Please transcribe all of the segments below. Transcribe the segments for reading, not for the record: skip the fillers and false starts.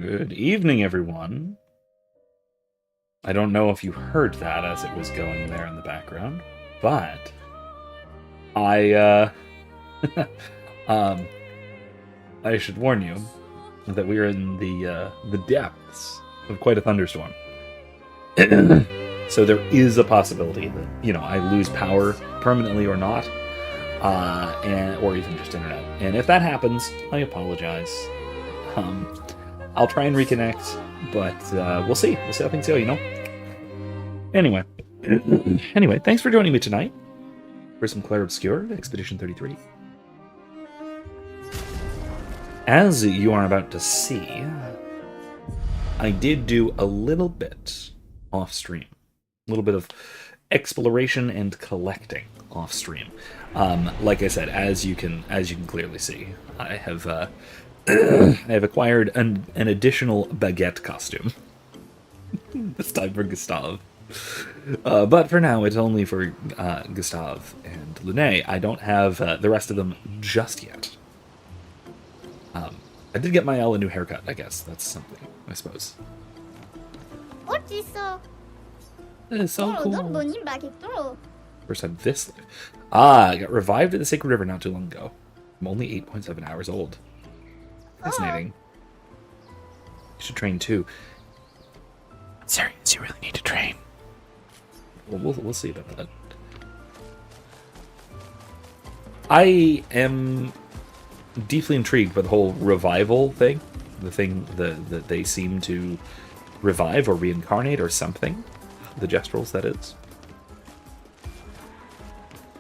Good evening, everyone. I don't know if you heard that as it was going there in the background, but I I should warn you that we are in the depths of quite a thunderstorm. So there is a possibility that, I lose power permanently or not, or even just internet. And if that happens, I apologize. I'll try and reconnect, but we'll see. We'll see how things go, Anyway, thanks for joining me tonight for some Clair Obscur, Expedition 33. As you are about to see, I did do a little bit off-stream. A little bit of exploration and collecting off-stream. Like I said, as you can clearly see, I have acquired an additional baguette costume. This time for Gustav. But for now, it's only for Gustav and Lune. I don't have the rest of them just yet. I did get Mael a new haircut, I guess. That's something, I suppose. It's so cool. First time this life. I got revived at the Sacred River not too long ago. I'm only 8.7 hours old. Fascinating. You should train too. Serious, you really need to train. Well, we'll see about that. I am deeply intrigued by the whole revival thing. The thing that they seem to revive or reincarnate or something. The Gestrals, that is.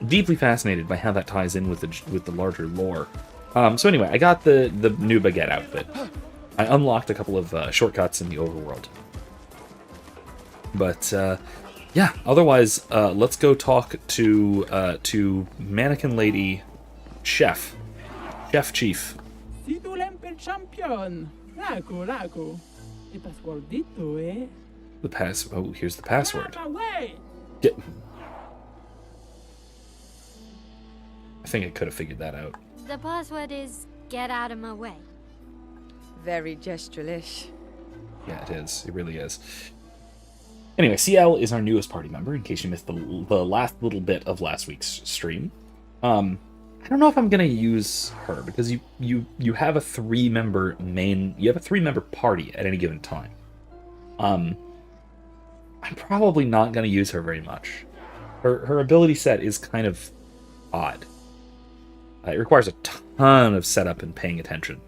Deeply fascinated by how that ties in with the larger lore. So anyway, I got the new baguette outfit. I unlocked a couple of shortcuts in the overworld. But yeah, otherwise, let's go talk to Mannequin Lady Chef Chief. Oh, here's the password. Get. I think I could have figured that out. The password is "get out of my way." Very gestural-ish. Yeah, it is. It really is. Anyway, CL is our newest party member, in case you missed the last little bit of last week's stream. I don't know if I'm gonna use her, because you have a three-member party at any given time. I'm probably not gonna use her very much. Her ability set is kind of odd. It requires a ton of setup and paying attention.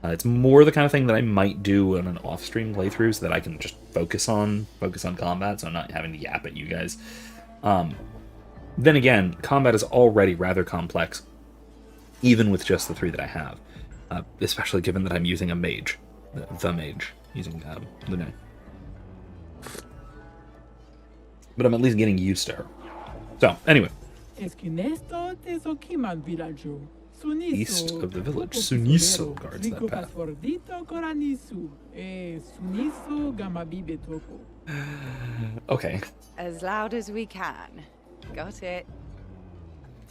It's more the kind of thing that I might do on an off-stream playthrough so that I can just focus on combat, so I'm not having to yap at you guys. Then again, combat is already rather complex, even with just the three that I have. Especially given that I'm using a mage. The mage. Using Lune. But I'm at least getting used to her. So, anyway. East of the village, Suniso guards that path. Okay. As loud as we can. Got it.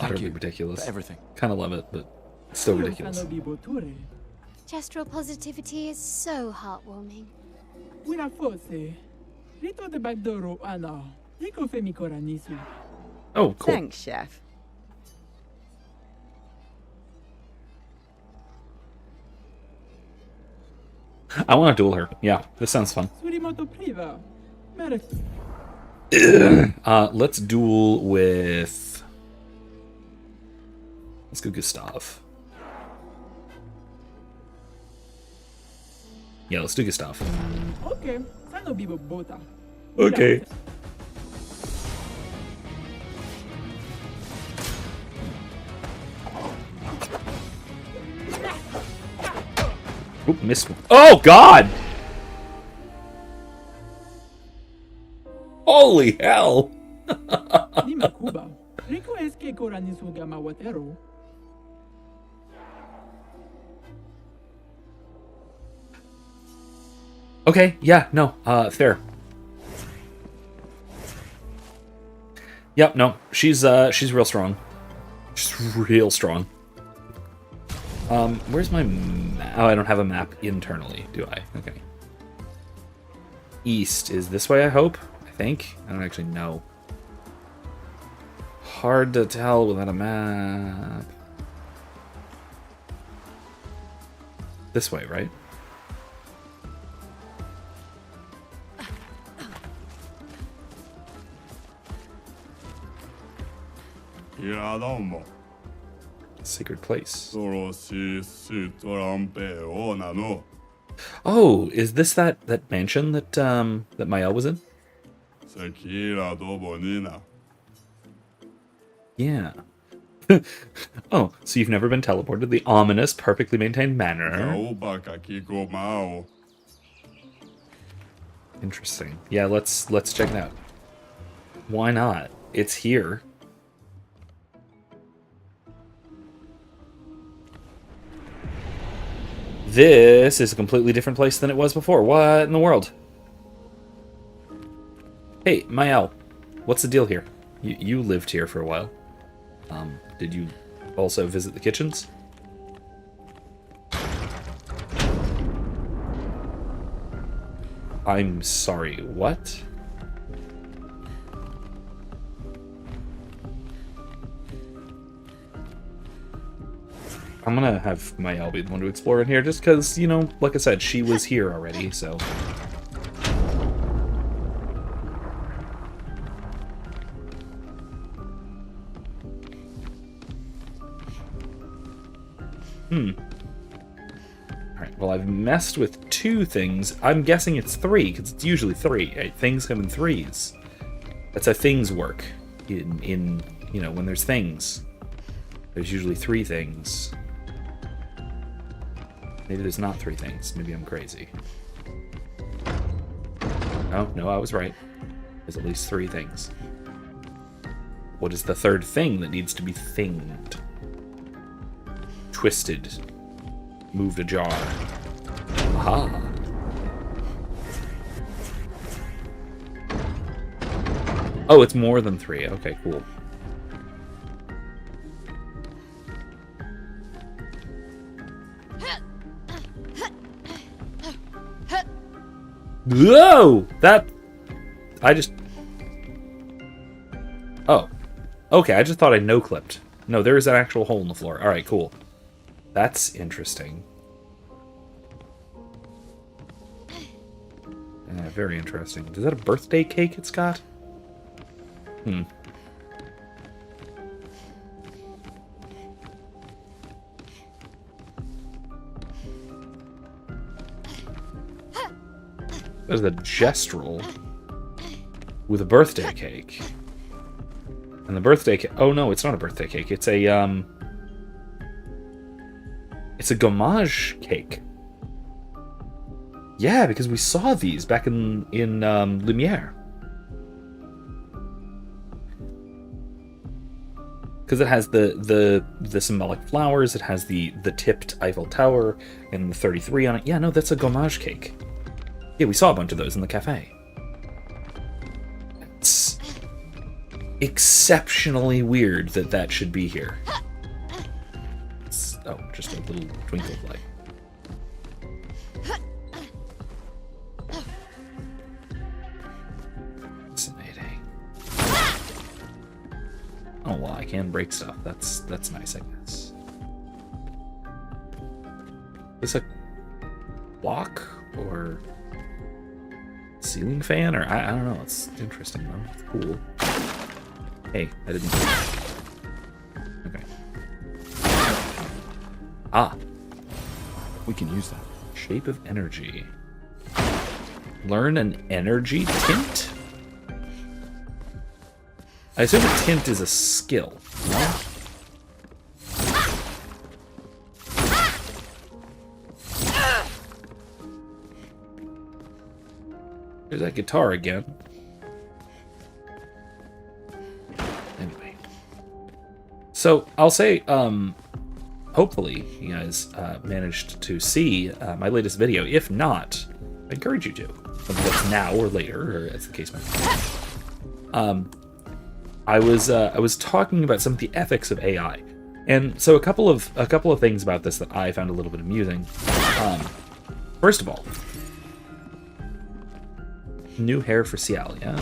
Utterly ridiculous. For everything. Kind of love it, but it's still ridiculous. Gestural positivity is so heartwarming. Oh, cool. Thanks, Chef. I want to duel her. Yeah, this sounds fun. Let's duel with... Let's go Gustav. Yeah, let's do Gustav. Okay. Oop, missed one. Oh, God! Holy hell! Okay, yeah, no, fair. Yep, no, she's real strong. She's real strong. Where's my oh, I don't have a map internally, do I? Okay. East is this way, I hope? I think? I don't actually know. Hard to tell without a map. This way, right? Sacred place. Oh, is this that mansion that that Mael was in? Yeah. Oh, so you've never been teleported to the ominous, perfectly maintained manor. Interesting. Yeah, let's check it out. Why not? It's here. This is a completely different place than it was before. What in the world? Hey, Mael, what's the deal here? You lived here for a while. Did you also visit the kitchens? I'm sorry, what? I'm gonna have Mael be the one to explore in here, just because, you know, like I said, she was here already, so... Alright, well, I've messed with 2 things. I'm guessing it's 3, because it's usually 3. Right? Things come in 3s. That's how things work. In you know, when there's things. There's usually 3 things. Maybe there's not 3 things. Maybe I'm crazy. No, I was right. There's at least 3 things. What is the 3rd thing that needs to be thinged? Twisted. Moved ajar. Aha. Oh, it's more than 3. Okay, cool. Whoa! That... I just... Oh. Okay, I just thought I no-clipped. No, there is an actual hole in the floor. Alright, cool. That's interesting. Yeah, very interesting. Is that a birthday cake it's got? There's a gestrel with a birthday cake. And the birthday cake... Oh, no, it's not a birthday cake. It's a, It's a gommage cake. Yeah, because we saw these back in Lumiere. Because it has the symbolic flowers, it has the tipped Eiffel Tower, and the 33 on it. Yeah, no, that's a gommage cake. Yeah, we saw a bunch of those in the cafe. It's exceptionally weird that that should be here. It's, oh, just a little twinkle light. Fascinating. Oh, well, I can break stuff. That's nice, I guess. Is this a clock or ceiling fan, or I don't know. It's interesting though. It's cool. Hey, I didn't. Okay. Ah, we can use that. Shape of energy. Learn an energy tint. I assume a tint is a skill. No? There's that guitar again. Anyway. So, I'll say, hopefully you guys managed to see my latest video. If not, I encourage you to. Whether that's now or later, or as the case might be. I was talking about some of the ethics of AI. And so a couple of things about this that I found a little bit amusing. First of all, new hair for Ciel, yeah?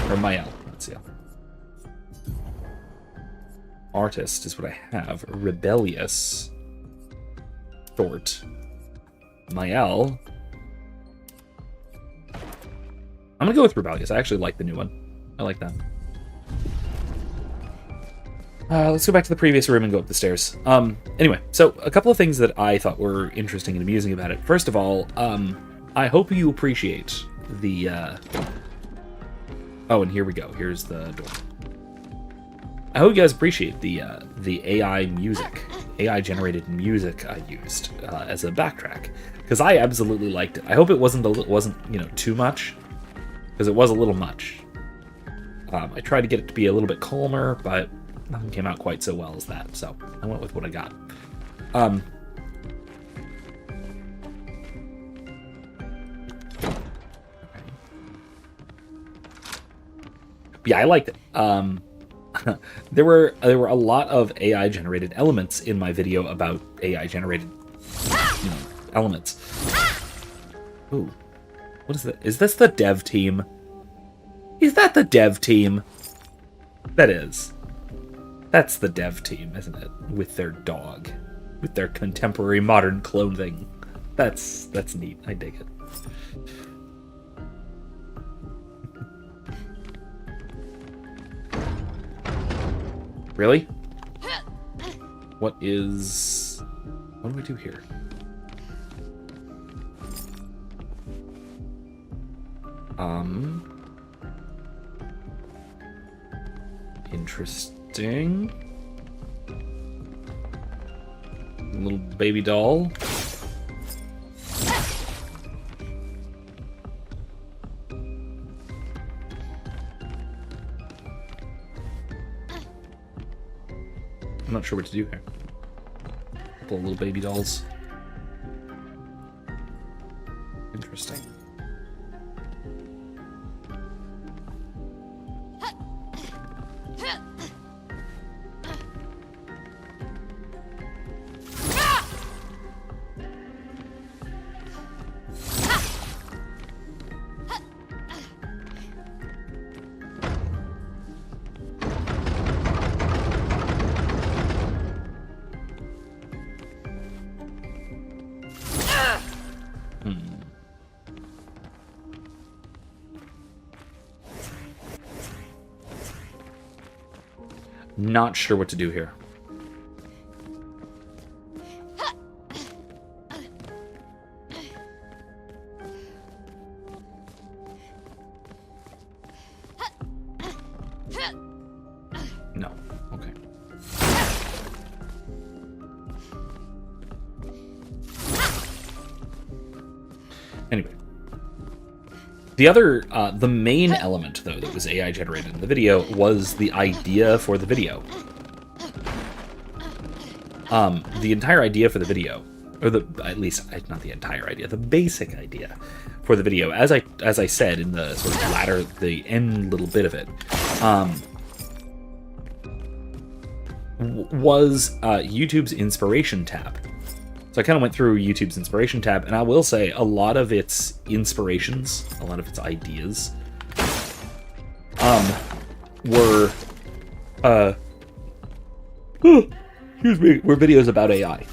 Or Mael, not Ciel. Artist is what I have. Rebellious. Short. Mael. I'm gonna go with Rebellious. I actually like the new one. I like that. Let's go back to the previous room and go up the stairs. Anyway, so a couple of things that I thought were interesting and amusing about it. First of all, I hope you appreciate the... Oh, and here we go. Here's the door. I hope you guys appreciate the AI music, AI-generated music I used as a backtrack, because I absolutely liked it. I hope it wasn't too much, because it was a little much. I tried to get it to be a little bit calmer, but nothing came out quite so well as that, so I went with what I got. Yeah, I liked it. There were a lot of AI generated elements in my video about AI generated elements. Ooh, what is that? Is this the dev team? Is that the dev team? That is. That's the dev team, isn't it? With their dog, with their contemporary modern clothing. That's neat. I dig it. Really? What do we do here? Interesting. Little baby doll. I'm not sure what to do here. Couple of little baby dolls. Interesting. Not sure what to do here. No. Okay. Anyway. The main element, though, that was AI generated in the video was the idea for the video. The entire idea for the video, or at least not the entire idea, the basic idea for the video, as I said in the sort of the end little bit of it, was YouTube's inspiration tab. So I kind of went through YouTube's inspiration tab, and I will say a lot of its inspirations, a lot of its ideas, were were videos about AI.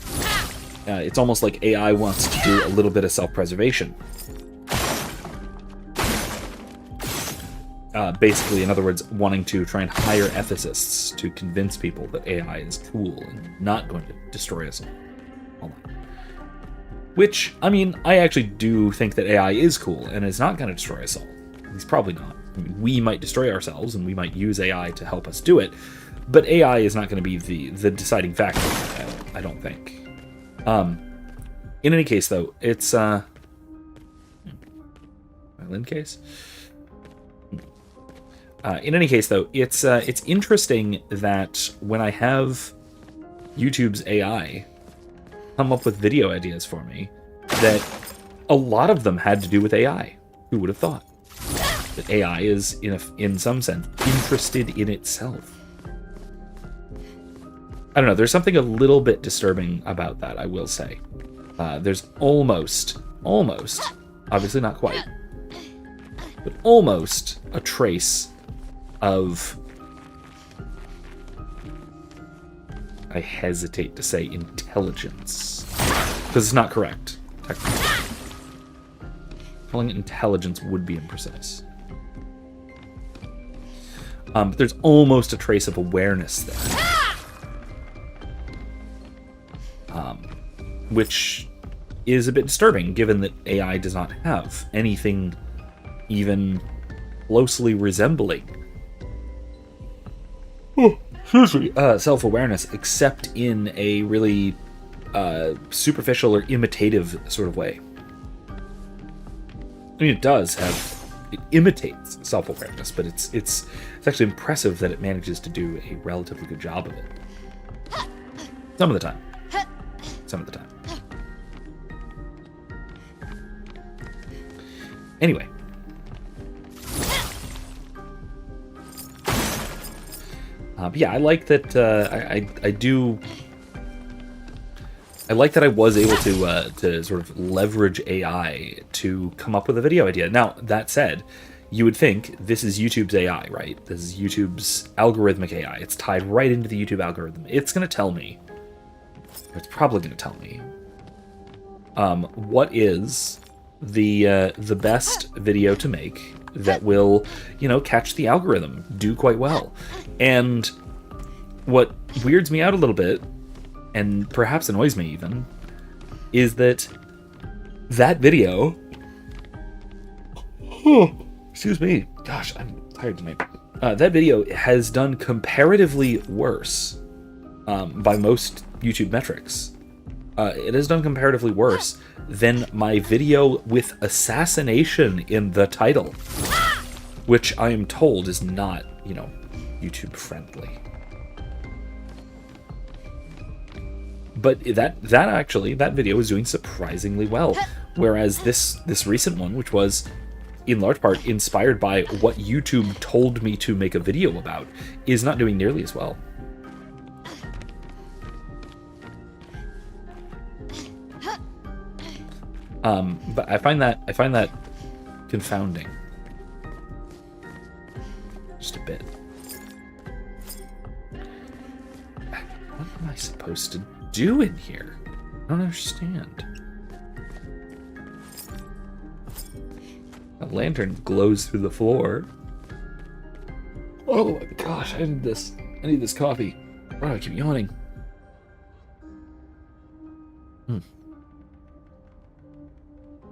It's almost like AI wants to do a little bit of self-preservation. Basically, in other words, wanting to try and hire ethicists to convince people that AI is cool and not going to destroy us all. Which, I mean, I actually do think that AI is cool and is not going to destroy us all. He's probably not. I mean, we might destroy ourselves and we might use AI to help us do it, but AI is not going to be the deciding factor, I don't think. In any case, though, it's violin case. In any case, though, it's interesting that when I have YouTube's AI come up with video ideas for me, that a lot of them had to do with AI. Who would have thought that AI is, in some sense, interested in itself? I don't know. There's something a little bit disturbing about that, I will say. There's almost, obviously not quite, but almost a trace of, I hesitate to say intelligence, because it's not correct, technically. Calling it intelligence would be imprecise. But there's almost a trace of awareness there. Which is a bit disturbing, given that AI does not have anything even closely resembling self-awareness, except in a really superficial or imitative sort of way. I mean, it imitates self-awareness, but it's actually impressive that it manages to do a relatively good job of it. Some of the time. Anyway. But yeah, I like that. I like that I was able to sort of leverage AI to come up with a video idea. Now, that said, you would think this is YouTube's AI, right? This is YouTube's algorithmic AI. It's tied right into the YouTube algorithm. It's going to tell me, or it's probably going to tell me, what is the best video to make that will, catch the algorithm, do quite well. And what weirds me out a little bit, and perhaps annoys me even, is that video... excuse me. Gosh, I'm tired tonight. That video has done comparatively worse by most YouTube metrics. It has done comparatively worse than my video with assassination in the title, which I am told is not, YouTube friendly. But that video was doing surprisingly well, whereas this recent one, which was in large part inspired by what YouTube told me to make a video about, is not doing nearly as well. But I find that confounding, just a bit. What am I supposed to do in here? I don't understand. A lantern glows through the floor. Oh my gosh, I need this. I need this coffee. Why do I keep yawning?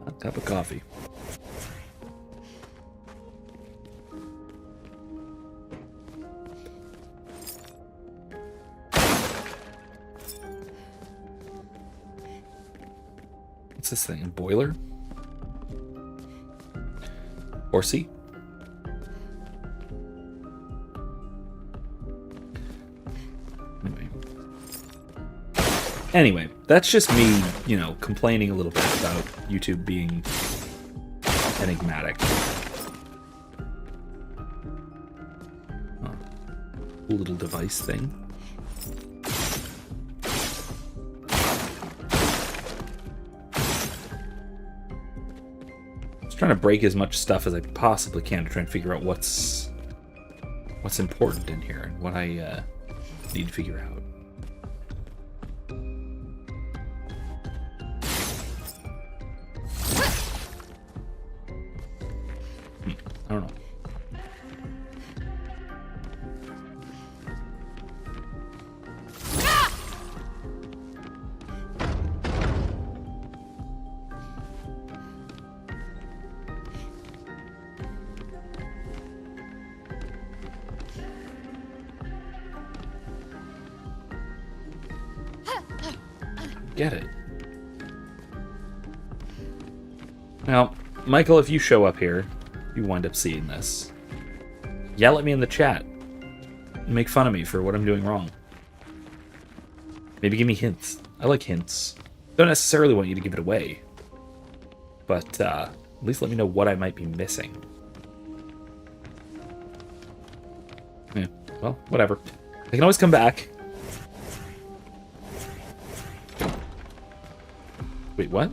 A cup of coffee. What's this thing? A boiler? Horsey? Anyway, that's just me, complaining a little bit about YouTube being enigmatic. Cool little device thing. Just trying to break as much stuff as I possibly can to try and figure out what's important in here and what I need to figure out. I don't know. Get it. Now, Michael, if you show up here, you wind up seeing this, yell at me in the chat. Make fun of me for what I'm doing wrong. Maybe give me hints. I like hints. Don't necessarily want you to give it away, but at least let me know what I might be missing. Yeah, well, whatever. I can always come back. Wait, what?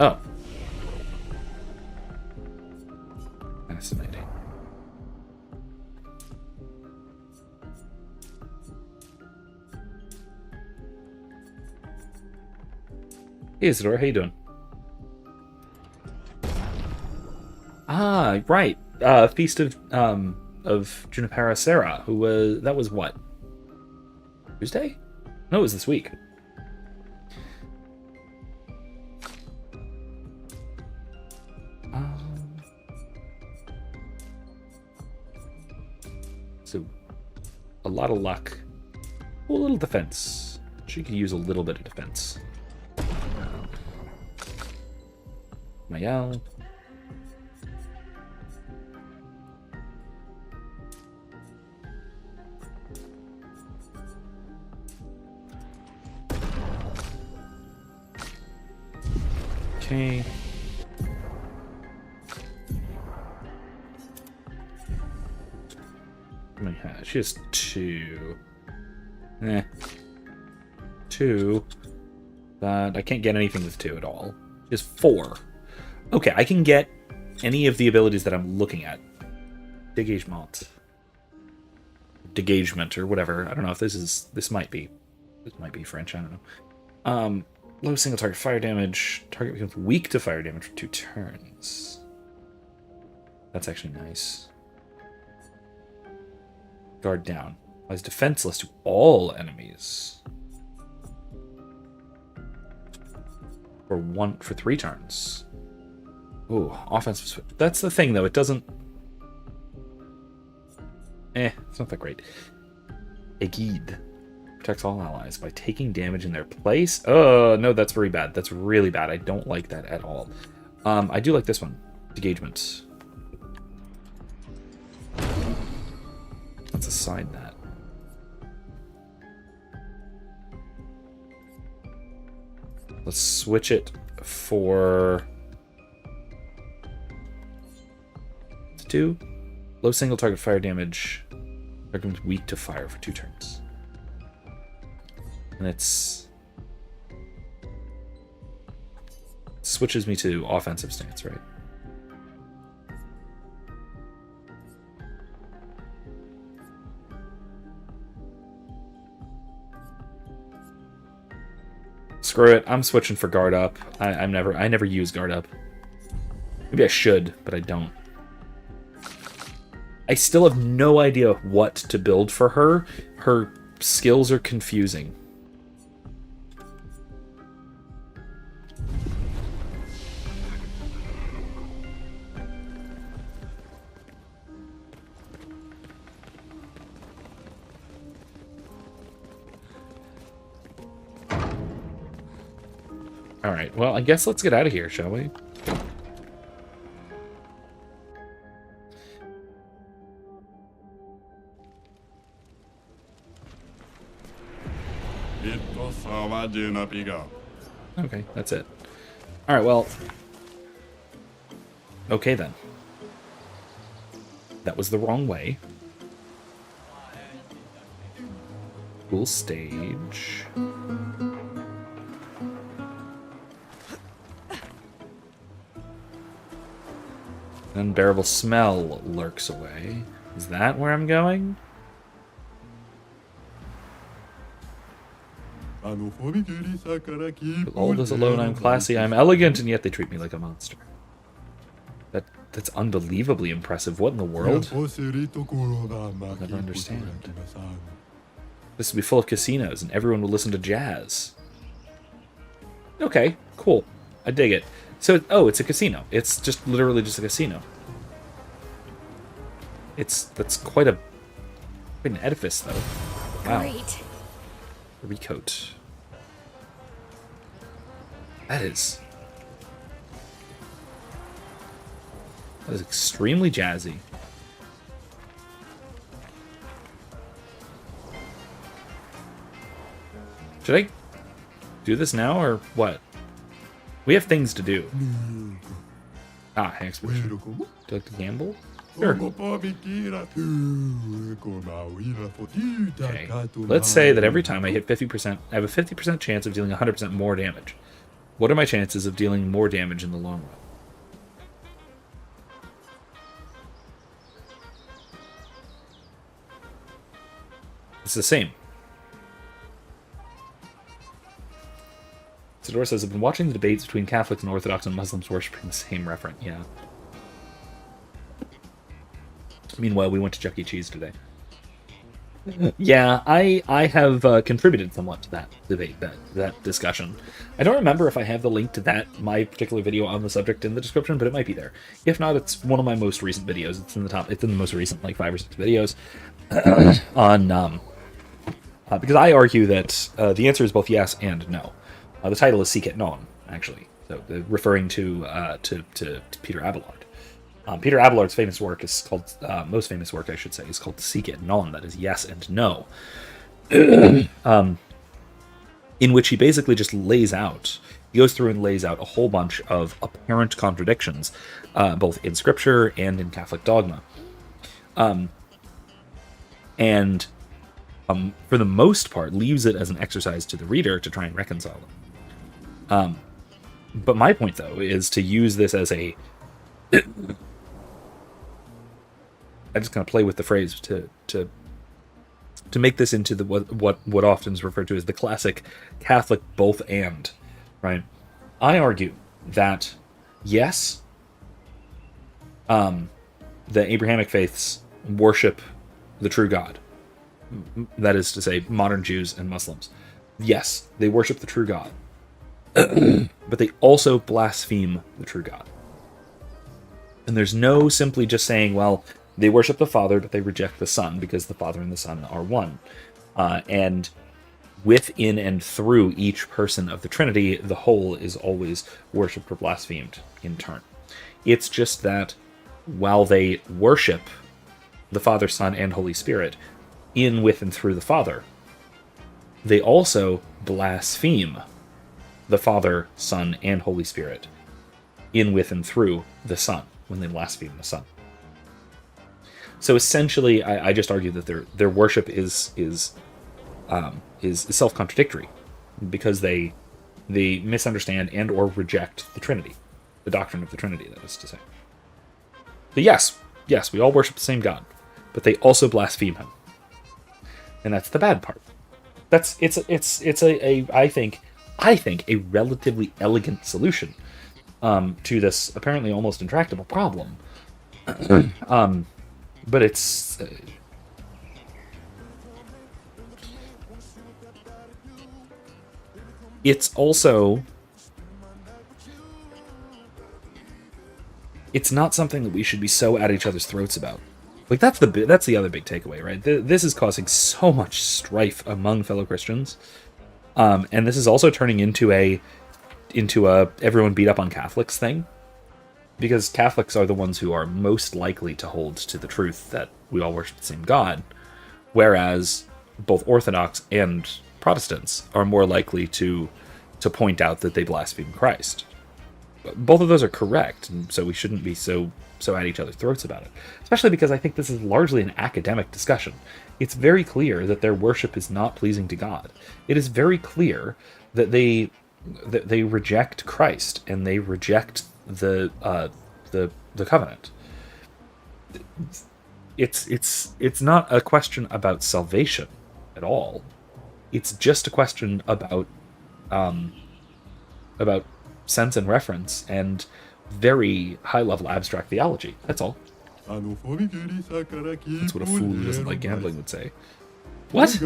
Oh. Fascinating. Hey, Isidore, how you doing? Ah, right. Feast of Junipero Serra, that was what? Tuesday? No, it was this week. So, a lot of luck. Oh, a little defense. She could use a little bit of defense. Mayel. Okay. She has 2. Eh. 2. But I can't get anything with 2 at all. She has 4. Okay, I can get any of the abilities that I'm looking at. Dégagement. Dégagement or whatever. I don't know if this might be French, I don't know. Low single target fire damage. Target becomes weak to fire damage for 2 turns. That's actually nice. Guard down. Applies defenseless to all enemies. For 3 turns. Ooh, offensive switch. That's the thing, though. It doesn't... it's not that great. Aguide. Protects all allies by taking damage in their place. Oh, no, that's very bad. That's really bad. I don't like that at all. I do like this one. Degagement. Let's assign that. Let's switch it for... 2. Low single target fire damage. Target weak to fire for 2 turns. And it's... switches me to offensive stance, right? Screw it. I'm switching for guard up. I never use guard up. Maybe I should, but I don't. I still have no idea what to build for her. Her skills are confusing. Alright, well, I guess let's get out of here, shall we? Okay, that's it. Alright, well... okay, then. That was the wrong way. Cool stage. Unbearable smell lurks away. Is that where I'm going? With all this alone, I'm classy, I'm elegant, and yet they treat me like a monster. That's unbelievably impressive. What in the world? I'll never understand. This would be full of casinos, and everyone would listen to jazz. Okay, cool. I dig it. So, oh, it's a casino. It's just literally just a casino. That's quite an edifice, though. Wow. Great. Recoat. That is extremely jazzy. Should I do this now, or what? We have things to do. Ah, expedition. Do you like to gamble? Sure. Okay. Let's say that every time I hit 50%, I have a 50% chance of dealing 100% more damage. What are my chances of dealing more damage in the long run? It's the same. Sador says, I've been watching the debates between Catholics and Orthodox and Muslims worshipping the same referent. Yeah. Meanwhile, we went to Chuck E. Cheese today. Yeah, I have contributed somewhat to that debate, that discussion. I don't remember if I have the link to my particular video on the subject in the description, but it might be there. If not, it's one of my most recent videos. It's in the most recent, like 5 or 6 videos on because I argue that the answer is both yes and no. The title is Sic et Non, actually, so referring to Peter Abelard. Peter Abelard's famous work is called, most famous work, I should say, is called Sic et Non, that is yes and no, in which he basically just he goes through and lays out a whole bunch of apparent contradictions, both in scripture and in Catholic dogma. And for the most part, leaves it as an exercise to the reader to try and reconcile them. But my point, though, is to use this as a... I'm just going to play with the phrase to make this into what often is referred to as the classic Catholic both and, right? I argue that, yes, the Abrahamic faiths worship the true God. That is to say, modern Jews and Muslims. Yes, they worship the true God. But they also blaspheme the true God. And there's no simply just saying, well, they worship the Father, but they reject the Son, because the Father and the Son are one. And within and through each person of the Trinity, the whole is always worshipped or blasphemed in turn. It's just that while they worship the Father, Son, and Holy Spirit in, with, and through the Father, they also blaspheme the Father, Son, and Holy Spirit in, with, and through the Son when they blaspheme the Son. So essentially, I just argue that their worship is self-contradictory, because they misunderstand and or reject the Trinity, the doctrine of the Trinity, that is to say. So yes, we all worship the same God, but they also blaspheme him, and that's the bad part. It's I think a relatively elegant solution to this apparently almost intractable problem. But it's also, it's not something that we should be so at each other's throats about. Like, that's the other big takeaway, right? This is causing so much strife among fellow Christians, and this is also turning into a everyone beat up on Catholics thing. Because Catholics are the ones who are most likely to hold to the truth that we all worship the same God, whereas both Orthodox and Protestants are more likely to point out that they blaspheme Christ. Both of those are correct, and so we shouldn't be so at each other's throats about it. Especially because I think this is largely an academic discussion. It's very clear that their worship is not pleasing to God. It is very clear that they reject Christ, and they reject the covenant. It's not a question about salvation at all. It's just a question about sense and reference and very high level abstract theology. That's all. That's what a fool who doesn't like gambling would say. What?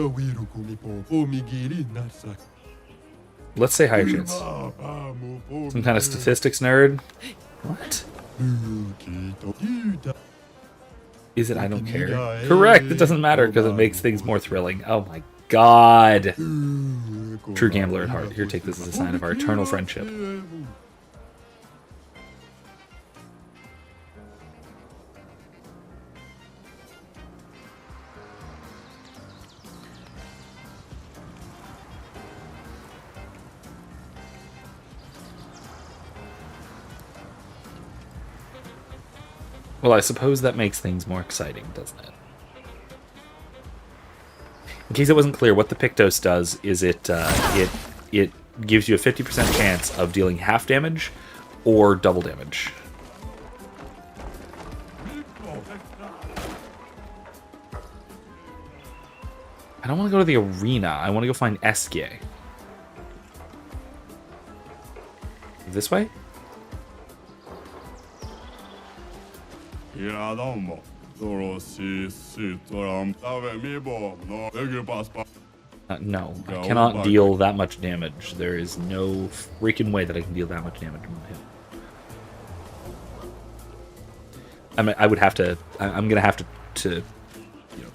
Let's say higher chance. Some kind of statistics nerd? What? Is it I don't care? Correct! It doesn't matter because it makes things more thrilling. Oh my god! True gambler at heart. Here, take this as a sign of our eternal friendship. Well, I suppose that makes things more exciting, doesn't it? In case it wasn't clear, what the Pictos does is it gives you a 50% chance of dealing half damage or double damage. I don't want to go to the arena. I want to go find Eskie. This way? No, I cannot deal that much damage. There is no freaking way that I can deal that much damage in one hit. I mean, I would have to. I'm gonna have to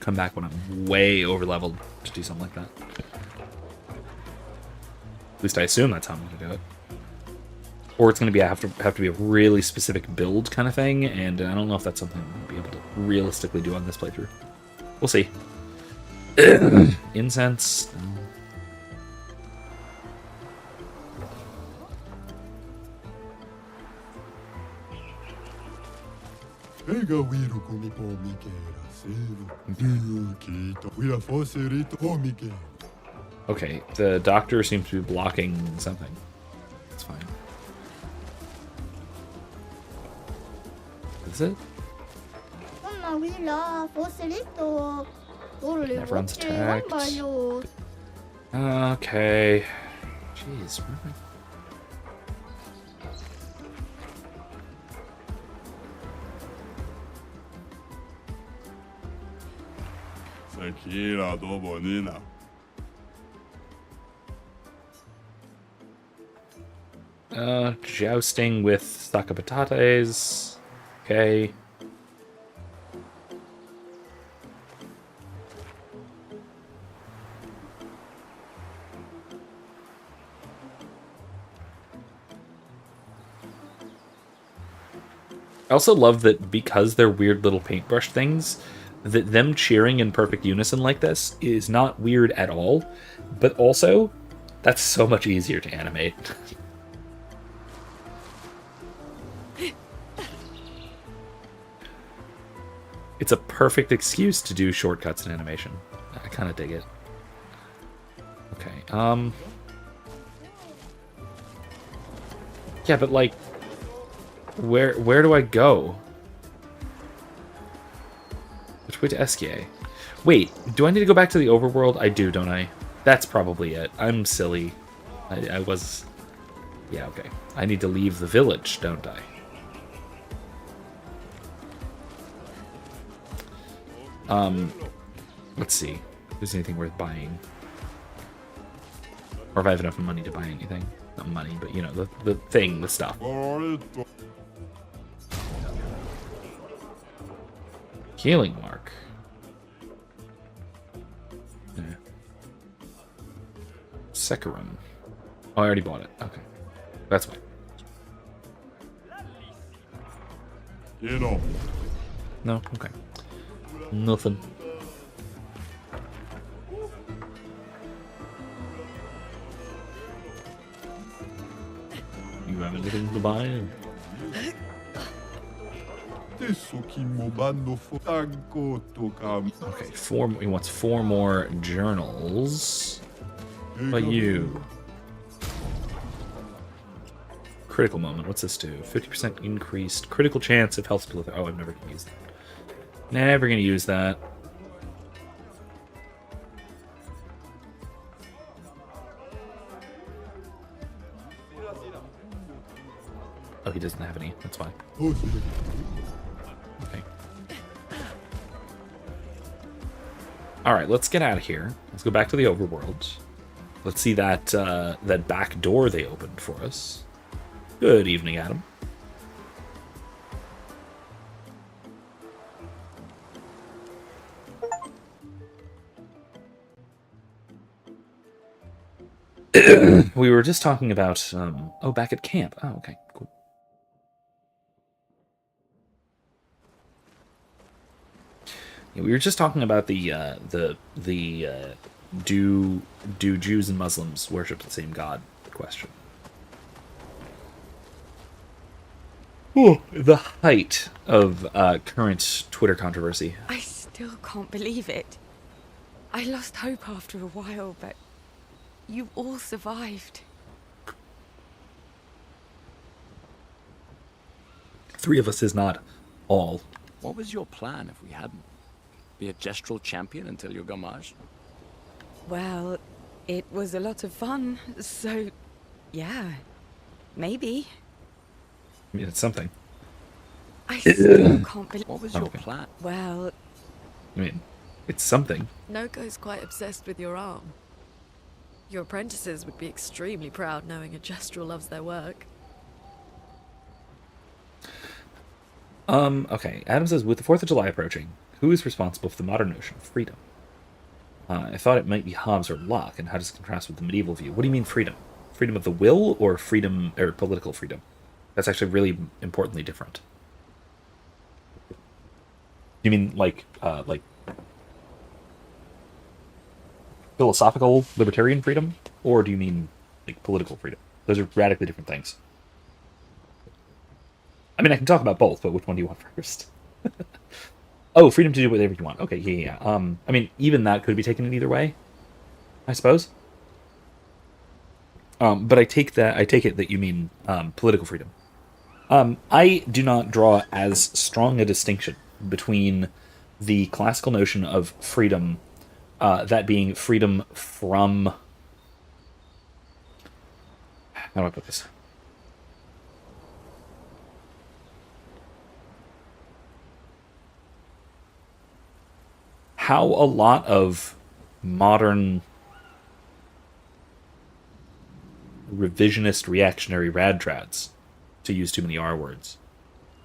come back when I'm way over leveled to do something like that. At least I assume that's how I'm gonna do it. Or it's gonna be have to be a really specific build kind of thing, and I don't know if that's something I'm gonna be able to realistically do on this playthrough. We'll see. Incense. Okay, the doctor seems to be blocking something. That's fine. Is it? Everyone's attacked. Okay. Jeez, where am I? Jousting with Sakapatates. Okay. I also love that because they're weird little paintbrush things, that them cheering in perfect unison like this is not weird at all, but also, that's so much easier to animate. It's a perfect excuse to do shortcuts in animation. I kind of dig it. Okay, yeah, but like, where do I go? Which way to Eskie? Wait, do I need to go back to the overworld? I do, don't I? That's probably it. I'm silly. I was... Yeah, okay. I need to leave the village, don't I? Let's see. If there's anything worth buying. Or if I have enough money to buy anything. Not money, but, you know, the thing, the stuff. Healing mark. Yeah. Secarum. Oh, I already bought it. Okay. That's fine. No? Okay. Nothing. You have anything to buy? Okay, he wants 4 more journals. But you. Critical moment, what's this do? 50% increased critical chance of health split. Oh, I'm never gonna use that. Never gonna use that. Oh, he doesn't have any. That's fine. Okay. Alright, let's get out of here. Let's go back to the overworld. Let's see that that back door they opened for us. Good evening, Adam. We were just talking about oh, back at camp. Oh, okay, cool. Yeah, we were just talking about the do Jews and Muslims worship the same God question. The height of current Twitter controversy. I still can't believe it. I lost hope after a while, but you all survived. 3 of us is not all. What was your plan if we hadn't? Be a gestural champion until your gamage? Well, it was a lot of fun, so yeah, maybe. I mean, it's something. I still can't believe. What was your Okay. plan? Well, I mean, it's something. Noko's quite obsessed with your arm. Your apprentices would be extremely proud knowing a gestural loves their work. Okay. Adam says, with the 4th of July approaching, who is responsible for the modern notion of freedom? I thought it might be Hobbes or Locke, and how does it contrast with the medieval view? What do you mean freedom? Freedom of the will or freedom, or political freedom? That's actually really importantly different. You mean like philosophical libertarian freedom, or do you mean like political freedom? Those are radically different things. I mean, I can talk about both, but which one do you want first? Oh, freedom to do whatever you want. Okay, yeah. I mean, even that could be taken in either way, I suppose. But I take it that you mean political freedom. I do not draw as strong a distinction between the classical notion of freedom, that being freedom from... How do I put this? How a lot of modern revisionist reactionary radtrads, to use too many R words,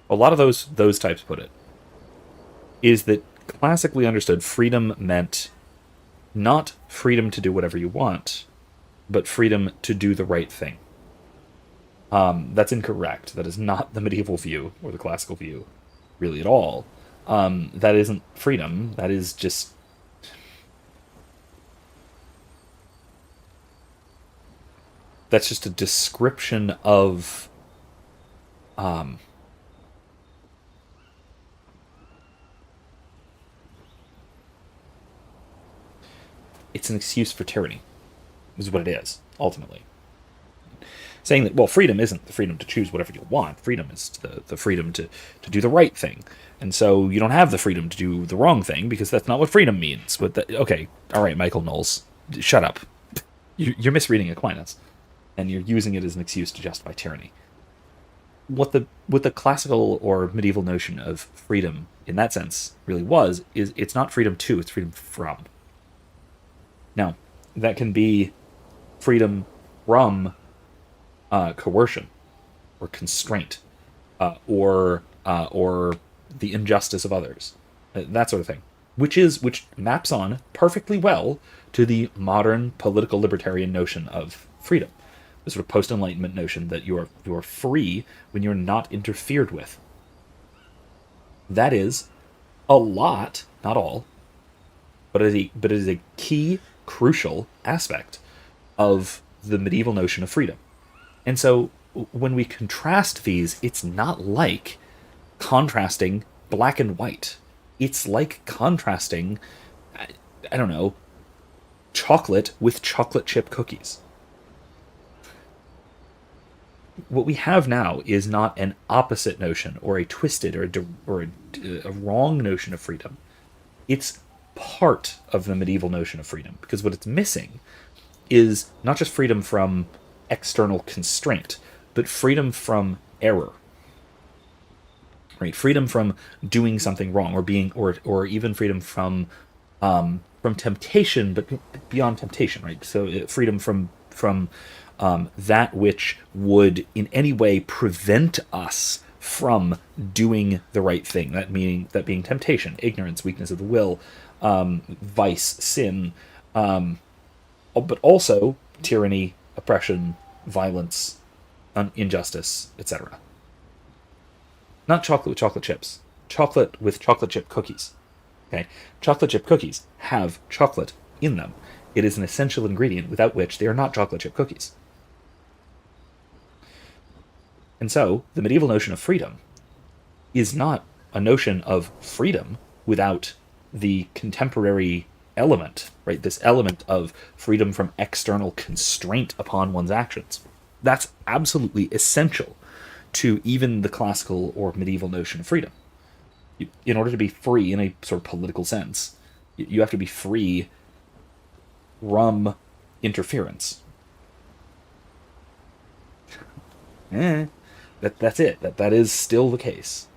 a lot of those types put it, is that classically understood freedom meant not freedom to do whatever you want, but freedom to do the right thing. That's incorrect. That is not the medieval view or the classical view, really at all. That isn't freedom. That is just... That's just a description of... It's an excuse for tyranny, is what it is, ultimately. Saying that, well, freedom isn't the freedom to choose whatever you want. Freedom is the freedom to do the right thing. And so you don't have the freedom to do the wrong thing, because that's not what freedom means. But okay, all right, Michael Knowles, shut up. You're misreading Aquinas, and you're using it as an excuse to justify tyranny. What the classical or medieval notion of freedom, in that sense, really was, is it's not freedom to, it's freedom from. Now, that can be freedom from coercion, or constraint, or the injustice of others, that sort of thing, which maps on perfectly well to the modern political libertarian notion of freedom, the sort of post-enlightenment notion that you are free when you're not interfered with. That is a lot, not all, but it is a key, crucial aspect of the medieval notion of freedom. And so when we contrast these, it's not like contrasting black and white. It's like contrasting, I don't know, chocolate with chocolate chip cookies. What we have now is not an opposite notion or a twisted or a wrong notion of freedom. It's part of the medieval notion of freedom, because what it's missing is not just freedom from external constraint, but freedom from error. Right? Freedom from doing something wrong, or being, or even freedom from temptation, but beyond temptation. Right? So freedom from that which would in any way prevent us from doing the right thing. That being temptation, ignorance, weakness of the will, vice, sin, but also tyranny, oppression, violence, injustice, etc. Not chocolate with chocolate chips. Chocolate with chocolate chip cookies. Okay? Chocolate chip cookies have chocolate in them. It is an essential ingredient without which they are not chocolate chip cookies. And so, the medieval notion of freedom is not a notion of freedom without the contemporary element, right? This element of freedom from external constraint upon one's actions. That's absolutely essential to even the classical or medieval notion of freedom. In order to be free in a sort of political sense, you have to be free from interference. That's it. That is still the case.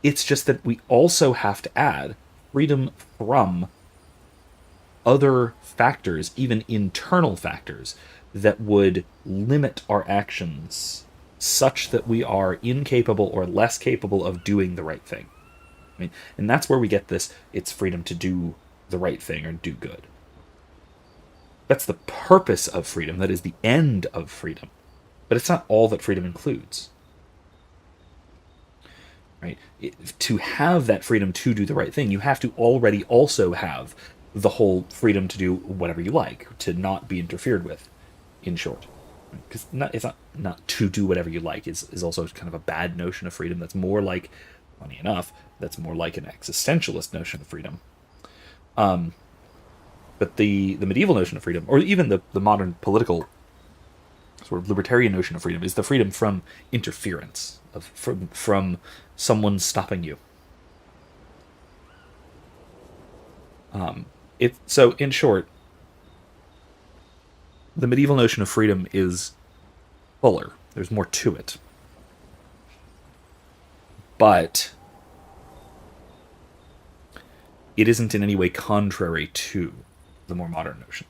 It's just that we also have to add freedom from other factors, even internal factors, that would limit our actions such that we are incapable or less capable of doing the right thing. I mean, and that's where we get this, it's freedom to do the right thing or do good. That's the purpose of freedom. That is the end of freedom. But it's not all that freedom includes. Right? To have that freedom to do the right thing, you have to already also have the whole freedom to do whatever you like, to not be interfered with, in short. Because it's not to do whatever you like is also kind of a bad notion of freedom. That's more like, funny enough, that's more like an existentialist notion of freedom. But the medieval notion of freedom, or even the modern political sort of libertarian notion of freedom, is the freedom from interference, from someone stopping you. So in short, the medieval notion of freedom is fuller. There's more to it. But it isn't in any way contrary to the more modern notion.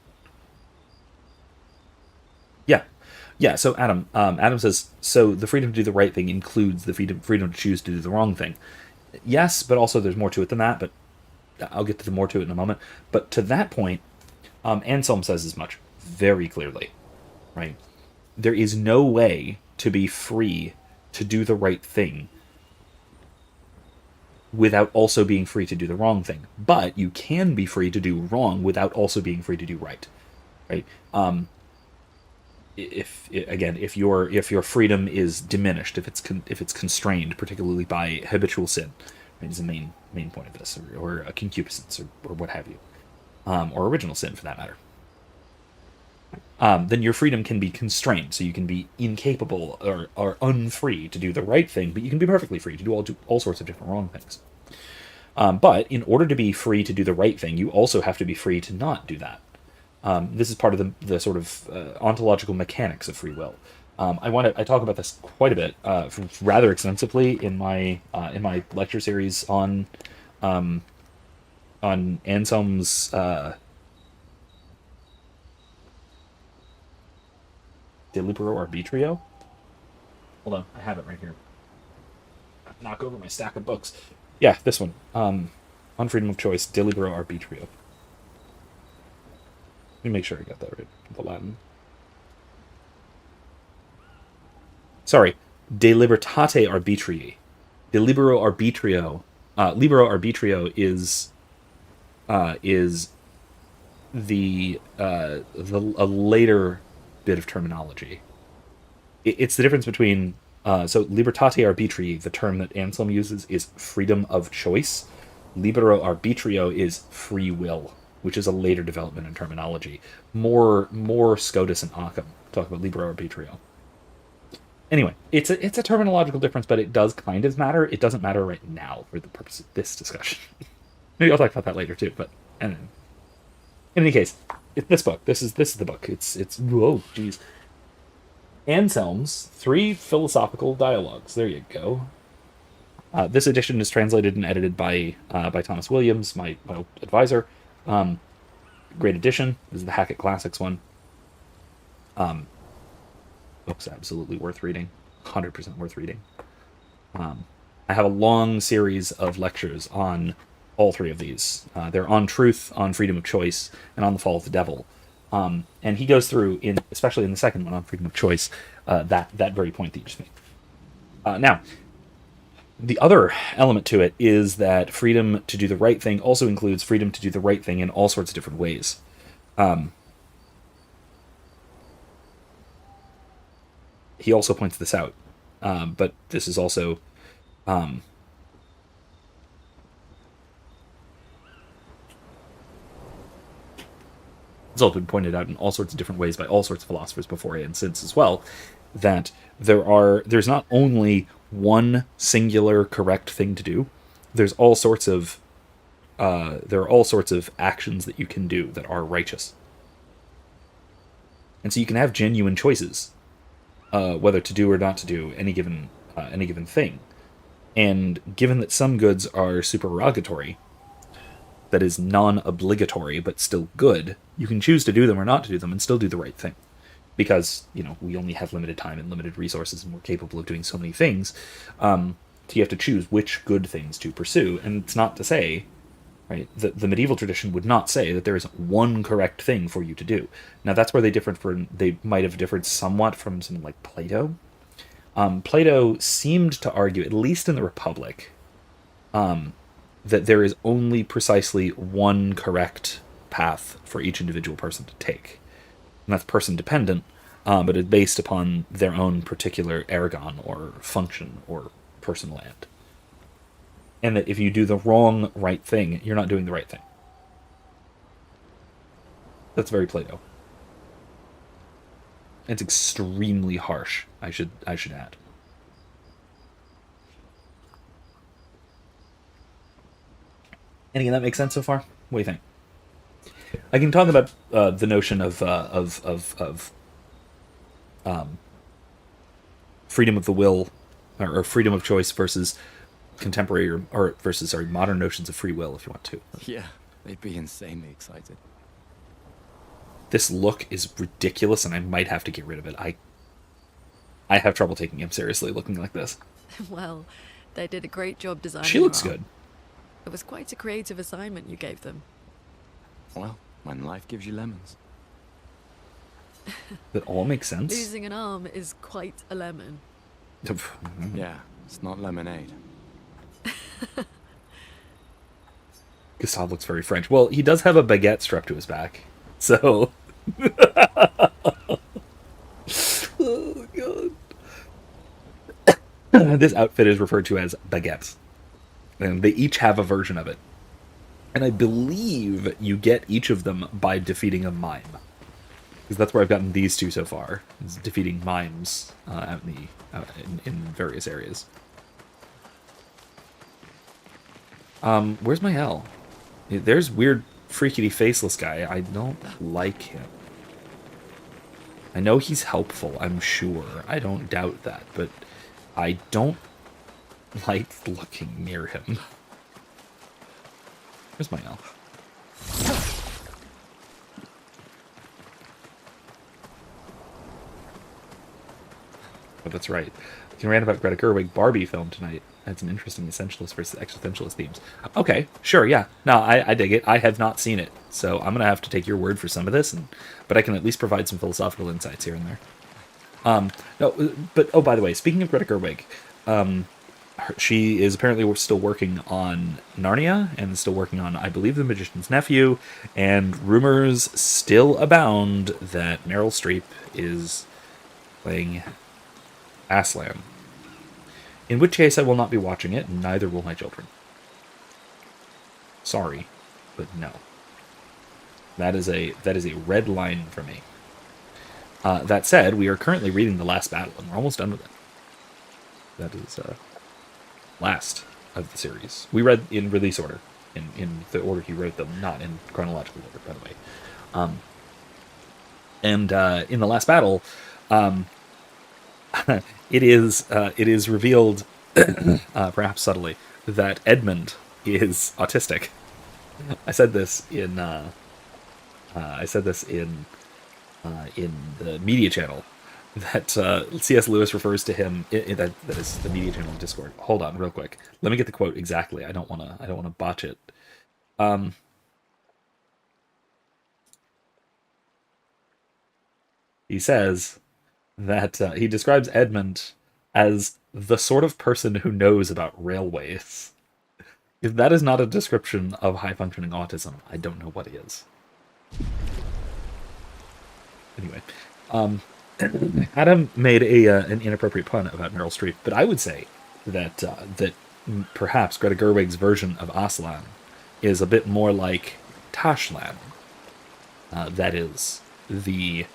Yeah, so Adam says, so the freedom to do the right thing includes the freedom to choose to do the wrong thing. Yes, but also there's more to it than that, but I'll get to the more to it in a moment. But to that point, Anselm says as much very clearly, right? There is no way to be free to do the right thing without also being free to do the wrong thing. But you can be free to do wrong without also being free to do right, right? If your freedom is diminished, if it's constrained, particularly by habitual sin, right, is the main point of this, or a concupiscence, or what have you, or original sin for that matter. Then your freedom can be constrained, so you can be incapable or unfree to do the right thing, but you can be perfectly free to do all sorts of different wrong things. But in order to be free to do the right thing, you also have to be free to not do that. This is part of the sort of ontological mechanics of free will. I talk about this quite a bit, rather extensively in my lecture series on Anselm's De Libero Arbitrio. Hold on, I have it right here. Knock over my stack of books. Yeah, this one. On freedom of choice, De Libero Arbitrio. Let me make sure I got that right. The Latin. Sorry, De Libertate Arbitrii. De Libero Arbitrio. Libero Arbitrio is a later bit of terminology. It's the difference between so Libertate Arbitrii, the term that Anselm uses, is freedom of choice. Libero Arbitrio is free will, which is a later development in terminology. More Scotus and Occam talk about Libero Arbitrio. Anyway, it's a terminological difference, but it does kind of matter. It doesn't matter right now for the purpose of this discussion. Maybe I'll talk about that later too. But in any case, this book. This is the book. It's whoa, jeez. Anselm's 3 philosophical dialogues. There you go. This edition is translated and edited by Thomas Williams, my old advisor. Great edition. This is the Hackett Classics one. Book's absolutely worth reading. 100% worth reading. I have a long series of lectures on all 3 of these. They're on truth, on freedom of choice, and on the fall of the devil. And he goes through, especially in the second one on freedom of choice, that very point that you just made. Now, the other element to it is that freedom to do the right thing also includes freedom to do the right thing in all sorts of different ways. He also points this out. But this is also it's all been pointed out in all sorts of different ways by all sorts of philosophers before and since as well, that there's not only one singular correct thing to do. There's all sorts of there are all sorts of actions that you can do that are righteous, and so you can have genuine choices whether to do or not to do any given thing. And given that some goods are supererogatory, that is non-obligatory but still good, you can choose to do them or not to do them and still do the right thing. Because, we only have limited time and limited resources, and we're capable of doing so many things. So you have to choose which good things to pursue. And it's not to say, right, the medieval tradition would not say that there is one correct thing for you to do. Now, that's where they might have differed somewhat from something like Plato. Plato seemed to argue, at least in the Republic, that there is only precisely one correct path for each individual person to take. And that's person-dependent, but it's based upon their own particular ergon or function or personal end. And that if you do the wrong right thing, you're not doing the right thing. That's very Plato. It's extremely harsh, I should add. Anything that makes sense so far? What do you think? I can talk about the notion of freedom of the will, or freedom of choice versus contemporary or versus modern notions of free will, if you want to. Yeah, they'd be insanely excited. This look is ridiculous, and I might have to get rid of it. I have trouble taking him seriously looking like this. Well, they did a great job designing She looks her arm. good. It was quite a creative assignment you gave them. Well, when life gives you lemons. That all makes sense. Losing an arm is quite a lemon. Yeah, it's not lemonade. Gustave looks very French. Well, he does have a baguette strapped to his back, so. Oh god. This outfit is referred to as baguettes, and they each have a version of it. And I believe you get each of them by defeating a mime, because that's where I've gotten these two so far. Is defeating mimes out in various areas. Where's my L? There's weird, freaky, faceless guy. I don't like him. I know he's helpful, I'm sure. I don't doubt that, but I don't like looking near him. Where's my L? Oh, that's right. You can rant about Greta Gerwig Barbie film tonight. Had some interesting essentialist versus existentialist themes. Okay, sure, yeah. No, I dig it. I have not seen it, so I'm going to have to take your word for some of this, but I can at least provide some philosophical insights here and there. No, but, oh, by the way, speaking of Greta Gerwig, she is apparently still working on Narnia, and still working on, I believe, The Magician's Nephew, and rumors still abound that Meryl Streep is playing Aslan. In which case I will not be watching it, and neither will my children. Sorry, but no. That is a red line for me. That said, we are currently reading The Last Battle, and we're almost done with it. That is last of the series. We read in release order, in the order he wrote them, not in chronological order, by the way. And in The Last Battle, it is revealed, perhaps subtly, that Edmund is autistic. I said this in the media channel, that C.S. Lewis refers to him. That is the media channel in Discord. Hold on, real quick. Let me get the quote exactly. I don't want to botch it. He says that he describes Edmund as the sort of person who knows about railways. If that is not a description of high-functioning autism, I don't know what is. Anyway, Adam made an inappropriate pun about Meryl Streep, but I would say that perhaps Greta Gerwig's version of Aslan is a bit more like Tashlan. That is the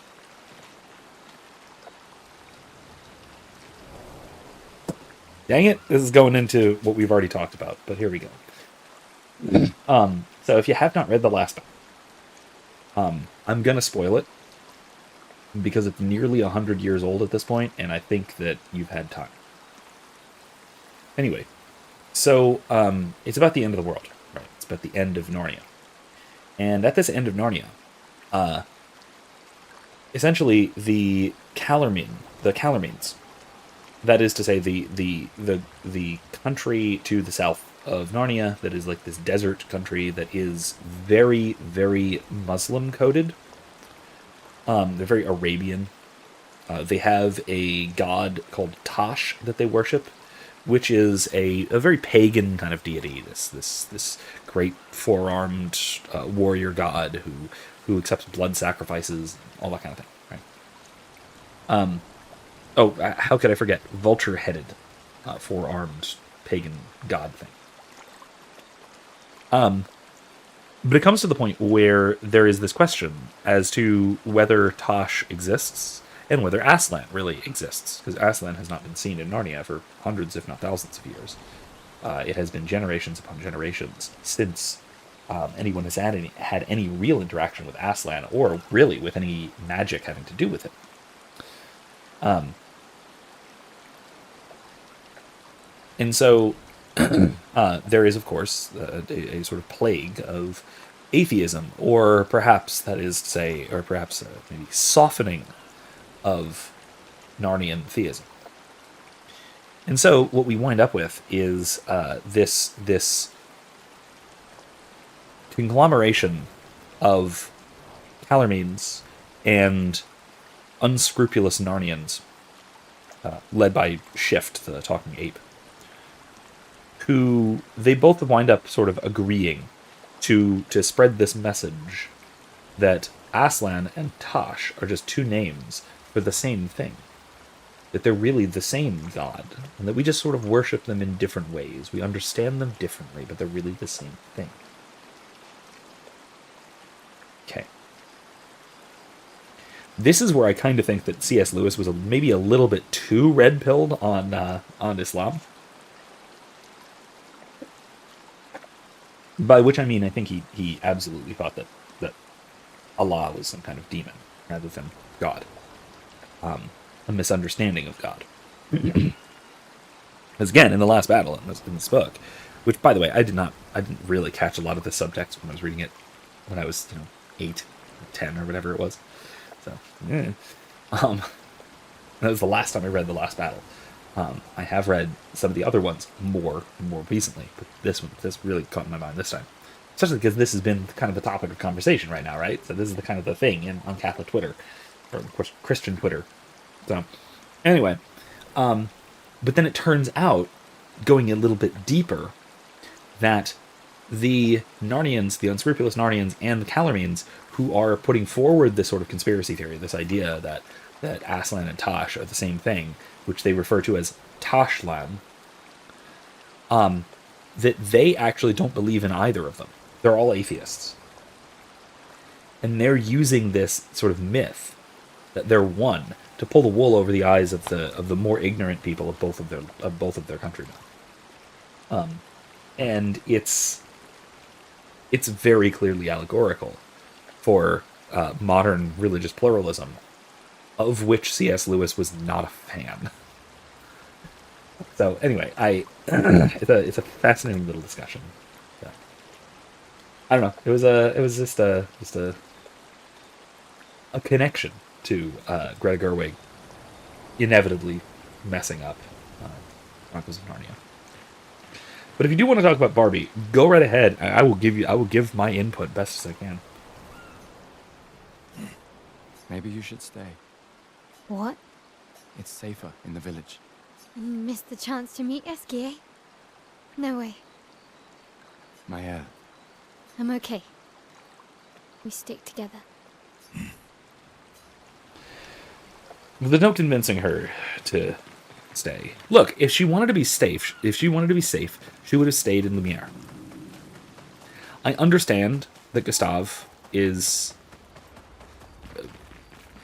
dang it, this is going into what we've already talked about, but here we go. So if you have not read the last I'm gonna spoil it because it's nearly 100 years old at this point, and I think that you've had time. Anyway, so it's about the end of the world, right? It's about the end of Narnia. And at this end of Narnia, essentially the Calormenes, that is to say the country to the south of Narnia that is like this desert country that is very, very Muslim coded. They're very Arabian. They have a god called Tash that they worship, which is a very pagan kind of deity. This great four-armed warrior god who accepts blood sacrifices, all that kind of thing. Right? How could I forget? Vulture-headed, four-armed pagan god thing. But it comes to the point where there is this question as to whether Tosh exists and whether Aslan really exists, because Aslan has not been seen in Narnia for hundreds, if not thousands of years. It has been generations upon generations since anyone has had any real interaction with Aslan, or really with any magic having to do with it. And so there is, of course, a sort of plague of atheism, or perhaps that is to say, or perhaps maybe softening of Narnian theism. And so what we wind up with is this conglomeration of Calormenes and unscrupulous Narnians, led by Shift, the talking ape, who they both wind up sort of agreeing to spread this message that Aslan and Tosh are just two names for the same thing. That they're really the same god, and that we just sort of worship them in different ways. We understand them differently, but they're really the same thing. Okay. This is where I kind of think that C.S. Lewis was maybe a little bit too red-pilled on Islam. By which I mean, I think he absolutely thought that Allah was some kind of demon rather than God. A misunderstanding of God. Because again, in the last battle in this book, which by the way, I didn't really catch a lot of the subtext when I was reading it when I was 8, or 10, or whatever it was. So that was the last time I read the last battle. I have read some of the other ones more recently, but this really caught my mind this time. Especially because this has been kind of the topic of conversation right now, right? So this is the kind of the thing on Catholic Twitter, or of course Christian Twitter. So anyway, but then it turns out, going a little bit deeper, that the Narnians, the unscrupulous Narnians, and the Calormenes, who are putting forward this sort of conspiracy theory, this idea that Aslan and Tosh are the same thing, which they refer to as Toshlan, that they actually don't believe in either of them. They're all atheists. And they're using this sort of myth that they're one to pull the wool over the eyes of the more ignorant people of both of their countrymen. And it's very clearly allegorical for modern religious pluralism, of which C.S. Lewis was not a fan. So anyway, it's a fascinating little discussion. So, I don't know. It was just a connection to Greta Gerwig inevitably messing up Chronicles of Narnia. But if you do want to talk about Barbie, go right ahead. I will give my input best as I can. Maybe you should stay. What? It's safer in the village. You missed the chance to meet Eski, eh? No way. Maya, I'm okay. We stick together. There's no convincing her to stay. Look, if she wanted to be safe, she would have stayed in Lumiere. I understand that Gustave is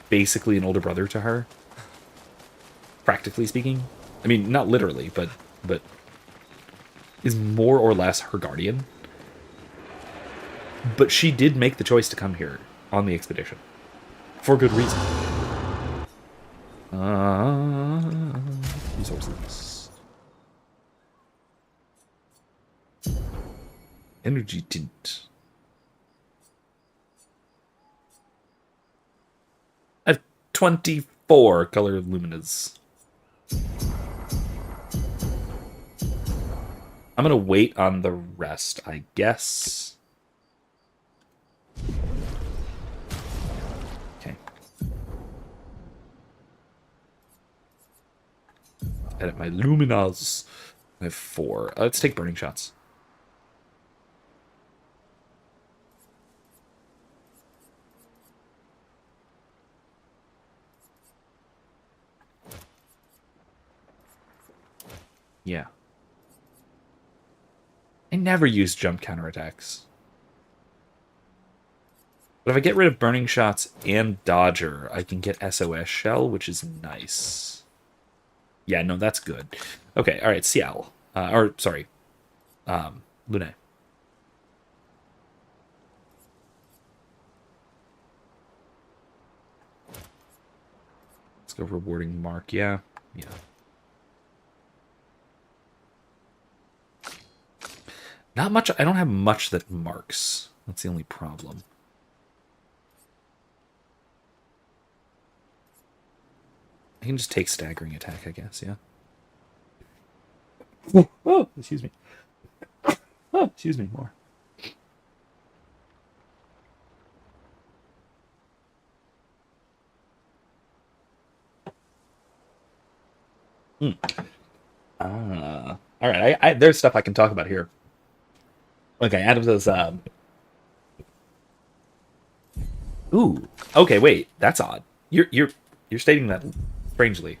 basically an older brother to her, practically speaking. I mean, not literally, but is more or less her guardian. But she did make the choice to come here on the expedition for good reason. Resources. Energy tint. I have 24 color luminas. I'm gonna wait on the rest, I guess. Okay. Edit my luminas. I have 4. Let's take burning shots. Yeah. I never use jump counterattacks. But if I get rid of burning shots and dodger, I can get SOS shell, which is nice. Yeah, no, that's good. Okay, all right, Ciel. Lune. Let's go rewarding mark. Yeah. Not much. I don't have much that marks. That's the only problem. I can just take staggering attack, I guess, yeah. Oh, excuse me. Oh, excuse me, more. All right, there's stuff I can talk about here. Okay, Adam says, ooh, okay, wait, that's odd. You're stating that strangely.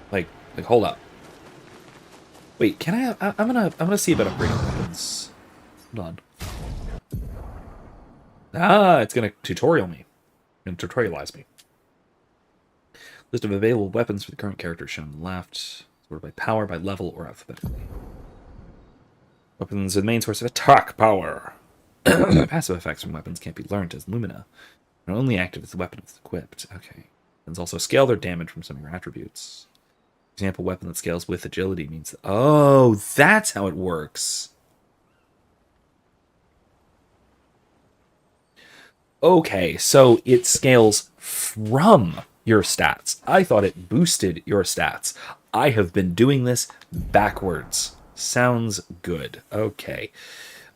Like, hold up. Wait, can I'm gonna see about upgrading weapons. Hold on. Ah, it's gonna tutorialize me. List of available weapons for the current character shown on the left, sorted by power, by level, or alphabetically. Weapons are the main source of attack power. Passive effects from weapons can't be learned as Lumina. They're only active as the weapon is equipped. Okay. Weapons also scale their damage from some of your attributes. For example, a weapon that scales with agility means... Oh, that's how it works. Okay, so it scales from your stats. I thought it boosted your stats. I have been doing this backwards. Sounds good. Okay.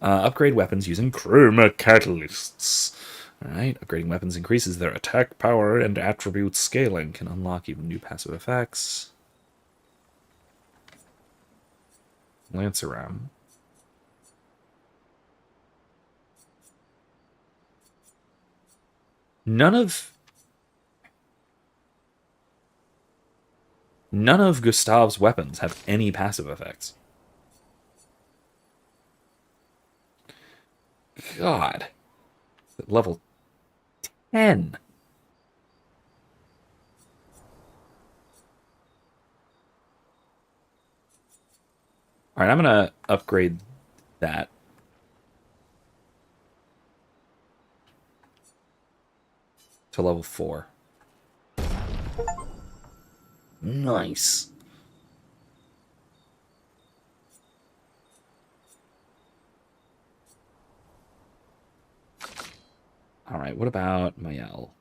Upgrade weapons using chroma catalysts. Alright, upgrading weapons increases their attack power and attribute scaling. Can unlock even new passive effects. Lanceram. None of Gustave's weapons have any passive effects. God. Level 10. Alright, I'm gonna upgrade that. To level 4. Nice. Alright, what about Mael?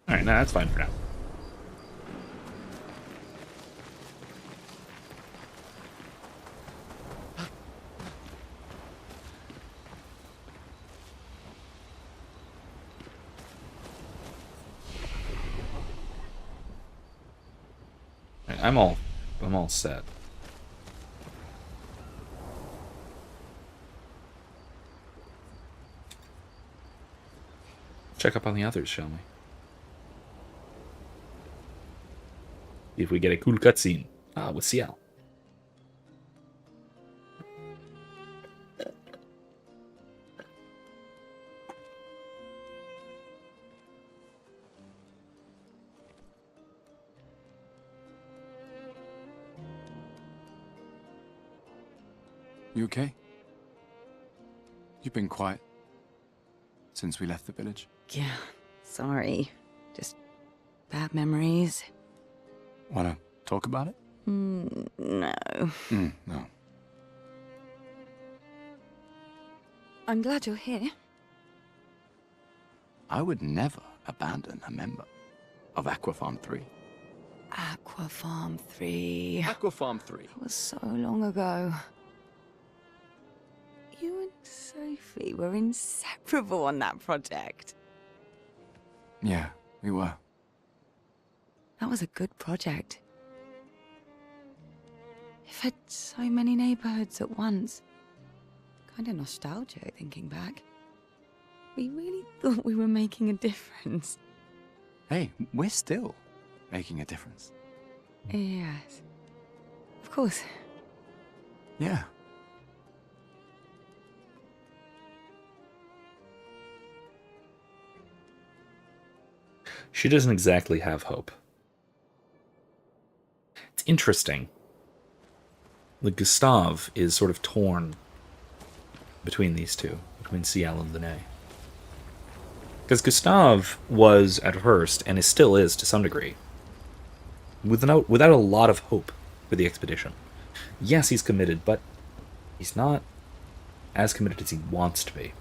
Alright, no, that's fine for now. I'm all set. Check up on the others, shall we? If we get a cool cutscene with CL. You okay? You've been quiet since we left the village. Yeah, sorry. Just bad memories. Wanna talk about it? No. No. I'm glad you're here. I would never abandon a member of Aquafarm 3. Aquafarm 3. Aquafarm 3. That was so long ago. You and Sophie were inseparable on that project. Yeah, we were. That was a good project. It fed so many neighborhoods at once. Kind of nostalgic thinking back. We really thought we were making a difference. Hey, we're still making a difference. Yes. Of course. Yeah. She doesn't exactly have hope. It's interesting. Like, Gustave is sort of torn between these two, between CL and Linné. Because Gustave was, at first, and still is to some degree, without a lot of hope for the expedition. Yes, he's committed, but he's not as committed as he wants to be.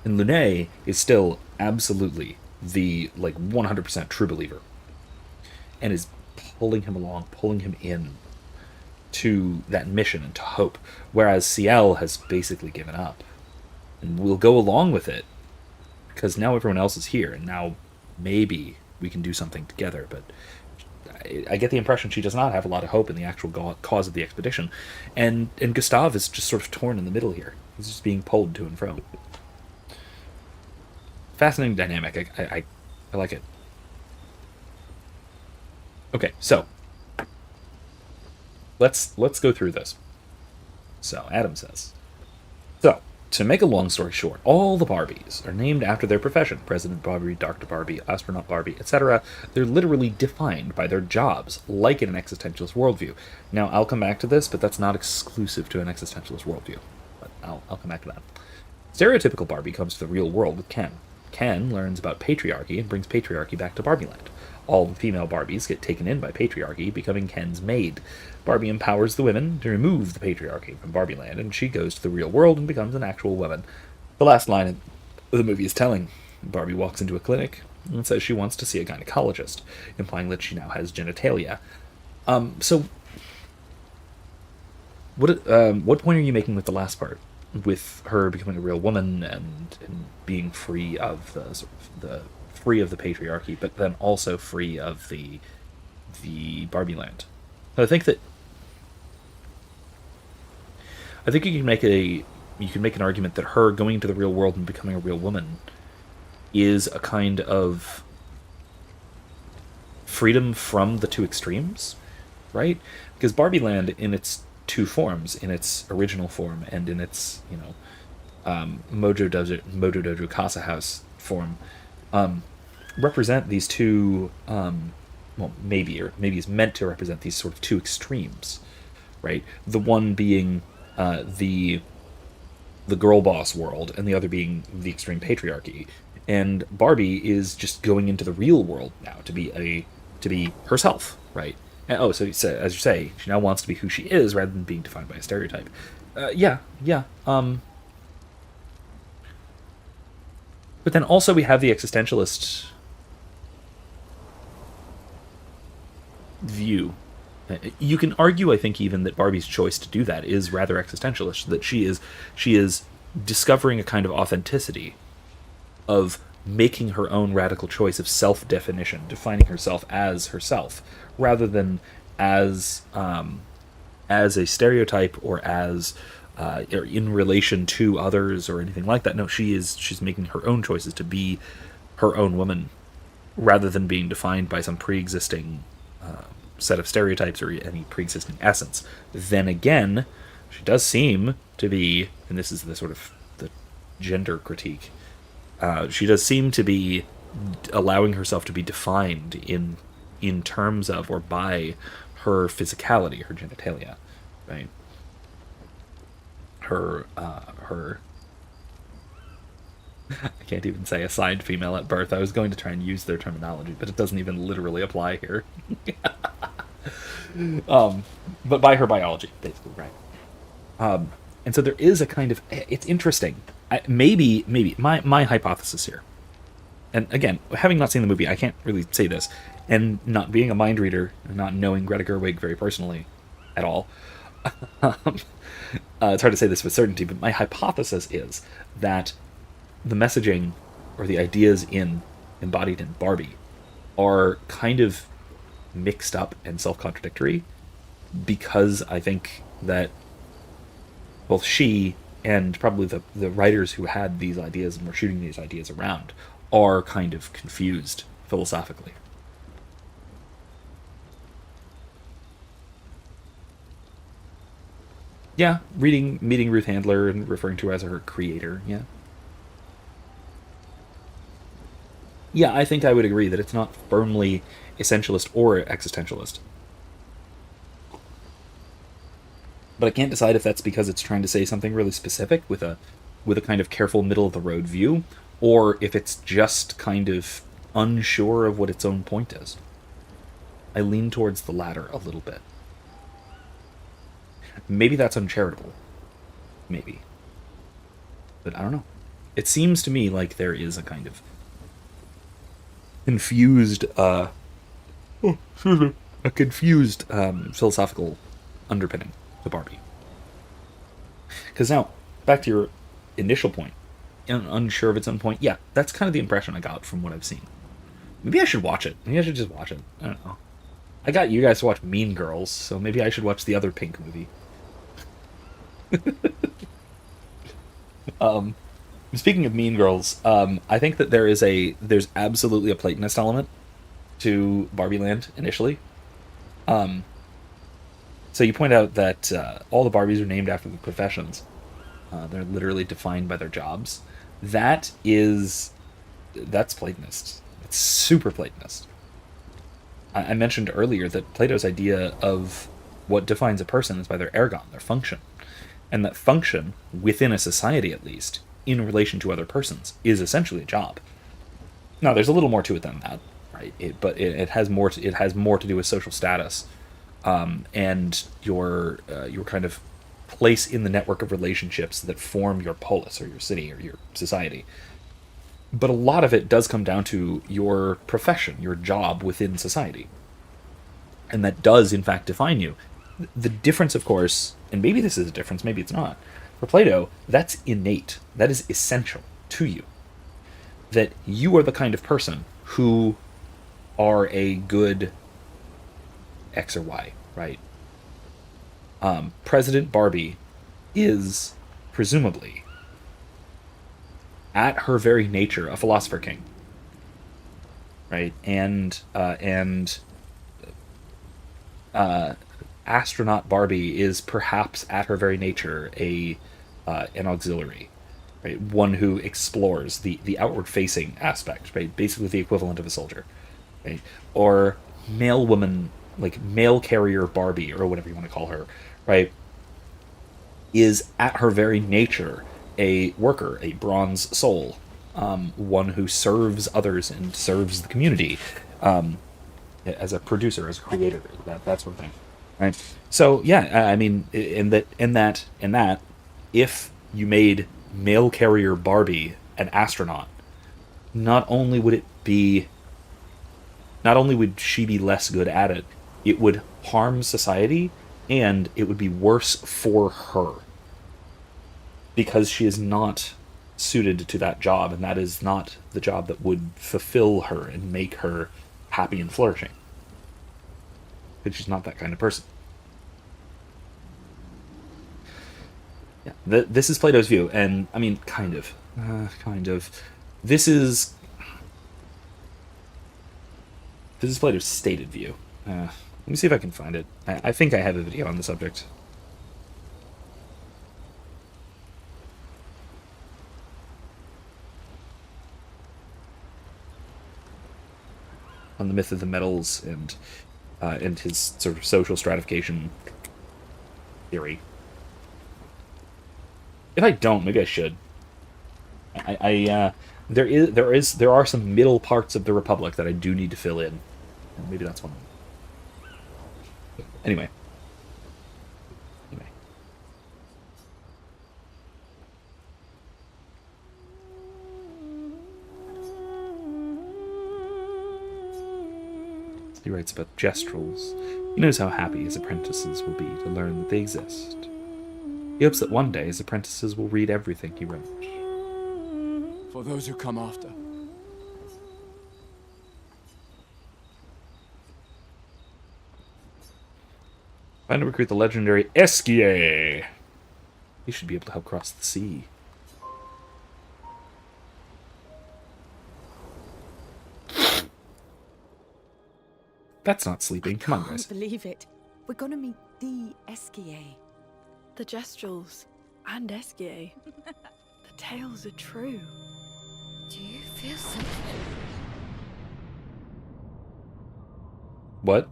And Linné is still absolutely the 100% true believer, and is pulling him along, pulling him in to that mission and to hope, whereas CL has basically given up and will go along with it because now everyone else is here and now maybe we can do something together. But I get the impression she does not have a lot of hope in the actual cause of the expedition, and Gustave is just sort of torn in the middle here. He's just being pulled to and fro. Fascinating dynamic. I like it. Okay, so let's go through this. So Adam says, so to make a long story short, all the Barbies are named after their profession: President Barbie, Dr. Barbie, Astronaut Barbie, etc. They're literally defined by their jobs, like in an existentialist worldview. Now, I'll come back to this, but that's not exclusive to an existentialist worldview. But I'll come back to that. Stereotypical Barbie comes to the real world with Ken. Ken learns about patriarchy and brings patriarchy back to Barbieland. All the female Barbies get taken in by patriarchy, becoming Ken's maid. Barbie empowers the women to remove the patriarchy from Barbieland, and she goes to the real world and becomes an actual woman. The last line of the movie is telling. Barbie walks into a clinic and says she wants to see a gynecologist, implying that she now has genitalia. So, what point are you making with the last part? With her becoming a real woman and being free of the patriarchy, but then also free of the Barbieland. I think you can make an argument that her going into the real world and becoming a real woman is a kind of freedom from the two extremes, right? Because Barbieland, in its two forms, in its original form and in its Mojo Dojo Casa House form, represent these two maybe is meant to represent these sort of two extremes, right? The one being the girl boss world, and the other being the extreme patriarchy. And Barbie is just going into the real world now to be herself, right? And, so as you say, she now wants to be who she is rather than being defined by a stereotype. Yeah. But then also we have the existentialist view. You can argue, I think, even that Barbie's choice to do that is rather existentialist, that she is discovering a kind of authenticity of making her own radical choice of self-definition, defining herself as herself, rather than as a stereotype or as or in relation to others or anything like that. No, she's making her own choices to be her own woman, rather than being defined by some pre-existing set of stereotypes or any pre-existing essence. Then again, she does seem to be, and this is the sort of the gender critique, she does seem to be allowing herself to be defined in terms of or by her physicality, her genitalia, right? Her I can't even say assigned female at birth. I was going to try and use their terminology, but it doesn't even literally apply here. But by her biology, basically, right? And so there is a kind of, it's interesting. Maybe my hypothesis here, and again, having not seen the movie, I can't really say this, and not being a mind reader, and not knowing Greta Gerwig very personally at all, it's hard to say this with certainty, but my hypothesis is that the messaging or the ideas embodied in Barbie are kind of mixed up and self-contradictory, because I think that both she and probably the writers who had these ideas and were shooting these ideas around are kind of confused philosophically. Yeah, meeting Ruth Handler and referring to her as her creator, yeah. Yeah, I think I would agree that it's not firmly essentialist or existentialist. But I can't decide if that's because it's trying to say something really specific with a kind of careful middle of the road view, or if it's just kind of unsure of what its own point is. I lean towards the latter a little bit. Maybe that's uncharitable. Maybe. But I don't know. It seems to me like there is a kind of confused philosophical underpinning to Barbie. Because now, back to your initial point, unsure of its own point, yeah, that's kind of the impression I got from what I've seen. Maybe I should watch it. Maybe I should just watch it. I don't know. I got you guys to watch Mean Girls, so maybe I should watch the other Pink movie. Speaking of Mean Girls, I think that there's absolutely a Platonist element to Barbie Land initially. So you point out that all the Barbies are named after the professions. They're literally defined by their jobs. That's Platonist. It's super Platonist. I mentioned earlier that Plato's idea of what defines a person is by their ergon, their function. And that function, within a society at least, in relation to other persons, is essentially a job. Now, there's a little more to it than that, right? But it has more to do with social status, and your kind of place in the network of relationships that form your polis or your city or your society. But a lot of it does come down to your profession, your job within society. And that does, in fact, define you. The difference, of course, and maybe this is a difference, maybe it's not, for Plato, that's innate. That is essential to you. That you are the kind of person who are a good X or Y, right? President Barbie is, presumably, at her very nature, a philosopher king. Right? And astronaut Barbie is perhaps at her very nature an auxiliary, right? One who explores the outward facing aspect, right? Basically the equivalent of a soldier, right? Or male woman, like mail carrier Barbie, or whatever you want to call her, right? Is at her very nature a worker, a bronze soul, one who serves others and serves the community, as a producer, as a creator, that sort of thing. Right. So yeah, I mean, in that, if you made mail carrier Barbie an astronaut, not only would she be less good at it, it would harm society, and it would be worse for her, because she is not suited to that job, and that is not the job that would fulfill her and make her happy and flourishing. Because she's not that kind of person. Yeah, this is Plato's view, and I mean, kind of. This is Plato's stated view. Let me see if I can find it. I think I have a video on the subject. On the myth of the metals and his sort of social stratification theory. If I don't, maybe I should. There are some middle parts of the Republic that I do need to fill in. Maybe that's one of them. Anyway. He writes about gestrels. He knows how happy his apprentices will be to learn that they exist. He hopes that one day his apprentices will read everything he wrote. For those who come after. Find and recruit the legendary Esquier. He should be able to help cross the sea. That's not sleeping. Come on, guys. I can't believe it. We're gonna meet the Esquier. The Gestrels and Esquier. The tales are true. Do you feel something? What?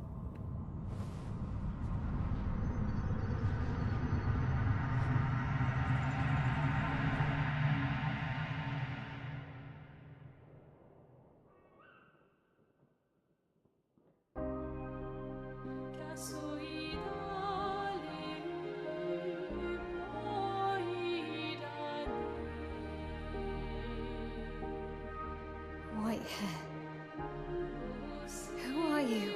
White hair. Who are you?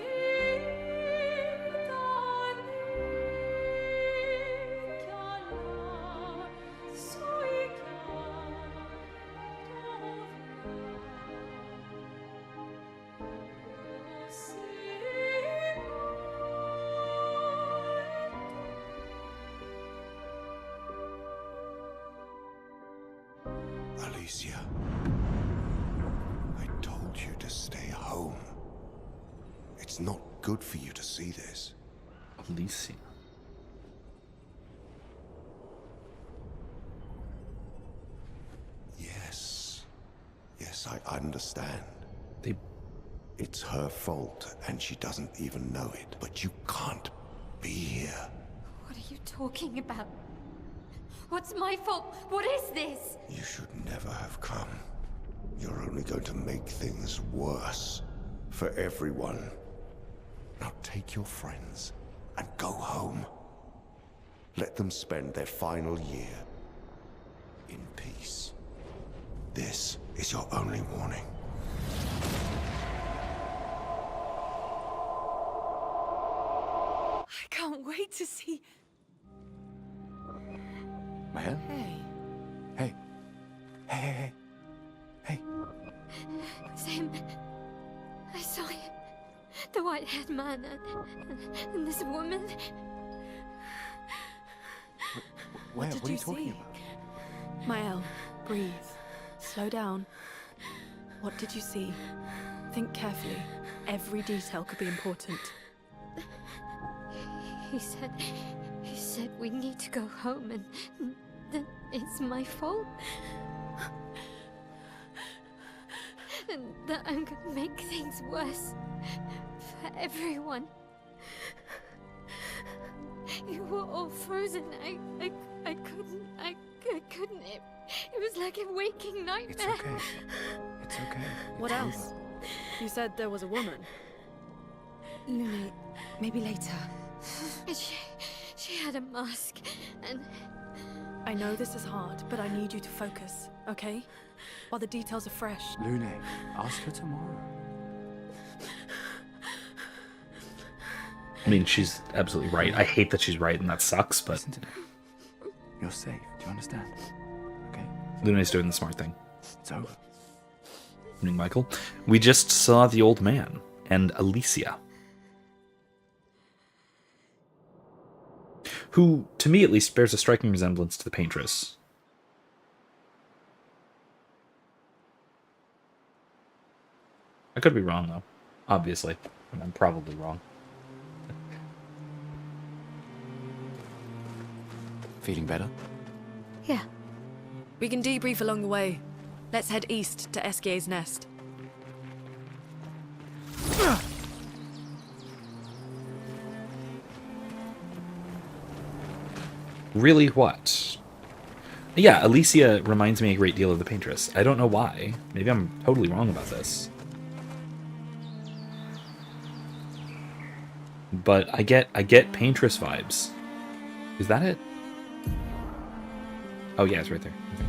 Alicia, I told you to stay home. It's not good for you to see this. Alicia. Yes, I understand. They... It's her fault, and she doesn't even know it. But you can't be here. What are you talking about? What's my fault? What is this? You should never have come. You're only going to make things worse for everyone. Now take your friends and go home. Let them spend their final year in peace. This is your only warning. I can't wait to see. Maya? Hey. Hey. Hey. It's him. I saw him. The white-haired man and this woman. Where? What did What are you you talking see? about? Mael, breathe. Slow down. What did you see? Think carefully. Every detail could be important. He said we need to go home and that it's my fault. And that I'm gonna make things worse for everyone. You were all frozen. I couldn't. It was like a waking nightmare. It's okay. It's okay. What else? You said there was a woman. Luna, maybe later. She had a mask, and I know this is hard, but I need you to focus, okay? While the details are fresh. Lune, ask her tomorrow. I mean, she's absolutely right. I hate that she's right, and that sucks, but... Listen to me. You're safe. Do you understand? Okay? Luna's doing the smart thing. It's over. Evening, Michael. We just saw the old man and Alicia, who, to me at least, bears a striking resemblance to the paintress. I could be wrong, though. Obviously. I'm probably wrong. Feeling better? Yeah. We can debrief along the way. Let's head east to Eskier's nest. Really, what? Yeah, Alicia reminds me a great deal of the paintress. I don't know why. Maybe I'm totally wrong about this. But I get paintress vibes. Is that it? Oh yeah, it's right there. Okay.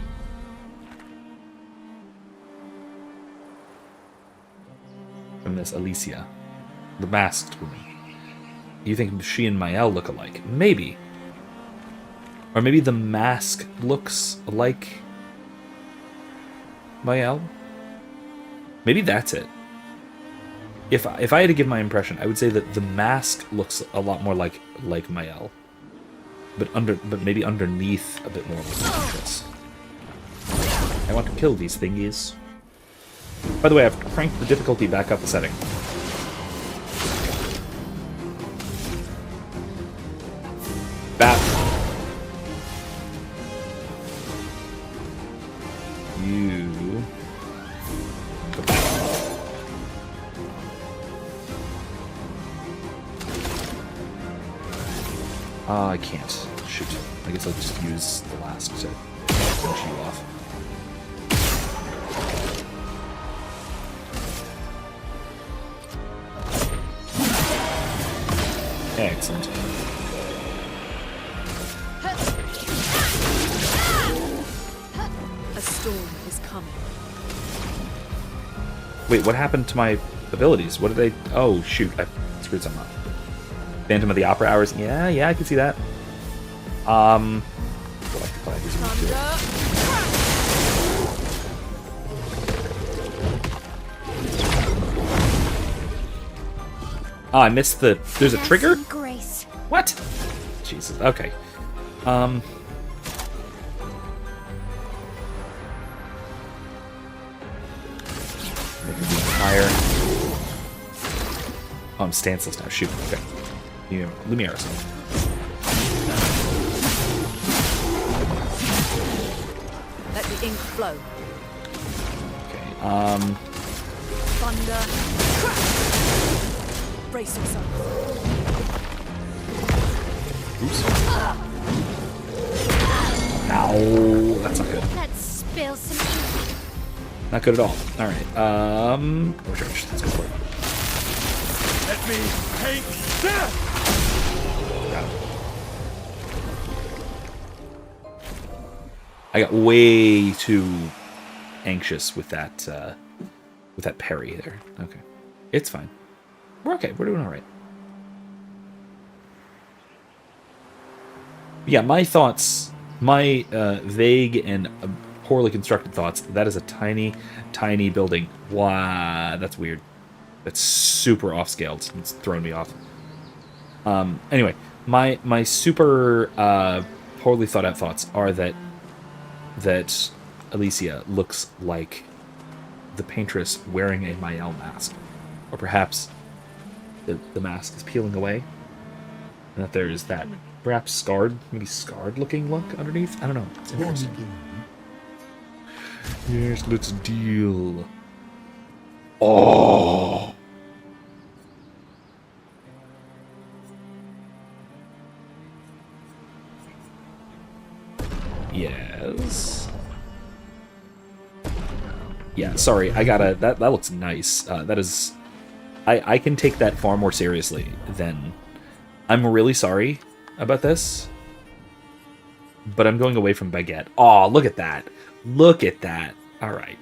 From this Alicia, the masked woman. You think she and Mael look alike? Maybe. Or maybe the mask looks like Mael? Maybe that's it. If I had to give my impression, I would say that the mask looks a lot more like Mael. But maybe underneath a bit more like the paintress. I want to kill these thingies. By the way, I've cranked the difficulty back up a setting. Bat. You. Go back. I can't. Shoot. I guess I'll just use the last to finish you off. Excellent. A storm is coming. Wait, what happened to my abilities? What did they... Oh, shoot. I screwed something up. Phantom of the Opera hours. Yeah, I can see that. Oh, I missed the... There's a trigger? Grace. What? Jesus. Okay. Make it even higher. Oh, I'm stanceless now. Shoot. Okay. Lumiere. Let the ink flow. Okay. Thunder. Brace yourself. Oops. Ow. That's not good. Let's spill some ink. Not good at all. Alright. Overcharge. Let's go for it. Let me paint death! Got it. I got way too anxious with that parry there. Okay. It's fine. We're okay. We're doing alright. Yeah, my thoughts, my vague and poorly constructed thoughts, that is a tiny, tiny building. Wow, that's weird. That's super off-scaled. It's throwing me off. Anyway, my super poorly thought out thoughts are that Alicia looks like the paintress wearing a Mael mask. Or perhaps the mask is peeling away. And that there's that perhaps scarred, maybe scarred looking look underneath. I don't know. It's interesting. Yes, let's deal. Oh! Yes. Yeah, sorry, I gotta... That looks nice. That is... I can take that far more seriously than... I'm really sorry about this, but I'm going away from Baguette. Aw, look at that. Look at that. Alright.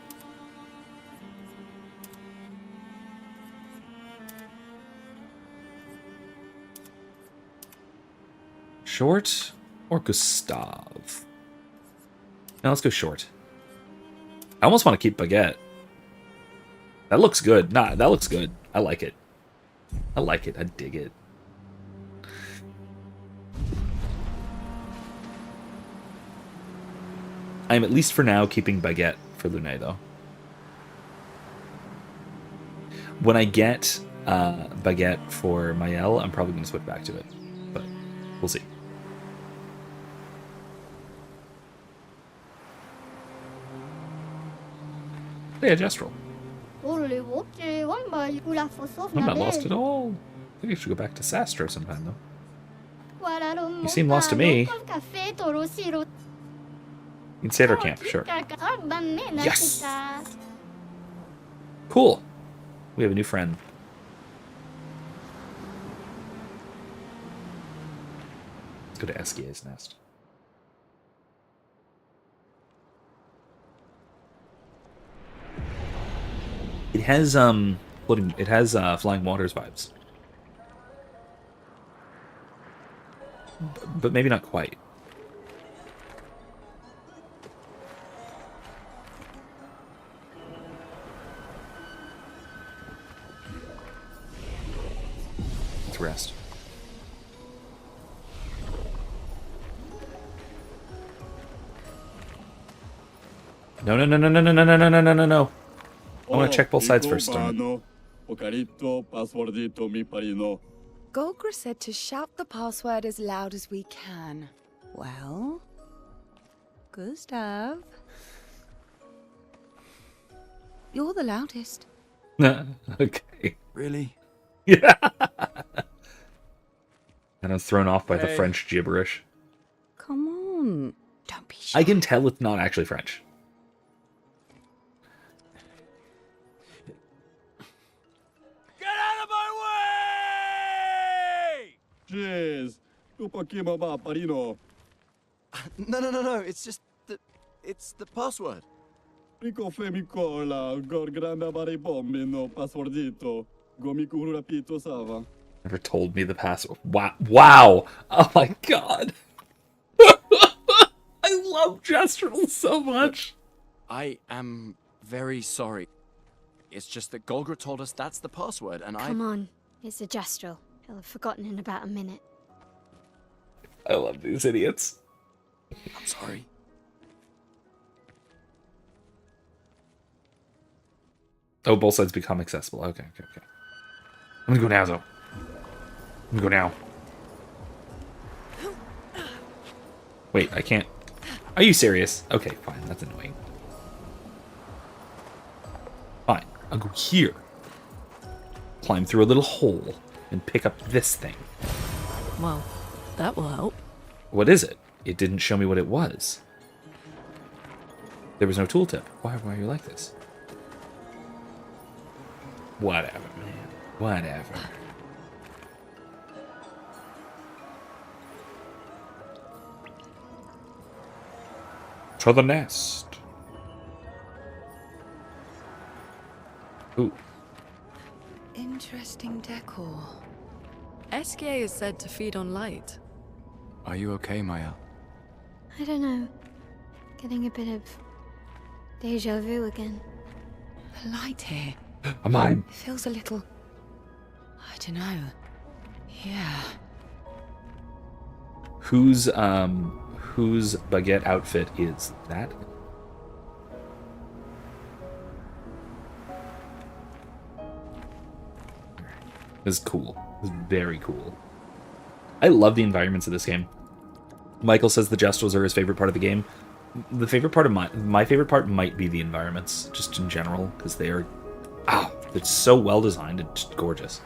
Short or Gustav? Now let's go short. I almost want to keep Baguette. That looks good. Nah, that looks good. I like it. I like it. I dig it. I am, at least for now, keeping Baguette for Lune, though. When I get Baguette for Mael, I'm probably going to switch back to it. But we'll see. Yeah, Jestral. I'm not lost at all. I think I should go back to Sastro sometime, though. You seem lost to me. Insider camp, sure. Yes! Cool. We have a new friend. Let's go to Eskier's nest. It has Flying Waters vibes. But maybe not quite. Let's rest. No. I want to check both sides first. Golgra said to shout the password as loud as we can. Well, Gustav, you're the loudest. Okay. Really? Yeah. And I was thrown off by the French gibberish. Come on, don't be shy. I can tell it's not actually French. Jeez. No. It's just that it's the password. Rico femicola, gor granda bare bombino, passwordito, gomiku rapito sava. Never told me the password. Wow. Oh my god. I love Jestral so much. I am very sorry. It's just that Golgra told us that's the password, and Come on, it's a Jestral. He'll have forgotten in about a minute. I love these idiots. I'm sorry. Oh, both sides become accessible. Okay. I'm gonna go now, though. I'm gonna go now. Wait, I can't. Are you serious? Okay, fine. That's annoying. Fine. I'll go here. Climb through a little hole and pick up this thing. Well, that will help. What is it? It didn't show me what it was. There was no tooltip. Why are you like this? Whatever, man. Whatever. To the nest. Ooh. Interesting decor. Eskier is said to feed on light. Are you okay, Maya? I don't know. Getting a bit of deja vu again. The light here. A mime. It feels a little... I don't know. Yeah. Whose Baguette outfit is that? This is cool. This is very cool. I love the environments of this game. Michael says the Jestrals are his favorite part of the game. The favorite part of my favorite part might be the environments, just in general, because they are... it's so well designed and just gorgeous.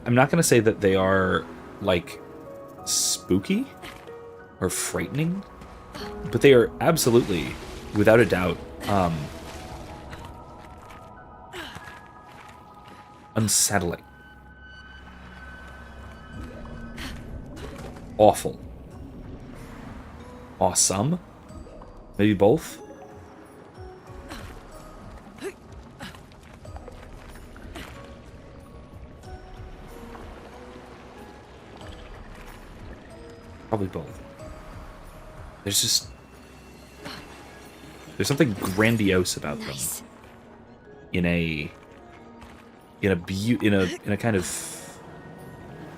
I'm not going to say that they are, like, spooky or frightening, but they are absolutely, without a doubt, unsettling. Awful. Awesome. Maybe both. Probably both. There's something grandiose about them in a kind of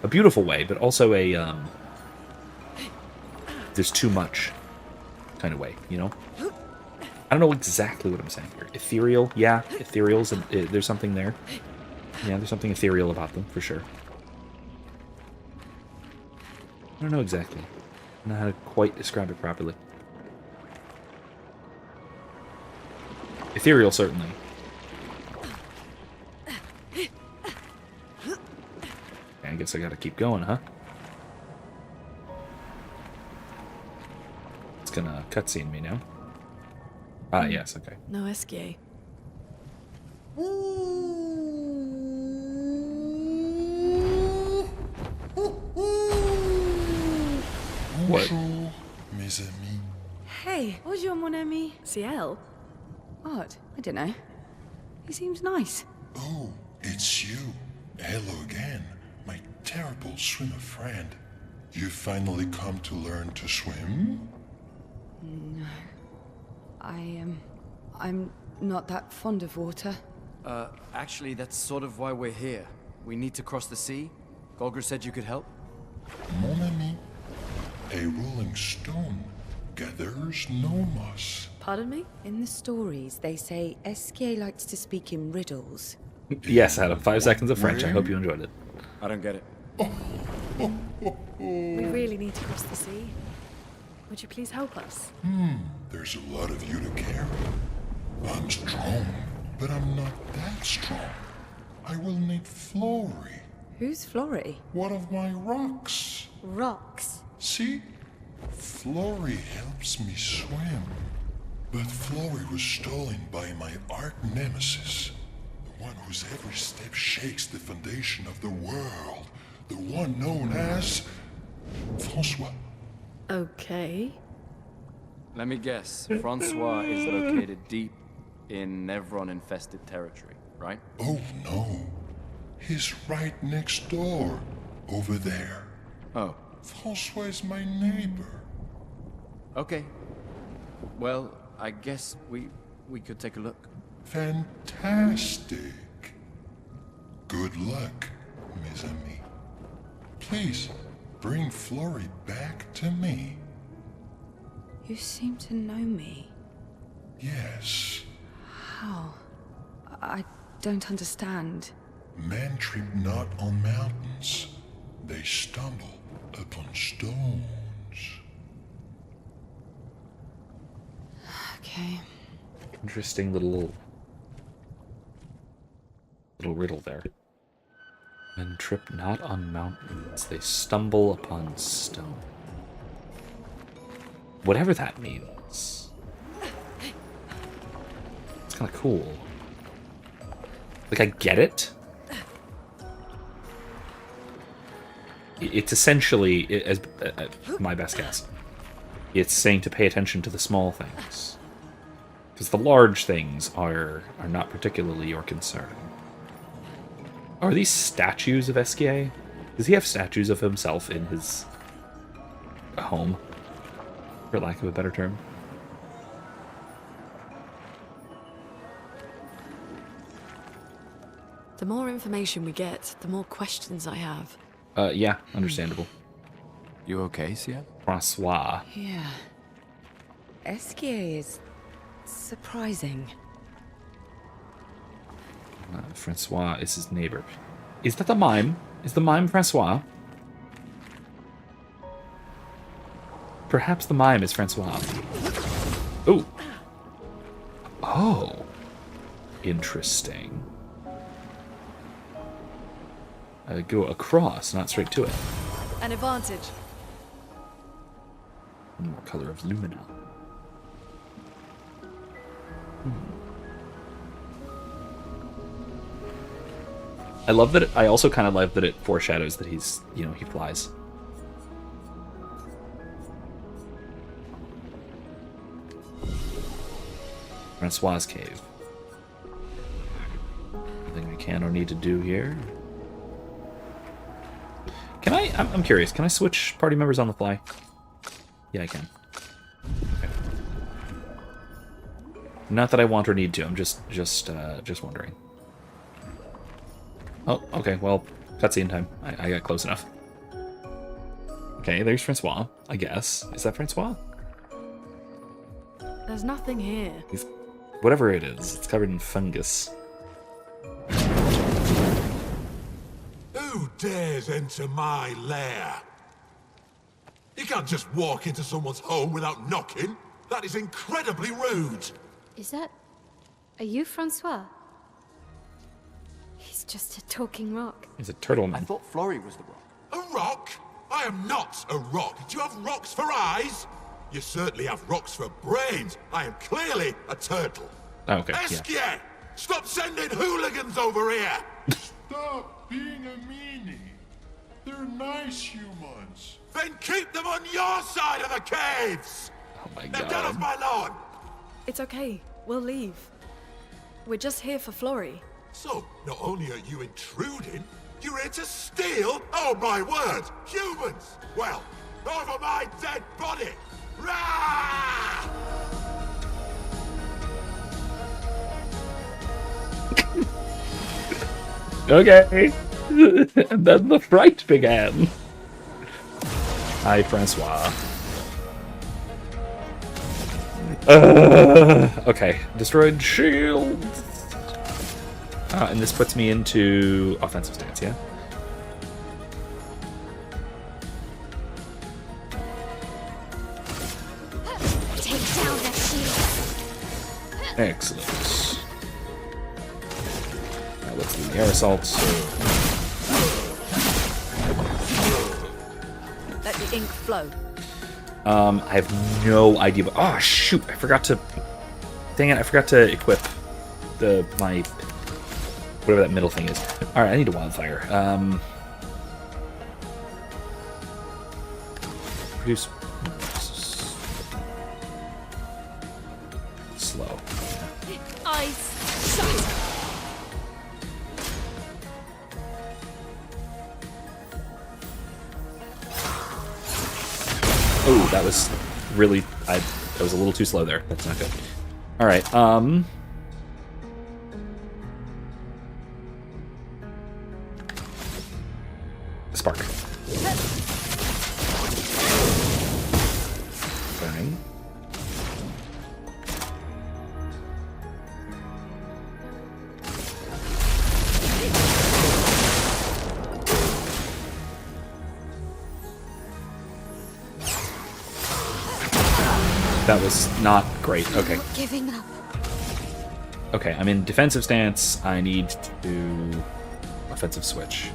a beautiful way, but also a there's too much kind of way, you know? I don't know exactly what I'm saying here. Ethereal, yeah, ethereals, there's something there. Yeah, there's something ethereal about them, for sure. I don't know exactly. I don't know how to quite describe it properly. Ethereal, certainly. Okay, I guess I gotta keep going, huh? It's gonna cutscene me now. Ah, yes, okay. No Esquier. What? Bonjour, mes amis. Hey, Bonjour, mon ami. Ciel? Art. I don't know. He seems nice. Oh, it's you. Hello again, my terrible swimmer friend. You finally come to learn to swim? No. I'm not that fond of water. Actually, that's sort of why we're here. We need to cross the sea. Golgra said you could help. Mon ami, a rolling stone gathers no moss. Pardon me? In the stories, they say Esquier likes to speak in riddles. Yes, Adam, 5 seconds of French. I hope you enjoyed it. I don't get it. We really need to cross the sea. Would you please help us? There's a lot of you to carry. I'm strong, but I'm not that strong. I will need Flory, Who's Flory? one of my rocks. Rocks. See? Flory helps me swim. But Flory was stolen by my arch nemesis. The one whose every step shakes the foundation of the world. The one known as... François. Okay. Let me guess. Francois is located deep in Nevron-infested territory, right? Oh no. He's right next door. Over there. Oh, François is my neighbor. okay. Well, I guess we could take a look. Fantastic. Good luck, mes amis. Please, bring Flory back to me. You seem to know me. Yes. How? I don't understand. Men trip not on mountains. They stumble upon stones. Okay. Interesting little riddle there. Men trip not on mountains, they stumble upon stone. Whatever that means. It's kind of cool. Like, I get it. It's essentially, as my best guess, it's saying to pay attention to the small things. Because the large things are not particularly your concern. Are these statues of Esquier? Does he have statues of himself in his home? For lack of a better term. The more information we get, the more questions I have. Yeah, understandable. You okay, Sia? Francois. Yeah. Esquier is surprising. Francois is his neighbor. Is that the mime? Is the mime Francois? Perhaps the mime is Francois. Ooh. Oh. Interesting. Go across, not straight to it. An advantage. One more color of lumina. I love that. I also kind of love that it foreshadows that he's, he flies. Francois' cave. Anything we can or need to do here? Can I? I'm curious. Can I switch party members on the fly? Yeah, I can. Not that I want or need to. I'm just wondering. Oh, okay. Well, cutscene time. I got close enough. Okay, there's Francois, I guess. Is that Francois? There's nothing here. Whatever it is, it's covered in fungus. Who dares enter my lair? You can't just walk into someone's home without knocking. That is incredibly rude. Is that... Are you Francois? He's just a talking rock. He's a turtle man. I thought Florrie was the rock. A rock? I am not a rock. Do you have rocks for eyes? You certainly have rocks for brains. I am clearly a turtle. Oh, okay, Esquier! yeah. Stop sending hooligans over here! Stop being a meanie. They're nice humans. Then keep them on your side of the caves! Oh my Now god. get off my lawn! It's okay. We'll leave. We're just here for Florrie. So, not only are you intruding, you're here to steal? Oh my word! Humans! Well, over my dead body! Rah! Okay. And then the fright began. Hi, Francois. Okay, destroyed shield. And this puts me into offensive stance, yeah? Take down that shield. Excellent. Now let's do the air assault. Let the ink flow. I have no idea. But, oh shoot! I forgot to. Dang it! I forgot to equip my whatever that middle thing is. All right, I need a wildfire. Produce slow. Eyes shut. Oh, that was really. That was a little too slow there. That's not good. All right. Spark. Burning. That was not great. Okay. Not giving up. Okay, I'm in defensive stance. I need to offensive switch.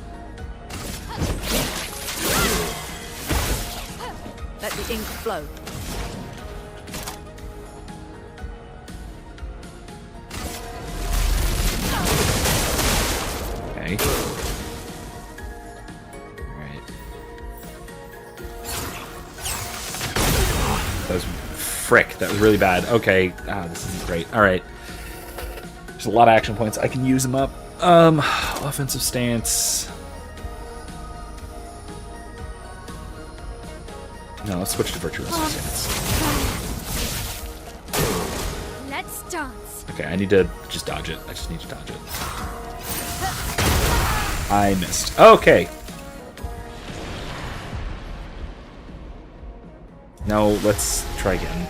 Let the ink flow. Okay. Alright. That was frick. That was really bad. Okay. Ah, this isn't great. Alright. There's a lot of action points. I can use them up. Offensive stance. No, let's switch to virtuoso stance. Let's dance. Okay, I need to just dodge it. I just need to dodge it. I missed. Okay. Now let's try again.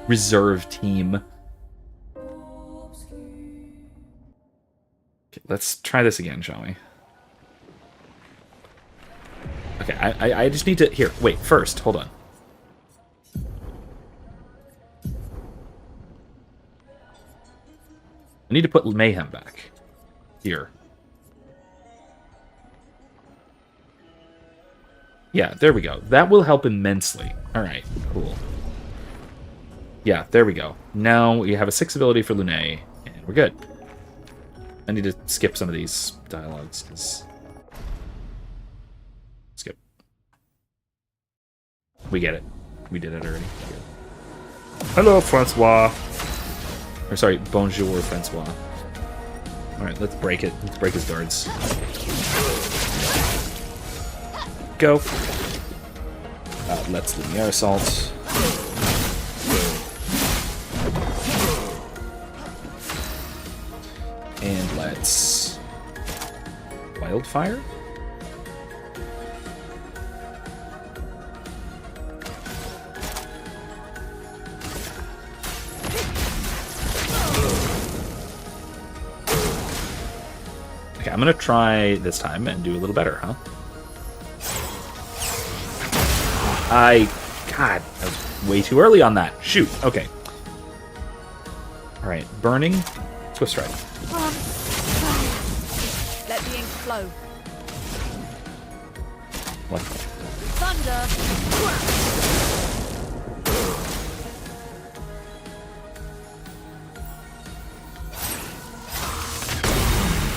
Reserve team. Okay, let's try this again, shall we? Okay, I just need to... Here, wait, first, hold on. I need to put Mayhem back. Here. Yeah, there we go. That will help immensely. Alright, cool. Yeah, there we go. Now we have a 6 ability for Lune, and we're good. I need to skip some of these dialogues, because... Skip. We get it. We did it already. Hello, Francois. Or sorry, bonjour, Francois. Alright, let's break it. Let's break his guards. Go. Let's do the air assault. And let's... Wildfire? Okay, I'm gonna try this time and do a little better, huh? God, I was way too early on that. Shoot, okay. Alright, burning, Swift Strike. Let the ink flow. What? Thunder!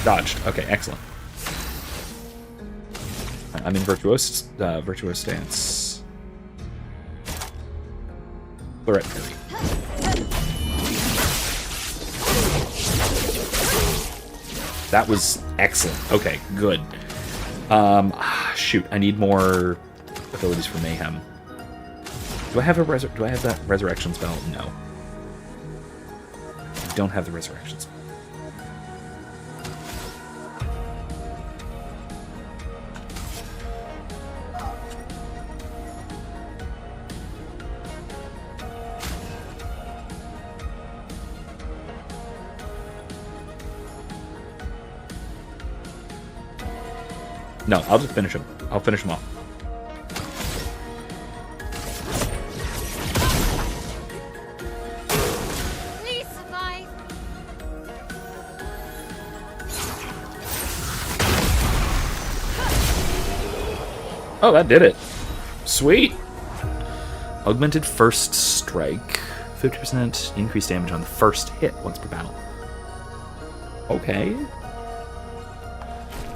Dodged. Okay, excellent. I'm in virtuous stance. Threat parry. That was excellent. Okay, good. Shoot, I need more abilities for mayhem. Do I have that resurrection spell? No. I don't have the resurrection spell. No, I'll just finish him. I'll finish him off. Please survive. Oh, that did it. Sweet. Augmented first strike. 50% increased damage on the first hit once per battle. Okay.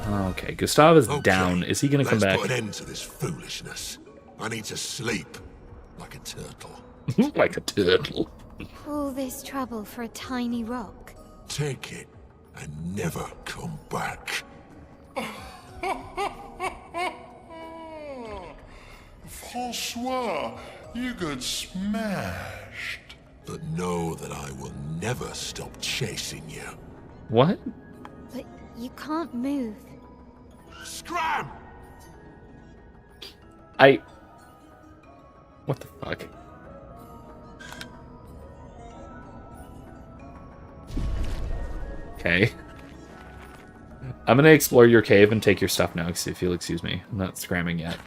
Okay, Gustav is down. Is he going to come back? Let's put an end to this foolishness. I need to sleep like a turtle. Like a turtle. All this trouble for a tiny rock. Take it and never come back. Francois, you got smashed. But know that I will never stop chasing you. What? But you can't move. Scram! What the fuck? Okay. I'm gonna explore your cave and take your stuff now, if you'll excuse me. I'm not scramming yet.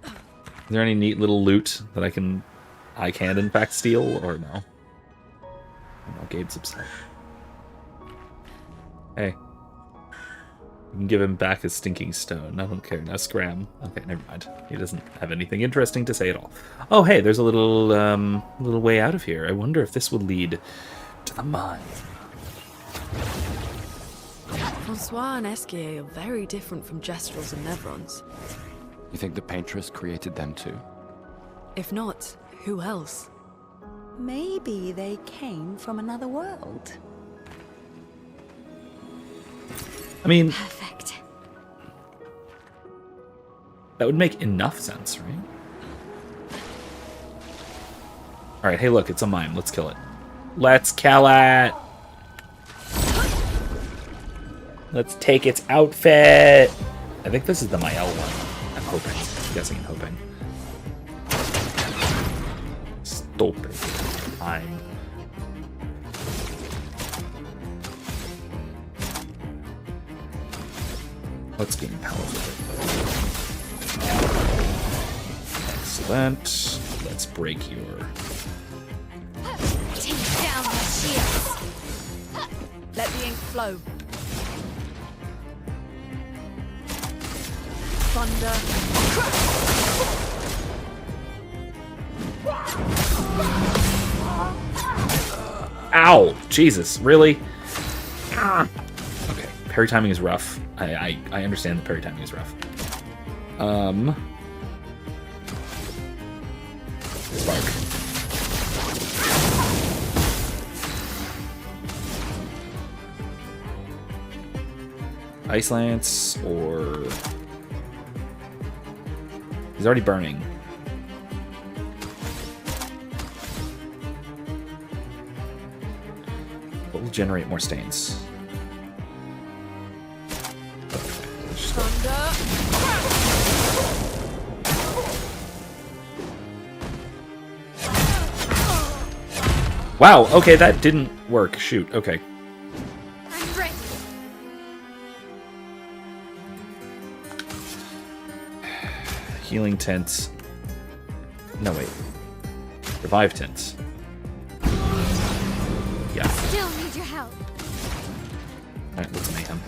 Is there any neat little loot that I can in fact steal, or no? No, Gabe's upset. Hey. You can give him back his stinking stone. I don't care. Now scram. Okay, never mind. He doesn't have anything interesting to say at all. Oh, hey, there's a little way out of here. I wonder if this will lead to the mine. Francois and Esquier are very different from Jestrels and Nevrons. You think the Paintress created them too? If not, who else? Maybe they came from another world. I mean, Perfect. that would make enough sense, right? Alright, hey look, it's a mime. Let's kill it. Let's kill it! Let's take its outfit! I think this is the Mael one. I'm hoping. I'm guessing and hoping. Stupid. Mime. Let's gain power with it. Excellent. Let's break your... Take down the shields. Let the ink flow. Thunder. Ow! Jesus, really? Okay, parry timing is rough. I understand the parry timing is rough. Spark. Ice Lance or He's already burning. What will generate more stains? Wow, okay, that didn't work. Shoot, okay. I'm ready. Healing tints. No, wait. Revive tints. Yeah. Still need your help. Alright, let's mayhem.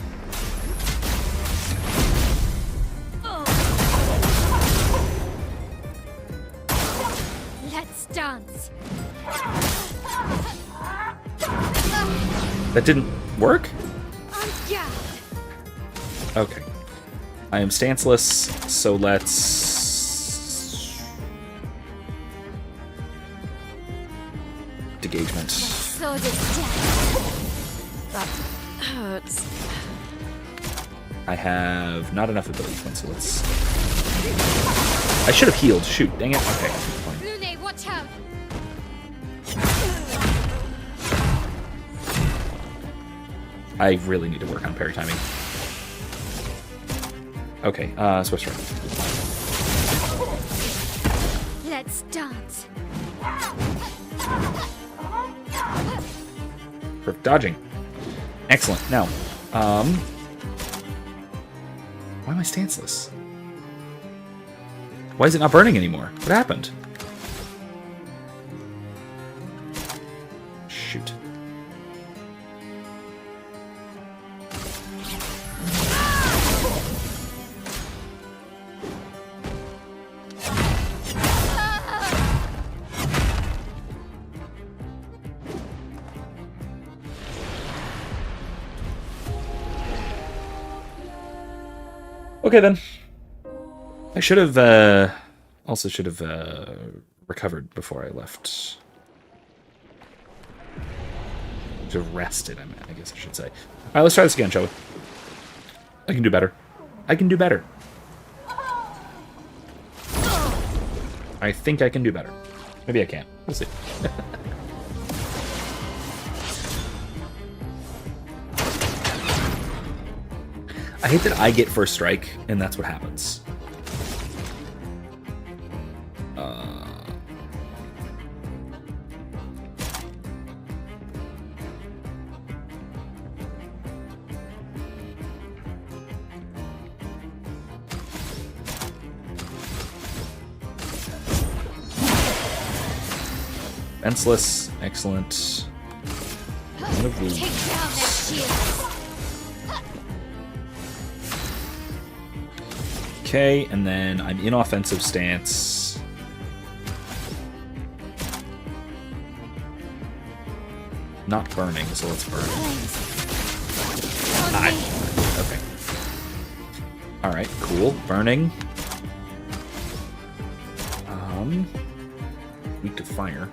Let's dance. That didn't work? Yeah. Okay. I am stanceless, so let's... Degagement. So does death. That hurts. I have not enough ability points, so let's... I should have healed. Shoot, dang it. Okay, fine. Lune, watch out. I really need to work on parry timing. Okay, Swift Strike. Let's dance. Perfect dodging. Excellent. Now, why am I stanceless? Why is it not burning anymore? What happened? Shoot. Okay then. I should have also should have recovered before I left. Should have rested, I guess I should say. Alright, let's try this again, shall we? I can do better. I can do better. I think I can do better. Maybe I can't. We'll see. I hate that I get first strike, and that's what happens. Fenceless, excellent. One of these. Take down their shields. Okay, and then I'm in offensive stance. Not burning, so let's burn. Okay. Alright, cool. Burning. Weak to fire.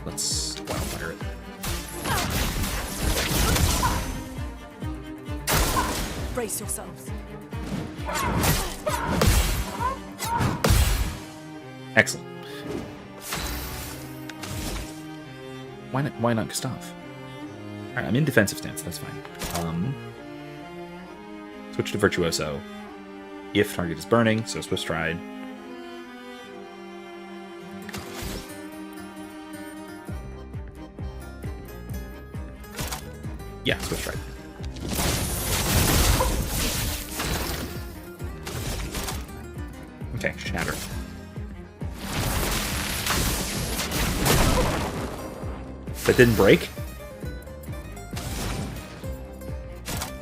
Let's wildfire it. Brace yourselves. Excellent. Why not Gustav? Alright, I'm in defensive stance, that's fine. Switch to Virtuoso. If target is burning, so Swift Stride. Yeah, Swift Stride. Okay, Shatter. That didn't break?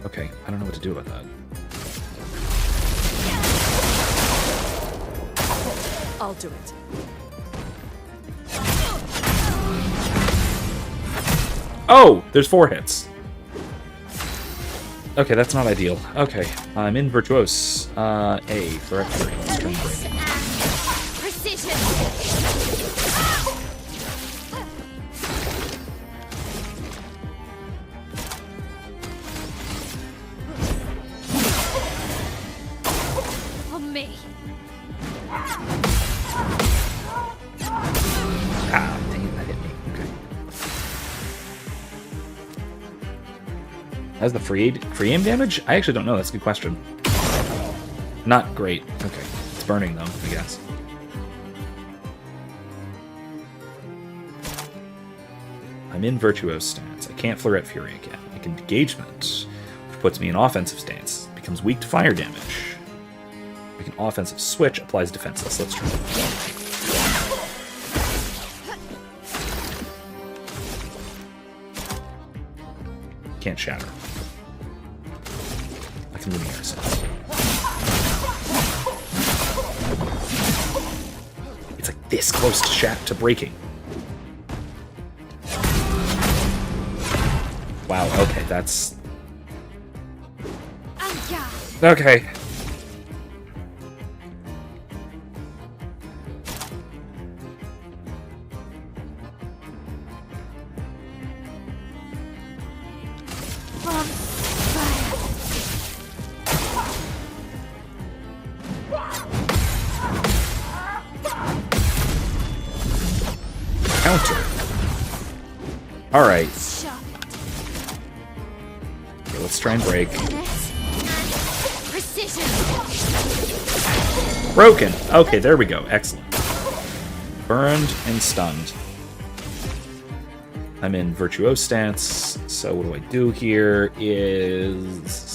Okay, I don't know what to do about that. I'll do it. Oh! There's 4 hits. Okay, that's not ideal. Okay, I'm in Virtuose. A for X-ray. Let's turn break. Precision. me. Ah, dang it, that hit me. Okay. Has the free aim damage? I actually don't know. That's a good question. Not great. Okay. It's burning, though, I guess. I'm in Virtuoso stance. I can't Flare Fury again. Make engagement, which puts me in offensive stance. Becomes weak to fire damage. Make an offensive switch, applies defenseless. Let's try it. Can't shatter. I can linear sense. It's like this close to breaking. Wow, okay, that's... Okay. Counter. Alright. Okay, let's try and break. Precision. Broken! Okay, there we go. Excellent. Burned and stunned. I'm in Virtuoso stance, so what do I do here is...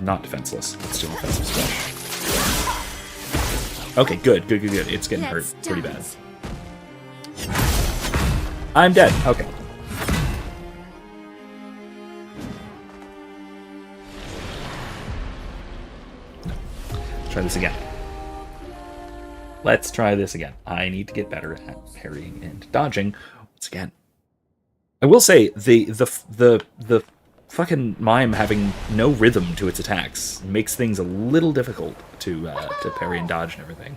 Not defenseless. Let's do offensive splash. Okay, good. It's getting hurt pretty bad. I'm dead. Okay. Try this again. Let's try this again. I need to get better at parrying and dodging once again. I will say the fucking mime having no rhythm to its attacks makes things a little difficult to parry and dodge and everything.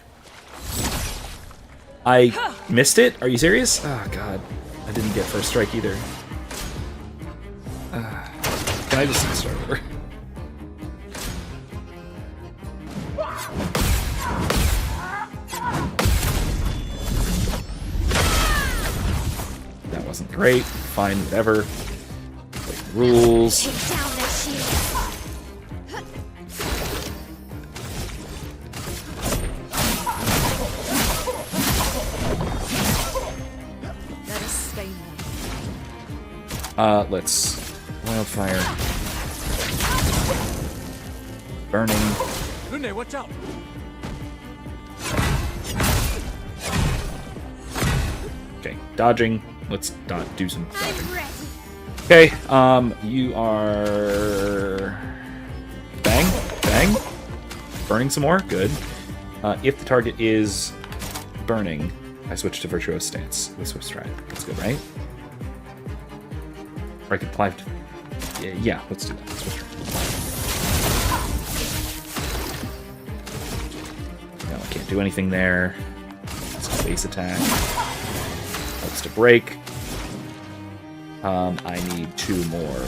I missed it? Are you serious? Oh god, I didn't get first strike either. Can I just start over? That wasn't great. Fine, whatever. Rules. Take down their shield. Let us stain them. Let's wildfire. Burning. Lune, watch out! Okay, dodging. Let's do some dodging. I'm ready. Okay, you are... Bang. Burning some more, good. If the target is burning, I switch to Virtuoso stance. We switch stride. That's good, right? Or I could apply... Yeah, let's do that. Switch stride. No, I can't do anything there. It's a base attack. Helps to break. I need 2 more.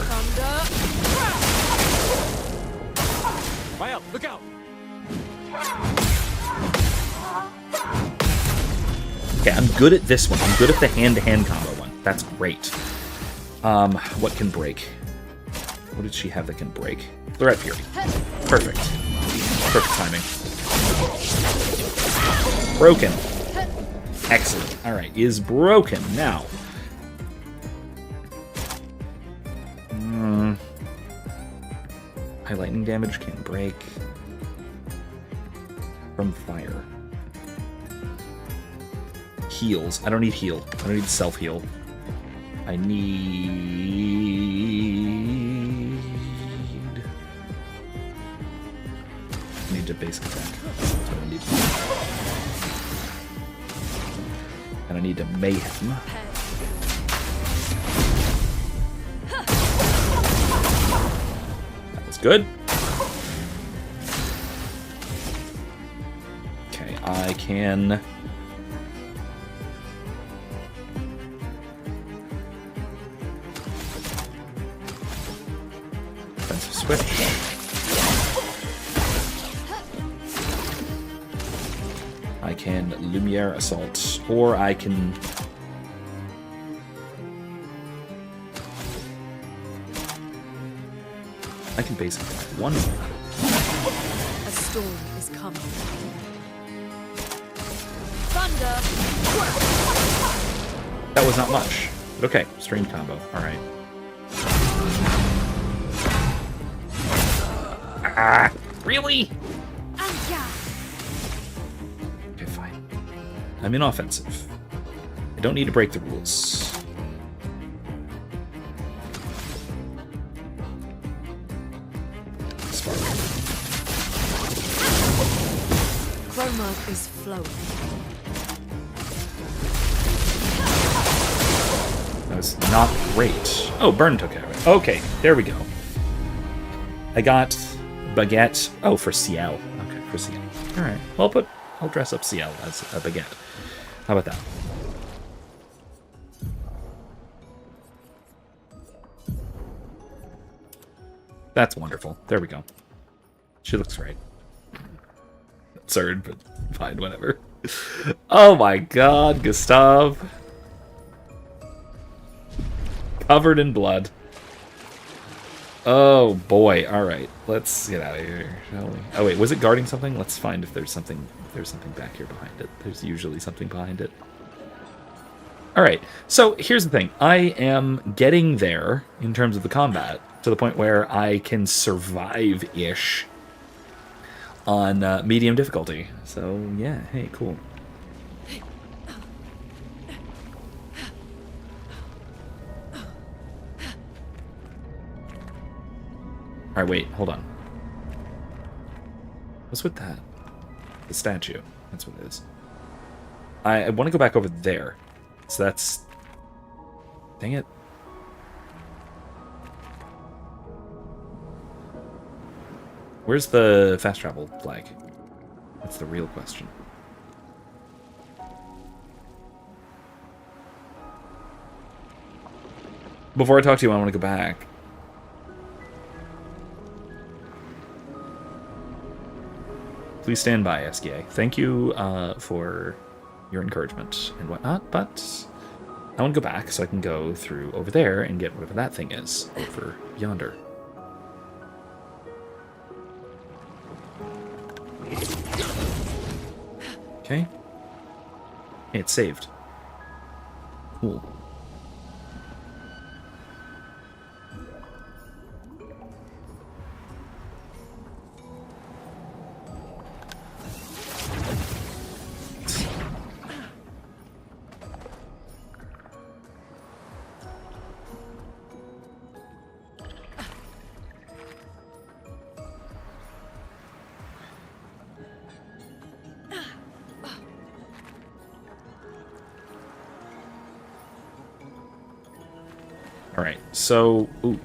Fire! Look out! Okay, I'm good at this one. I'm good at the hand-to-hand combo one. That's great. What can break? What did she have that can break? Flare Fury. Perfect. Perfect timing. Broken. Excellent. Alright, is broken. Now. High lightning damage can break. From fire. Heals. I don't need heal. I don't need self-heal. I need a basic attack. That's what I need. And I need a mayhem. That was good. Okay, I can... offensive switch. I can Lumiere Assault, or I can... basically one. A storm is coming. Thunder! That was not much. But okay, stream combo. Alright. Ah! Really? Okay, fine. I'm inoffensive. I don't need to break the rules. Chroma is flowing. That was not great. Oh, burn took care of it. Okay, there we go. I got baguette. Oh, for Ciel. Okay, for Ciel. All right. Well, I'll dress up Ciel as a baguette. How about that? That's wonderful. There we go. She looks great. Absurd, but fine, whatever. Oh my god, Gustav. Covered in blood. Oh boy, alright. Let's get out of here, shall we? Oh wait, was it guarding something? Let's find if there's something back here behind it. There's usually something behind it. Alright, so here's the thing. I am getting there in terms of the combat to the point where I can survive-ish on medium difficulty. So, yeah, hey, cool. Alright, wait, hold on. What's with that? The statue. That's what it is. I want to go back over there. So that's... Dang it. Where's the fast travel flag? That's the real question. Before I talk to you, I want to go back. Please stand by, SKA. Thank you for your encouragement and whatnot, but I want to go back so I can go through over there and get whatever that thing is over yonder. Okay. Hey, it's saved. Cool. Alright, so... Ooh,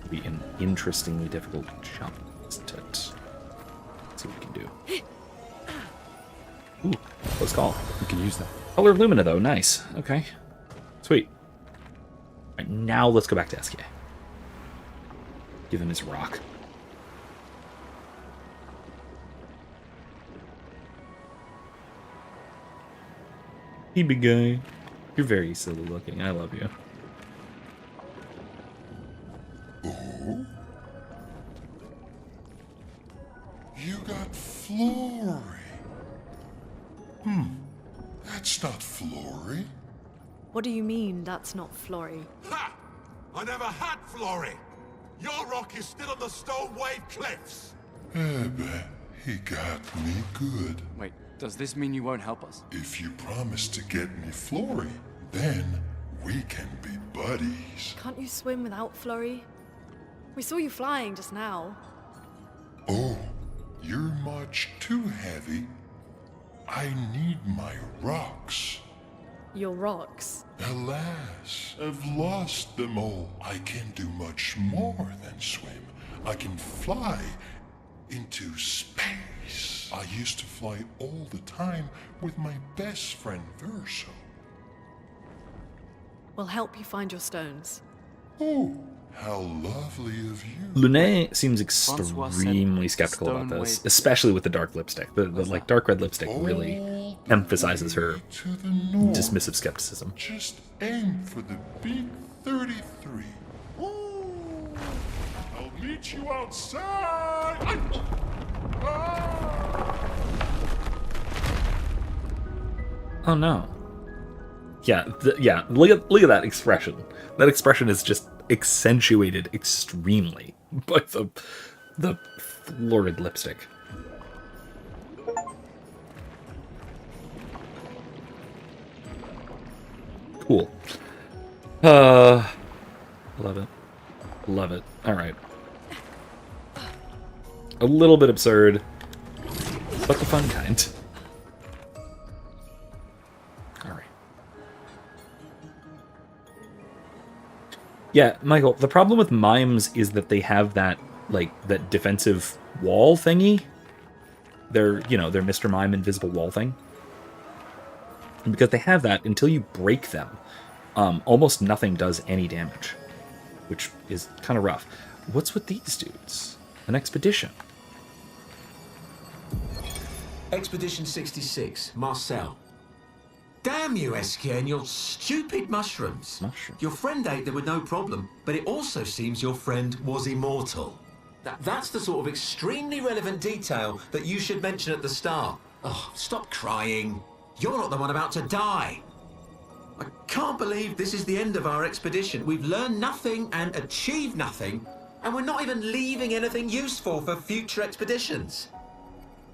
be an interestingly difficult jump. Let's see what we can do. Ooh, close call. We can use that. Color of Lumina, though. Nice. Okay. Sweet. Alright, now let's go back to SK. Give him his rock. Hey, big guy. You're very silly looking. I love you. Oh? You got Flory. That's not Flory. What do you mean that's not Flory? Ha! I never had Flory. Your rock is still on the Stone Wave Cliffs. But he got me good. Wait, does this mean you won't help us? If you promise to get me Flory, then we can be buddies. Can't you swim without Flory? We saw you flying just now. Oh, you're much too heavy. I need my rocks. Your rocks? Alas, I've lost them all. I can do much more than swim. I can fly into space. I used to fly all the time with my best friend Verso. We'll help you find your stones. Oh, How lovely of you. Lunet seems Francois said extremely skeptical about stone this, waves. especially with the dark lipstick. The like dark red lipstick really All the emphasizes her way to the north. dismissive skepticism. Just aim for the big 33. Ooh. I'll meet you outside. Oh no. Yeah, look at that expression. That expression is just accentuated extremely by the florid lipstick. Cool. Love it. Love it. Alright. A little bit absurd, but the fun kind. Alright. Yeah, Michael, the problem with mimes is that they have that, like, that defensive wall thingy. Their Mr. Mime invisible wall thing. And because they have that, until you break them, almost nothing does any damage. Which is kind of rough. What's with these dudes? An expedition. Expedition 66, Marcel. Damn you, Eskia, and your stupid mushrooms. Your friend ate them with no problem, but it also seems your friend was immortal. That's the sort of extremely relevant detail that you should mention at the start. Oh, stop crying. You're not the one about to die. I can't believe this is the end of our expedition. We've learned nothing and achieved nothing, and we're not even leaving anything useful for future expeditions.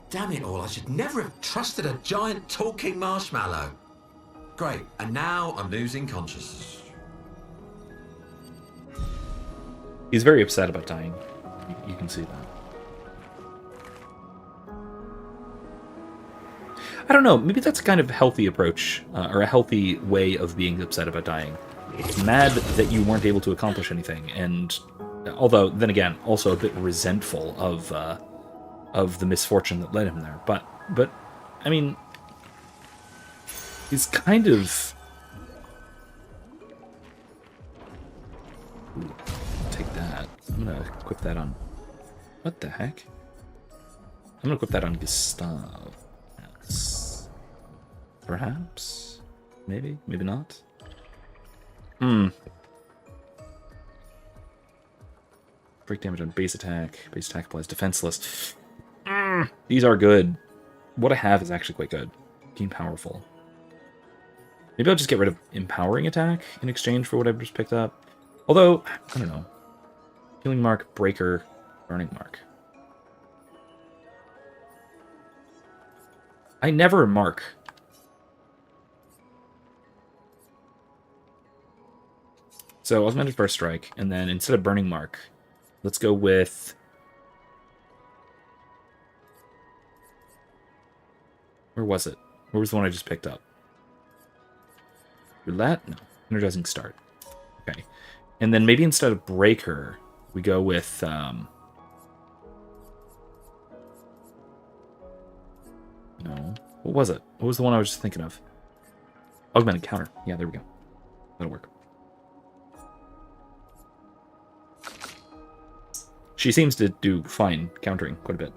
Damn it all, I should never have trusted a giant talking marshmallow. Great, and now I'm losing consciousness. He's very upset about dying. You can see that. I don't know, maybe that's a kind of healthy approach, or a healthy way of being upset about dying. It's mad that you weren't able to accomplish anything, and although, then again, also a bit resentful of the misfortune that led him there. But I mean, he's kind of... Ooh, I'll take that. I'm gonna equip that on... What the heck? I'm gonna equip that on Gustav. Yes. Perhaps? Maybe? Maybe not? Break damage on base attack. Base attack applies defenseless. These are good. What I have is actually quite good. Being powerful. Maybe I'll just get rid of empowering attack in exchange for what I've just picked up. Although, I don't know. Healing mark, breaker, burning mark. I never mark. So Augmented First Strike, and then instead of burning mark, let's go with... Where was it? Where was the one I just picked up? Roulette? No. Energizing Start. Okay. And then maybe instead of Breaker, we go with... No. What was it? What was the one I was just thinking of? Augmented Counter. Yeah, there we go. That'll work. She seems to do fine countering quite a bit.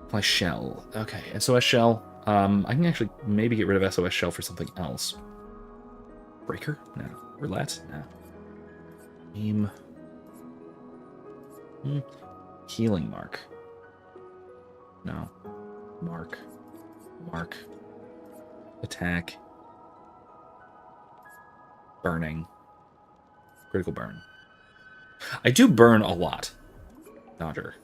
Apply Shell. Okay, SOS Shell. I can actually maybe get rid of SOS Shell for something else. Breaker? No. Roulette? No. Beam. Healing Mark. No. Mark. Mark. Attack. Burning. Critical burn. I do burn a lot. Dodger.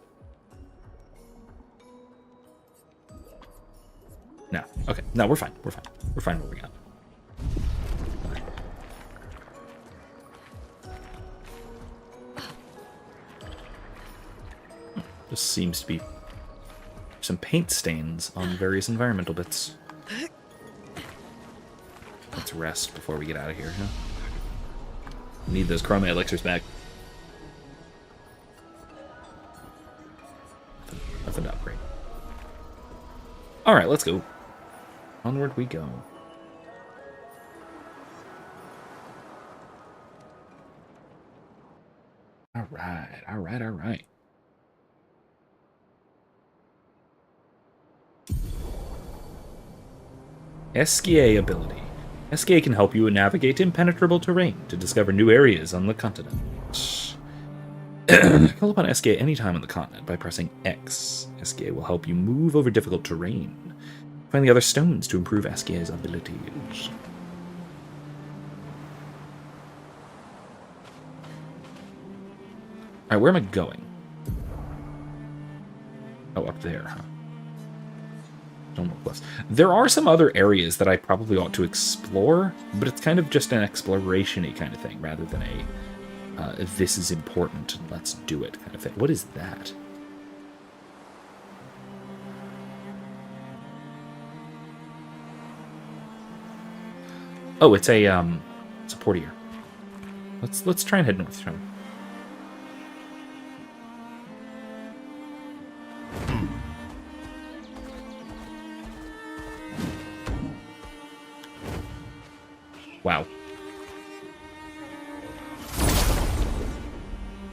No. Okay. No, we're fine. We're fine. We're fine where we got. Just seems to be some paint stains on various environmental bits. Let's rest before we get out of here, huh? Need those chroma elixirs back. Nothing to upgrade. Alright, let's go. Onward we go. All right, all right, all right. SKA ability. SKA can help you navigate impenetrable terrain to discover new areas on the continent. Call upon SKA anytime on the continent by pressing X. SKA will help you move over difficult terrain. Find the other stones to improve SKA's abilities. Alright, where am I going? Oh, up there, huh? Don't look less. There are some other areas that I probably ought to explore, but it's kind of just an exploration-y kind of thing, rather than a if this is important, let's do it kind of thing. What is that? Oh, it's a portier. Let's try and head north, shall we? Wow.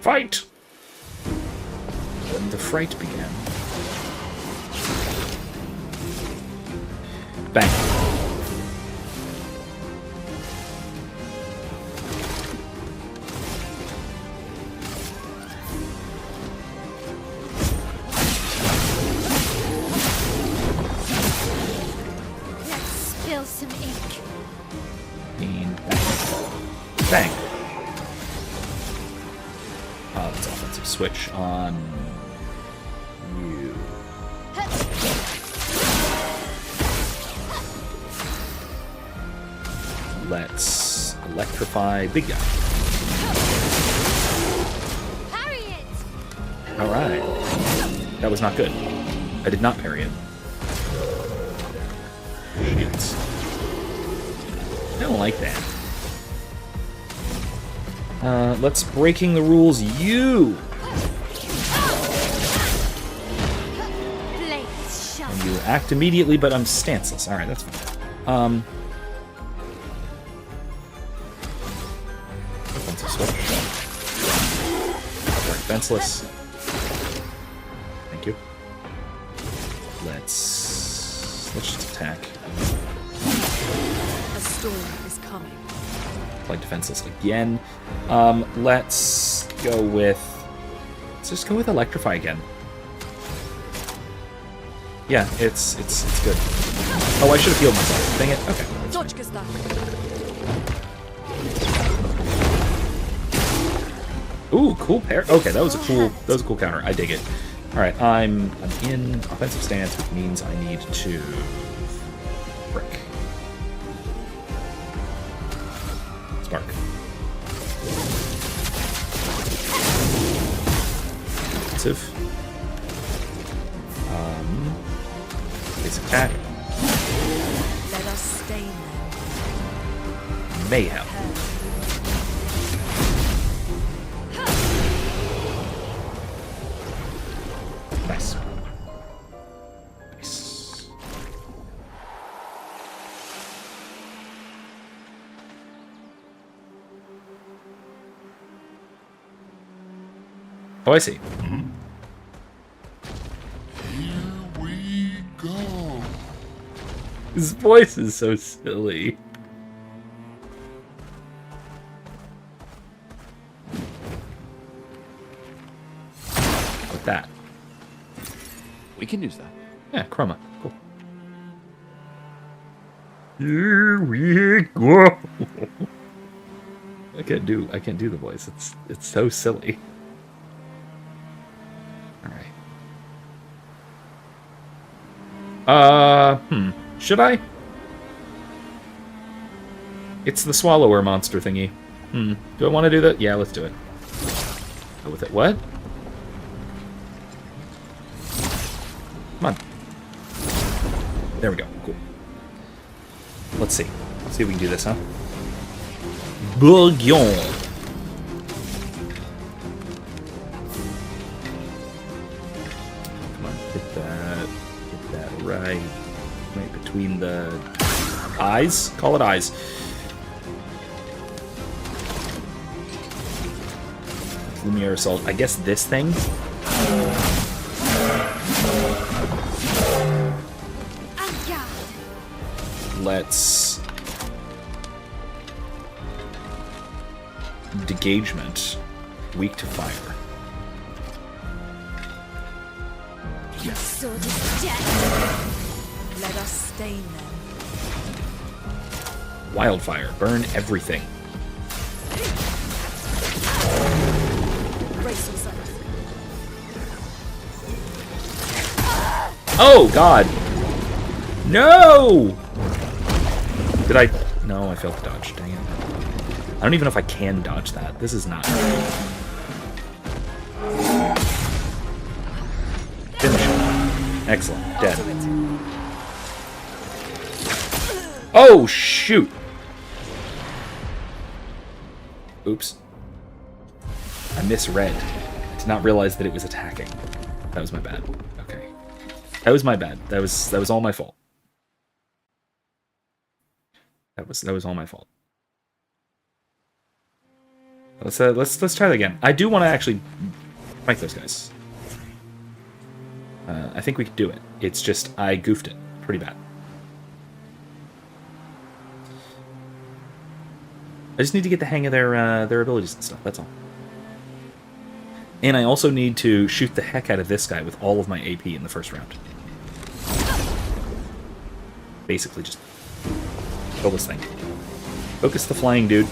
Fight! The fright began. Bang. Let's spill some ink. And bang. Bang. That's offensive switch on you. Let's electrify big guy. Parry it. All right. That was not good. I did not parry it. Shit. I don't like that. Let's breaking the rules. You. Blades sharp. And you act immediately, but I'm stanceless. All right, that's fine. Offensive switch. Defenseless. Thank you. Let's just attack. A storm is coming. Play defenseless again. Let's just go with electrify again. Yeah, it's good. Oh, I should have healed myself. Dang it. Okay. that's fine. Ooh, cool pair. Okay, that was a cool counter. I dig it. All right, I'm in offensive stance, which means I need to brick. Spark. Offensive. Base attack. Let us stain them. Mayhem. Nice. Nice. Oh, I see. Here we go. His voice is so silly. Like that. We can use that. Yeah, chroma. Cool. Here we go. I can't do the voice. It's so silly. All right. Should I? It's the swallower monster thingy. Do I want to do that? Yeah, let's do it. Go with it. What? Come on. There we go. Cool. Let's see. Let's see if we can do this, huh? Bourguignon. Come on, hit that right between the eyes. Call it eyes. Lumiere Assault. I guess this thing? Let's... Degagement. Weak to fire. Your sword is dead. Let us stain them. Wildfire. Burn everything. Brace yourself. Oh, God! No! Did I... No, I failed to dodge. Dang it. I don't even know if I can dodge that. This is not... Finish him. Excellent. Dead. Oh, shoot! Oops. I misread. I did not realize that it was attacking. That was my bad. Okay. That was my bad. That was all my fault. That was all my fault. Let's try that again. I do want to actually fight those guys. I think we could do it. It's just I goofed it pretty bad. I just need to get the hang of their abilities and stuff. That's all. And I also need to shoot the heck out of this guy with all of my AP in the first round. Basically, just kill this thing. Focus the flying dude.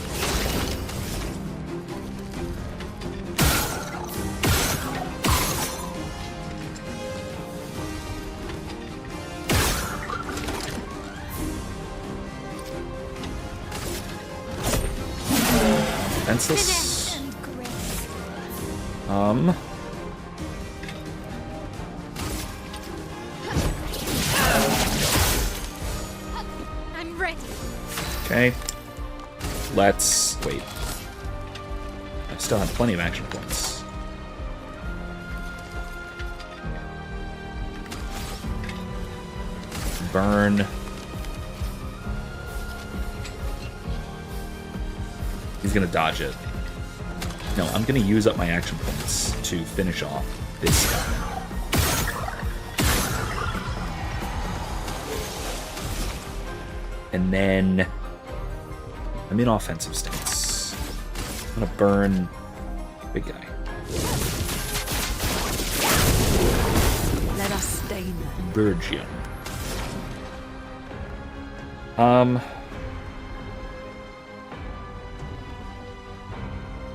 Defenseless. I'm ready. Okay. Let's wait. I still have plenty of action points. Burn. He's gonna dodge it. No, I'm gonna use up my action points to finish off this guy. And then I'm in offensive stance. I'm gonna burn big guy. Let us stain them. Virgin.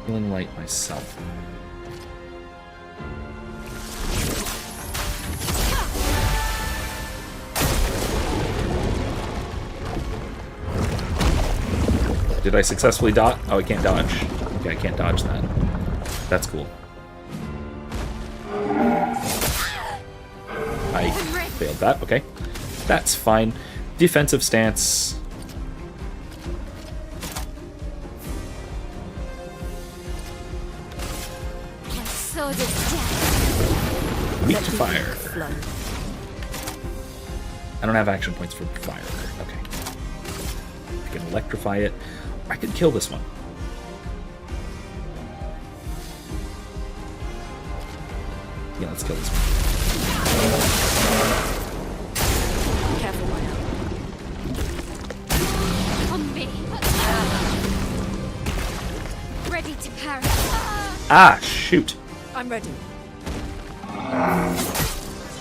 Feeling light myself. Did I successfully dodge? Oh, I can't dodge. Okay, I can't dodge that. That's cool. I failed that. Okay. That's fine. Defensive stance. Weak to fire. I don't have action points for fire. Okay. I can electrify it. I could kill this one. Yeah, let's kill this one. Careful, Maya. On me. Ready to parry. Ah, shoot. I'm ready.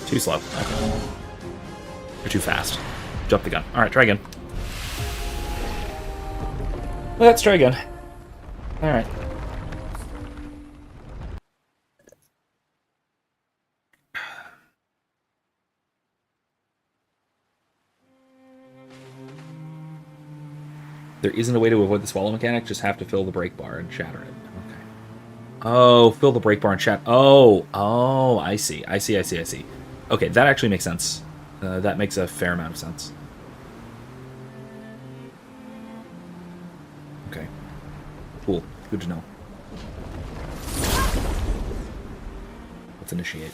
Too slow. Okay. Or too fast. Jump the gun. Alright, try again. Let's try again. Alright. There isn't a way to avoid the swallow mechanic, just have to fill the brake bar and shatter it. Okay. Oh, fill the brake bar and shatter. Oh, I see. I see. Okay, that actually makes sense. That makes a fair amount of sense. Okay. Cool. Good to know. Let's initiate.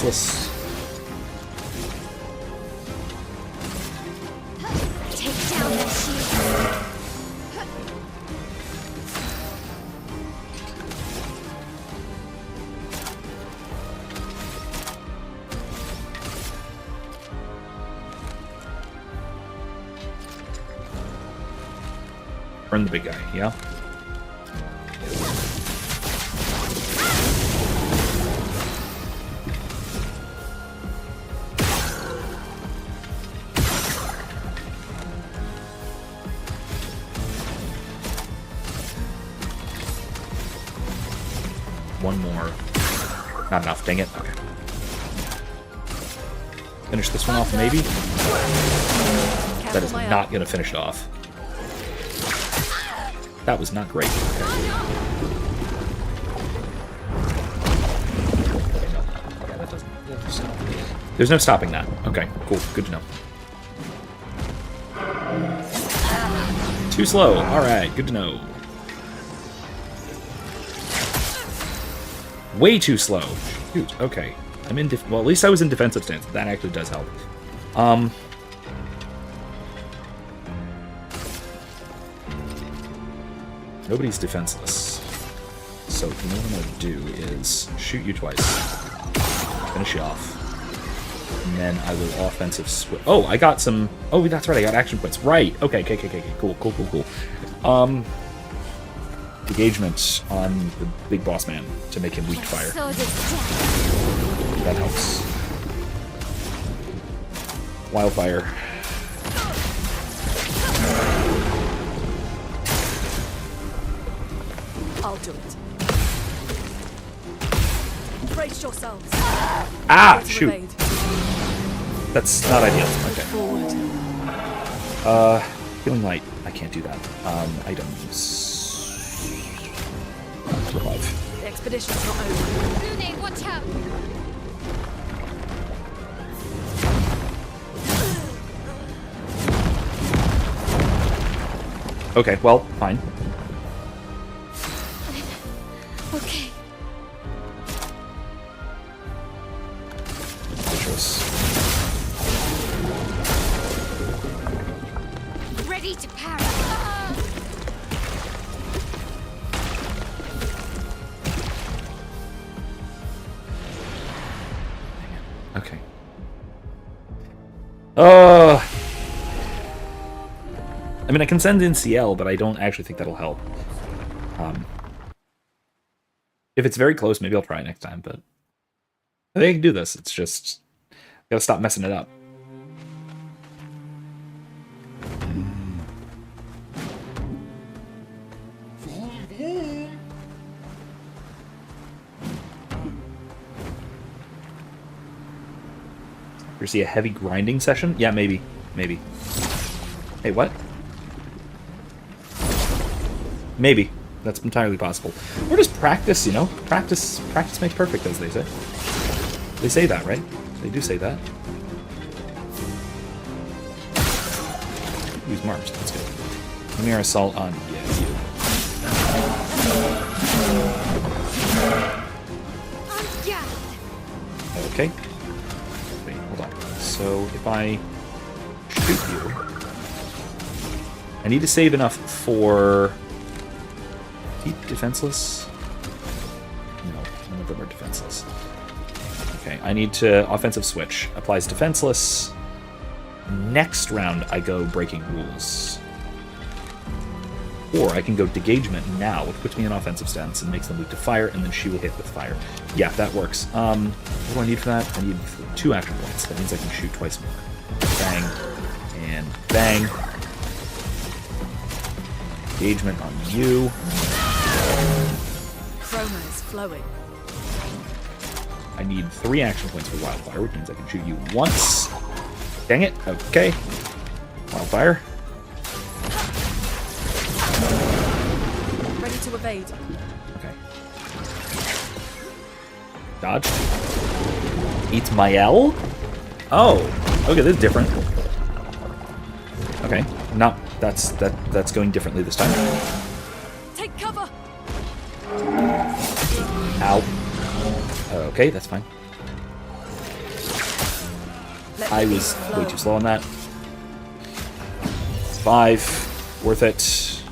defenseless. Take down that shield. Burn the big guy, yeah? One more. Not enough, dang it. Okay. Finish this one off, maybe? That is not going to finish it off. That was not great. Okay. Yeah, that doesn't stop. There's no stopping that. Okay, cool. Good to know. Too slow. Alright, good to know. Way too slow. Shoot, okay. I'm in well, at least I was in defensive stance. That actually does help. Nobody's defenseless. So, you know what I'm going to do is shoot you twice. Finish you off. And then I will offensive switch. Oh, I got some... Oh, that's right, I got action points. Right. Okay. Cool. Engagement on the big boss man to make him weak to fire. That helps. Wildfire. I'll do it. Brace yourselves. Ah, shoot. That's not ideal. Okay. Healing light. I can't do that. Items. Revive. The expedition's not over. Rooney, watch out! Okay, well, fine. Okay. Ready to parry. Okay. I mean, I can send in CL, but I don't actually think that'll help. If it's very close, maybe I'll try it next time, but I think I can do this. It's just, I gotta stop messing it up. You see a heavy grinding session? Yeah, maybe. Maybe. Hey, what? Maybe. That's entirely possible. Or just practice, you know? Practice makes perfect, as they say. They say that, right? They do say that. Use Mars, that's good. Mirror assault on... Yeah, you. Okay. Wait, hold on. So, if I shoot you... I need to save enough for... Keep defenseless? No, none of them are defenseless. Okay, I need to offensive switch. Applies defenseless. Next round, I go breaking rules. Or I can go degagement now, which puts me in offensive stance and makes them weak to fire, and then she will hit with fire. Yeah, that works. What do I need for that? I need 2 action points. That means I can shoot twice more. Bang. And bang. Engagement on you. Chroma is flowing. I need 3 action points for Wildfire, which means I can shoot you once. Dang it. Okay. Wildfire. Ready to evade. Okay. Dodge. Eats my L? Oh. Okay, this is different. Okay. No, that's going differently this time. Take cover. Ow. Okay, that's fine. I was way too slow on that. 5. Worth it.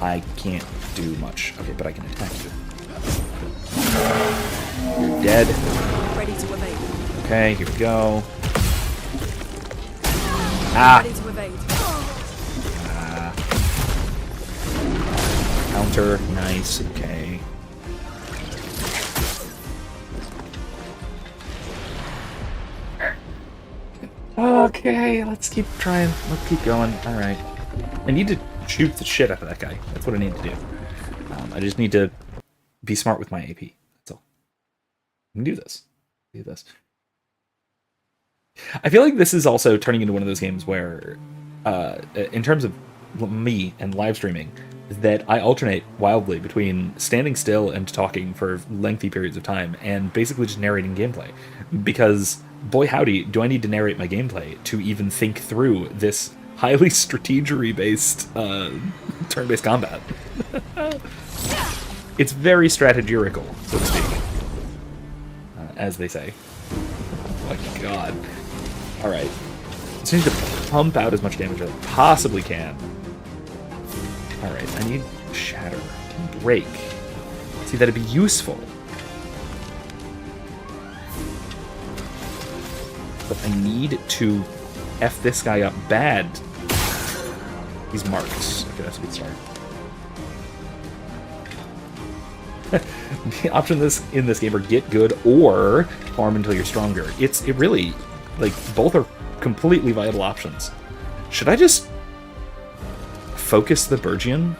I can't do much. Okay, but I can attack you. You're dead. Ready to evade. Okay, here we go. Ah! Ready to evade. Counter. Nice. Okay. Okay, let's keep trying. Let's keep going. Alright. I need to shoot the shit out of that guy. That's what I need to do. I just need to be smart with my AP. That's all. I can do this. Do this. I feel like this is also turning into one of those games where, in terms of me and live streaming, that I alternate wildly between standing still and talking for lengthy periods of time and basically just narrating gameplay. Because, boy howdy, do I need to narrate my gameplay to even think through this highly strategery-based, turn-based combat. It's very strategirical, so to speak. As they say. Oh my god. Alright. Just need to pump out as much damage as I possibly can. Alright, I need Shatter. Break. See, that'd be useful. But I need to F this guy up bad. He's marked. Okay, that's a good start. The options in this game are get good or farm until you're stronger. It really, like, both are completely viable options. Should I just focus the Burgian?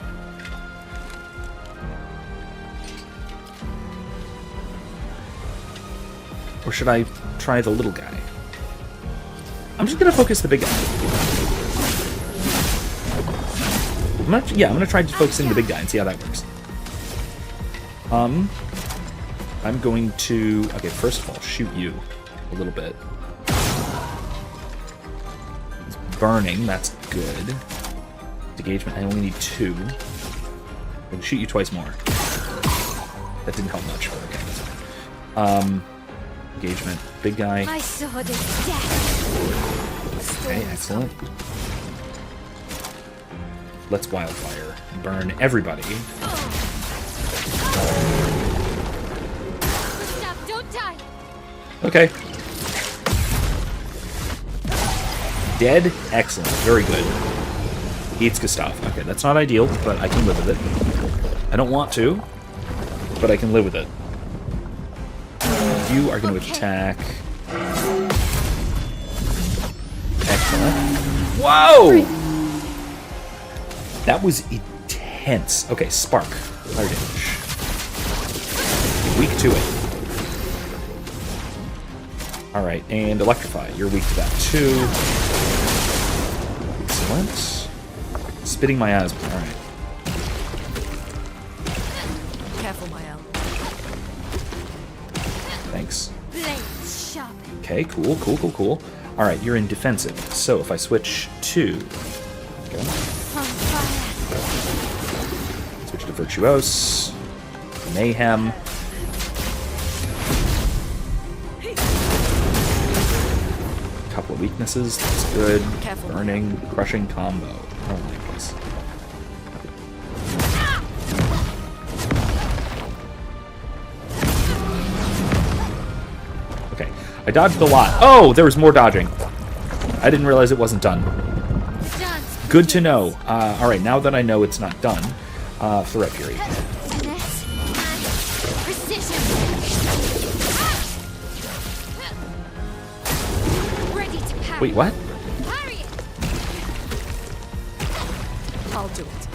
Or should I try the little guy? I'm just gonna focus the big guy. I'm gonna try just focusing the big guy and see how that works. I'm going to... Okay, first of all, shoot you a little bit. He's burning, that's good. Engagement, I only need 2. I can shoot you twice more. That didn't help much, but okay, that's fine. Engagement, big guy. My sword is death. Okay, excellent. Let's wildfire. Burn everybody. Stop, don't die. Okay. Dead? Excellent. Very good. Eats Gustav. Okay, that's not ideal, but I can live with it. I don't want to, but I can live with it. You are going to attack. Excellent. Whoa! That was intense. Okay, Spark. Fire damage. Weak to it. Alright, and Electrify. You're weak to that too. Excellent. Spitting miasma. Alright. Careful, Mael. Thanks. Blades sharp. Okay, cool. Alright, you're in defensive. So if I switch to... Go. On fire. Switch to Virtuose. Mayhem. Couple of weaknesses. That's good. Careful. Burning. Crushing combo. Oh my goodness. Okay. I dodged a lot. Oh, there was more dodging. I didn't realize it wasn't done. Good to know. Alright, now that I know it's not done, Threat Fury. Finesse and precision. Ready to parry. Wait, what? Parry it. I'll do it.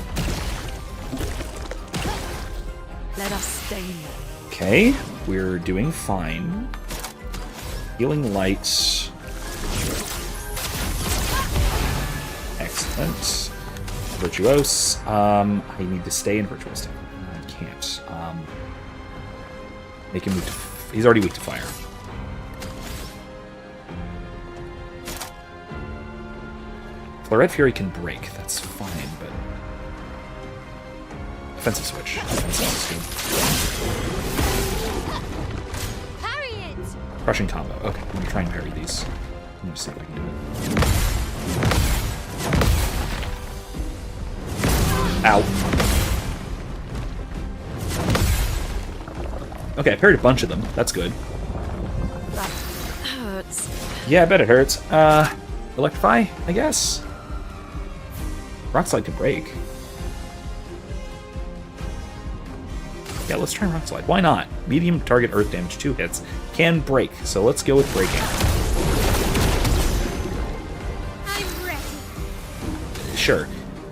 Let us stay in there. Okay, we're doing fine. Healing Light. Excellent. Virtuose. I need to stay in Virtuose. I can't. Make him weak to... He's already weak to fire. Florette Fury can break. That's fine, but... Defensive switch. That's good. Parry it. Crushing combo. Okay, I'm gonna try and parry these. Let me see if I can do it. Ow. Okay, I parried a bunch of them. That's good. That hurts. Yeah, I bet it hurts. Electrify, I guess? Rock Slide can break. Yeah, let's try Rock Slide. Why not? Medium target earth damage, 2 hits. Can break, so let's go with breaking. I'm ready. Sure.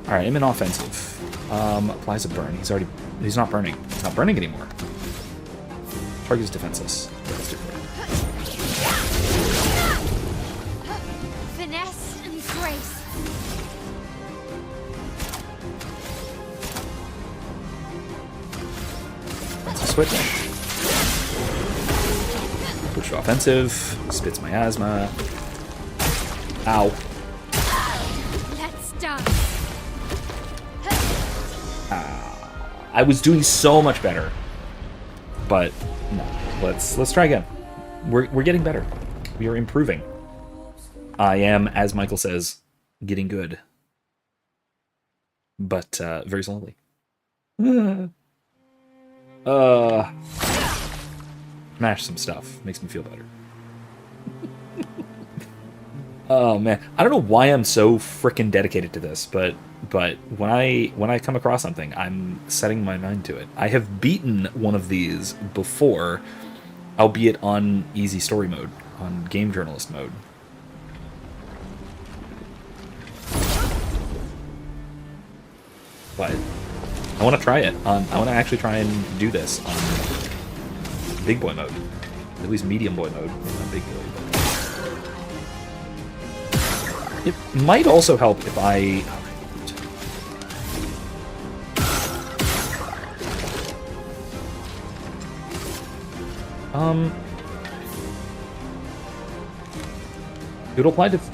Alright, I'm in offensive. Applies a burn. He's not burning. He's not burning anymore. Target is defenseless. Let's do it. Finesse and grace. That's a switch. Switch to offensive. Spits miasma. Ow. Let's dance. I was doing so much better. But no. Let's try again. We're getting better. We are improving. I am, as Michael says, getting good. But very slowly. Smash some stuff. Makes me feel better. Oh man, I don't know why I'm so frickin' dedicated to this, but when I come across something, I'm setting my mind to it. I have beaten one of these before, albeit on easy story mode, on game journalist mode. But I want to try it. I want to actually try and do this on big boy mode, at least medium boy mode, not big boy. It might also help if I...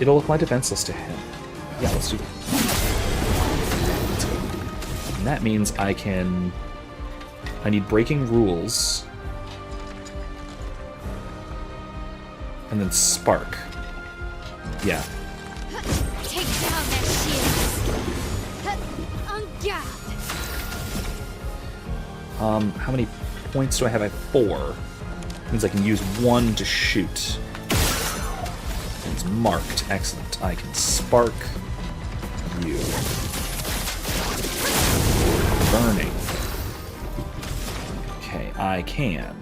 It'll apply defenseless to him. Yeah, let's do that. Let's go. And that means I need breaking rules. And then spark. Yeah. Take down their shields. On guard. How many points do I have? I have 4. Means I can use 1 to shoot. It's marked. Excellent. I can spark you. Burning. Okay, I can.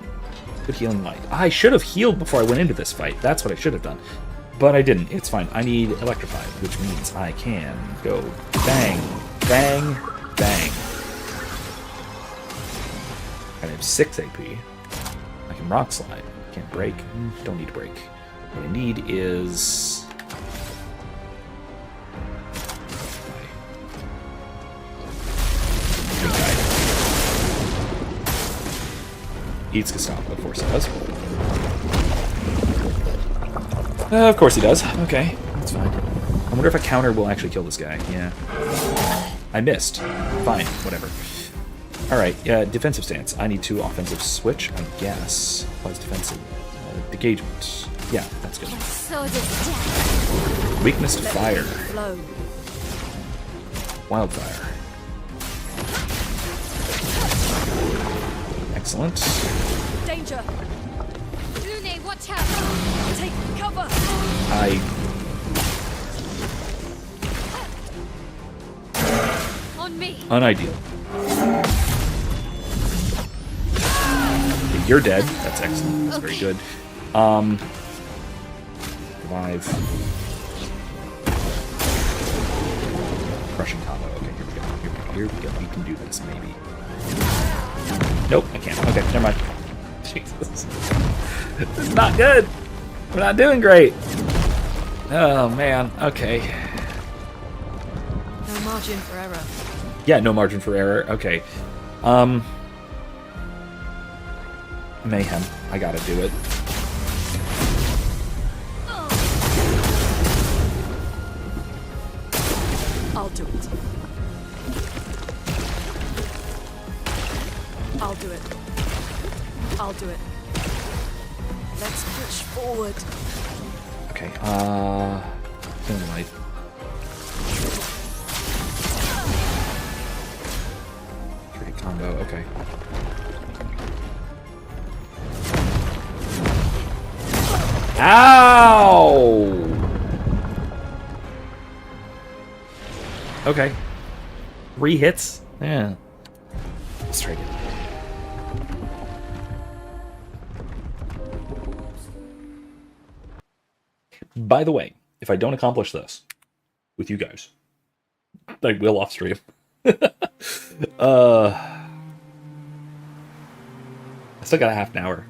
Good healing light. I should have healed before I went into this fight. That's what I should have done. But I didn't. It's fine. I need electrified, which means I can go bang, bang, bang. I have 6 AP. I can rock slide. Can't break. Don't need to break. What I need is... Eats Gestapo, of course he does. Of course he does. Okay, that's fine. I wonder if a counter will actually kill this guy. Yeah. I missed. Fine, whatever. Alright, defensive stance. I need to offensive switch, I guess. Plus defensive. Engagement. Yeah, that's good. Weakness to fire. Wildfire. Excellent. Danger! Lune, watch out! Take cover! On me! Unideal. Okay, you're dead. That's excellent. That's very good. Revive. Crushing combo. Okay, here we go. Here we go. We can do this, maybe. Nope, I can't. Okay, never mind. Jesus. This is not good. We're not doing great. Oh, man. Okay. No margin for error. Yeah, no margin for error. Okay. Mayhem. I gotta do it. I'll do it. I'll do it. I'll do it. Let's push forward. Okay, killing light. Three combo, okay. Ow! Okay. 3 hits? Yeah. Let's try it. By the way, if I don't accomplish this with you guys, I will off stream. I still got a half an hour.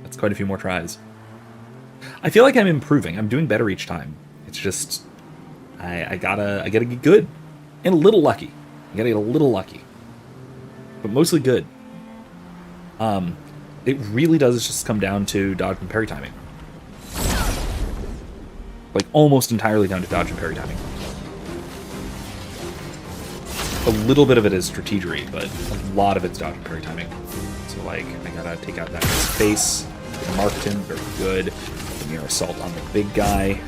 That's quite a few more tries. I feel like I'm improving. I'm doing better each time. It's just I gotta get good and a little lucky. I gotta get a little lucky, but mostly good. It really does just come down to dodge and parry timing. Like almost entirely down to dodge and parry timing. A little bit of it is strategery, but a lot of it's dodge and parry timing. So like I gotta take out that guy's face. Marked him, very good. The mirror assault on the big guy.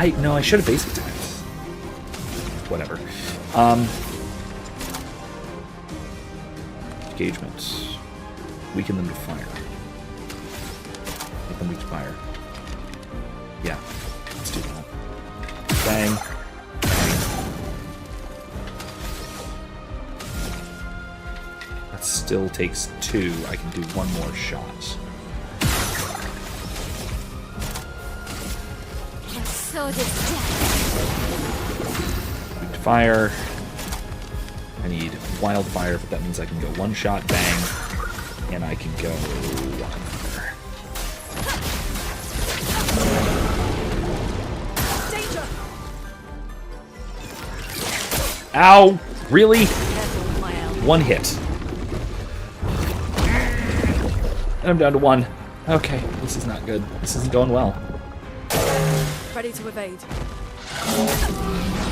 I should have basic timed. Whatever. Engagement. Weaken them to fire. Make them weak to fire. Yeah, let's do that. Bang. That still takes 2. I can do 1 more shot. So dead. Weak to fire. I need wildfire, but that means I can go 1 shot, bang, and I can go wildfire. Danger! Ow! Really? Careful, my elf. 1 hit. And I'm down to 1. Okay, this is not good. This isn't going well. Ready to evade.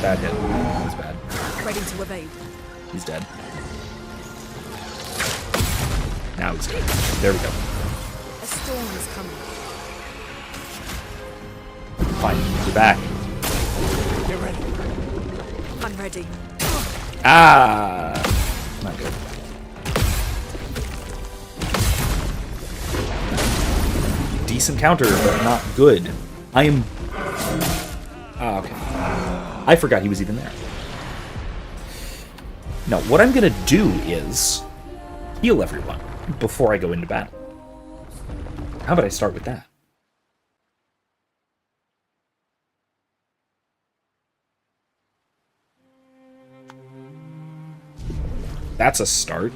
Bad hit. That was bad. Ready to evade. He's dead. Now he's dead. There we go. A storm is coming. Fine, you're back. You're ready. I'm ready. Ah! Not good. Decent counter, but not good. I am... Ah, okay. I forgot he was even there. Now, what I'm going to do is heal everyone before I go into battle. How about I start with that? That's a start.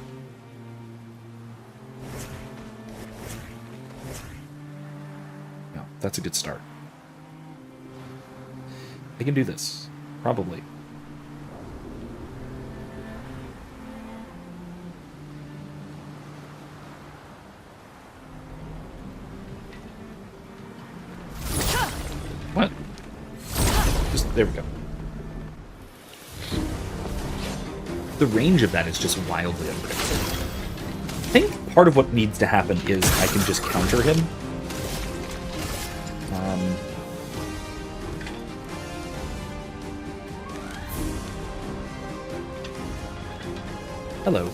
No, that's a good start. I can do this. Probably. What? Just, there we go. The range of that is just wildly unpredictable. I think part of what needs to happen is I can just counter him. Hello.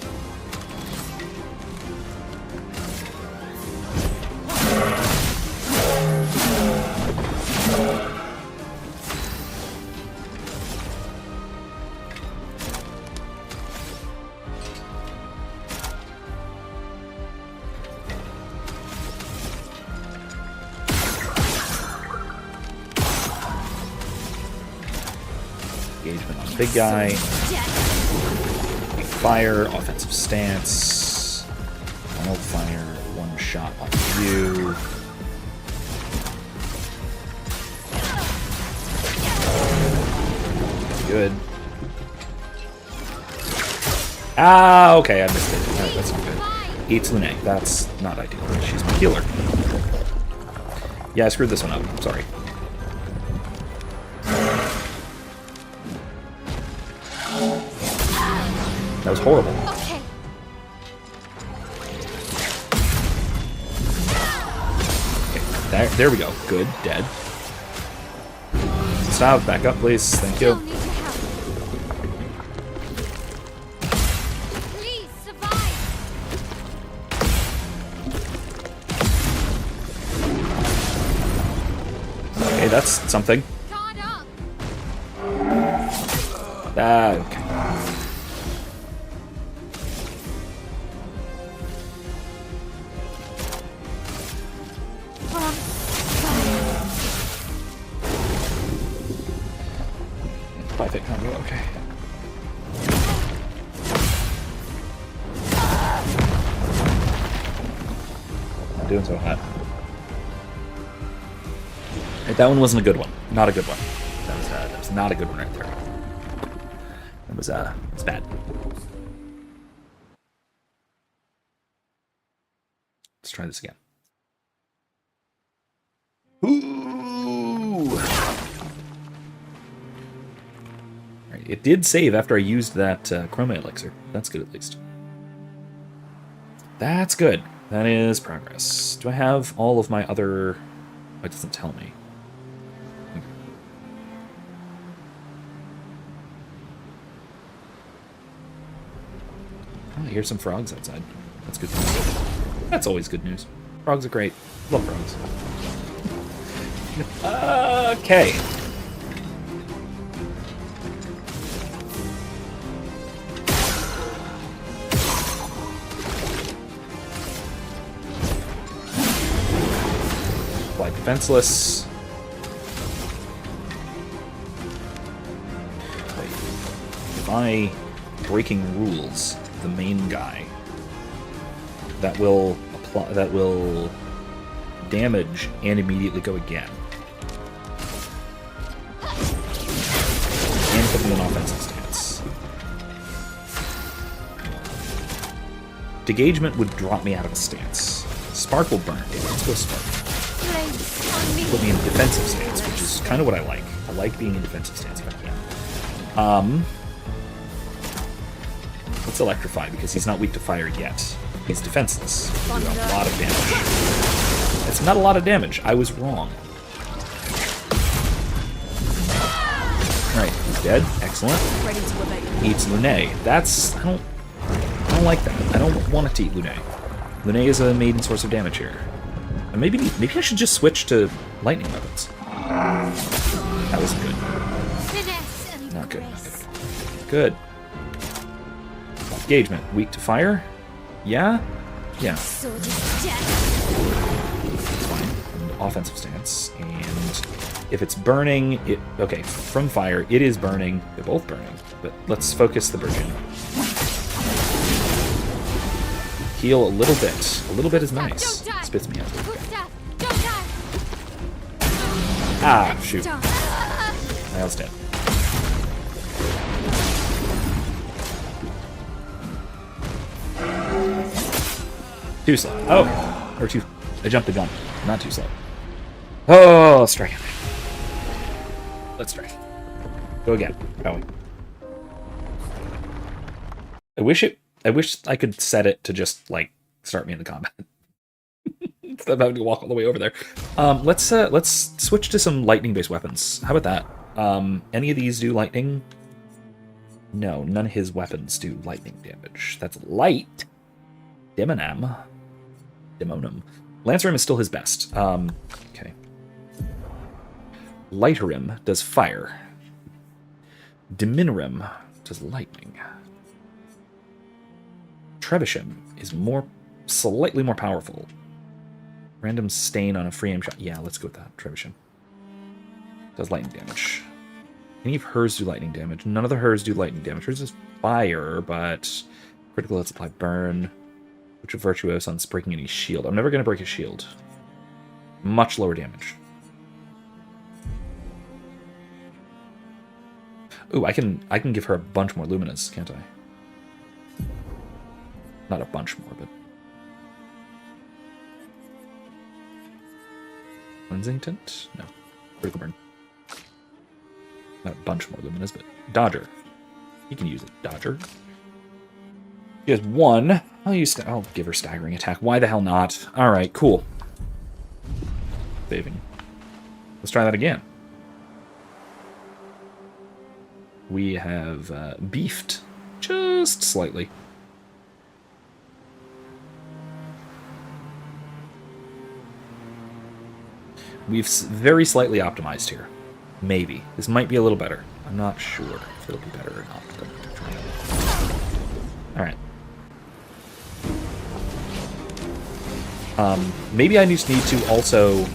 Engagement on the big guy. Fire, offensive stance. Wildfire, 1 shot on you. Good. Ah, okay, I missed it. Alright, that's not good. Eats Lune. That's not ideal. She's my healer. Yeah, I screwed this one up. I'm sorry. That was horrible. Okay. There we go. Good. Dead. Stop. Back up, please. Thank you. Please survive. Okay, that's something. Guard up. Okay. Five hit combo, okay. Not doing so hot. Right, that one wasn't a good one. Not a good one. That was not a good one right there. It was bad. Let's try this again. Ooh! Right, it did save after I used that chroma elixir. That's good at least. That's good. That is progress. Do I have all of my other... Oh, it doesn't tell me. Oh, I hear some frogs outside. That's good news. That's always good news. Frogs are great. Love frogs. Okay. Apply defenseless. Wait. If I breaking rules the main guy, that will damage and immediately go again. And put him in offensive stance. Degagement would drop me out of a stance. Spark will burn. Okay, let's go spark. Put me in defensive stance, which is kind of what I like. I like being in defensive stance if I can. Let's electrify because he's not weak to fire yet. He's defenseless. Do a lot of damage. That's not a lot of damage. I was wrong. Alright, he's dead. Excellent. Eats Lune. That's... I don't like that. I don't want it to eat Lune. Lune is a maiden source of damage here. And maybe I should just switch to lightning weapons. That was good. Not good. Good. Engagement. Weak to fire? Yeah? Yeah. It's fine. And offensive stance. And if it's burning, it... Okay, from fire, it is burning. They're both burning. But let's focus the virgin. Heal a little bit. A little bit is nice. Spits me out. Ah, shoot. I was dead. Too slow. Oh! Or too... I jumped the gun. Not too slow. Oh, let's strike. Let's strike. Go again. Going. I wish I could set it to just, like, start me in the combat. Instead of having to walk all the way over there. Let's switch to some lightning-based weapons. How about that? Any of these do lightning? No, none of his weapons do lightning damage. That's light. Demonam. Lancerim is still his best. Okay. Lighterim does fire. Diminurim does lightning. Trebuchem is slightly more powerful. Random stain on a free aim shot. Yeah, let's go with that. Trebuchem does lightning damage. Any of hers do lightning damage. None of the hers do lightning damage. Hers is fire, but critical hits apply burn. Which of Virtuos on breaking any shield. I'm never going to break a shield. Much lower damage. Ooh, I can give her a bunch more Luminas, can't I? Not a bunch more, but... Cleansing Tint? No. Critical burn. Not a bunch more Luminas, but... Dodger. You can use it. Dodger. She has one. I'll give her Staggering Attack. Why the hell not? Alright, cool. saving. Let's try that again. We have beefed just slightly. We've very slightly optimized here. Maybe. This might be a little better. I'm not sure if it'll be better or not. Alright. Maybe I just need to also...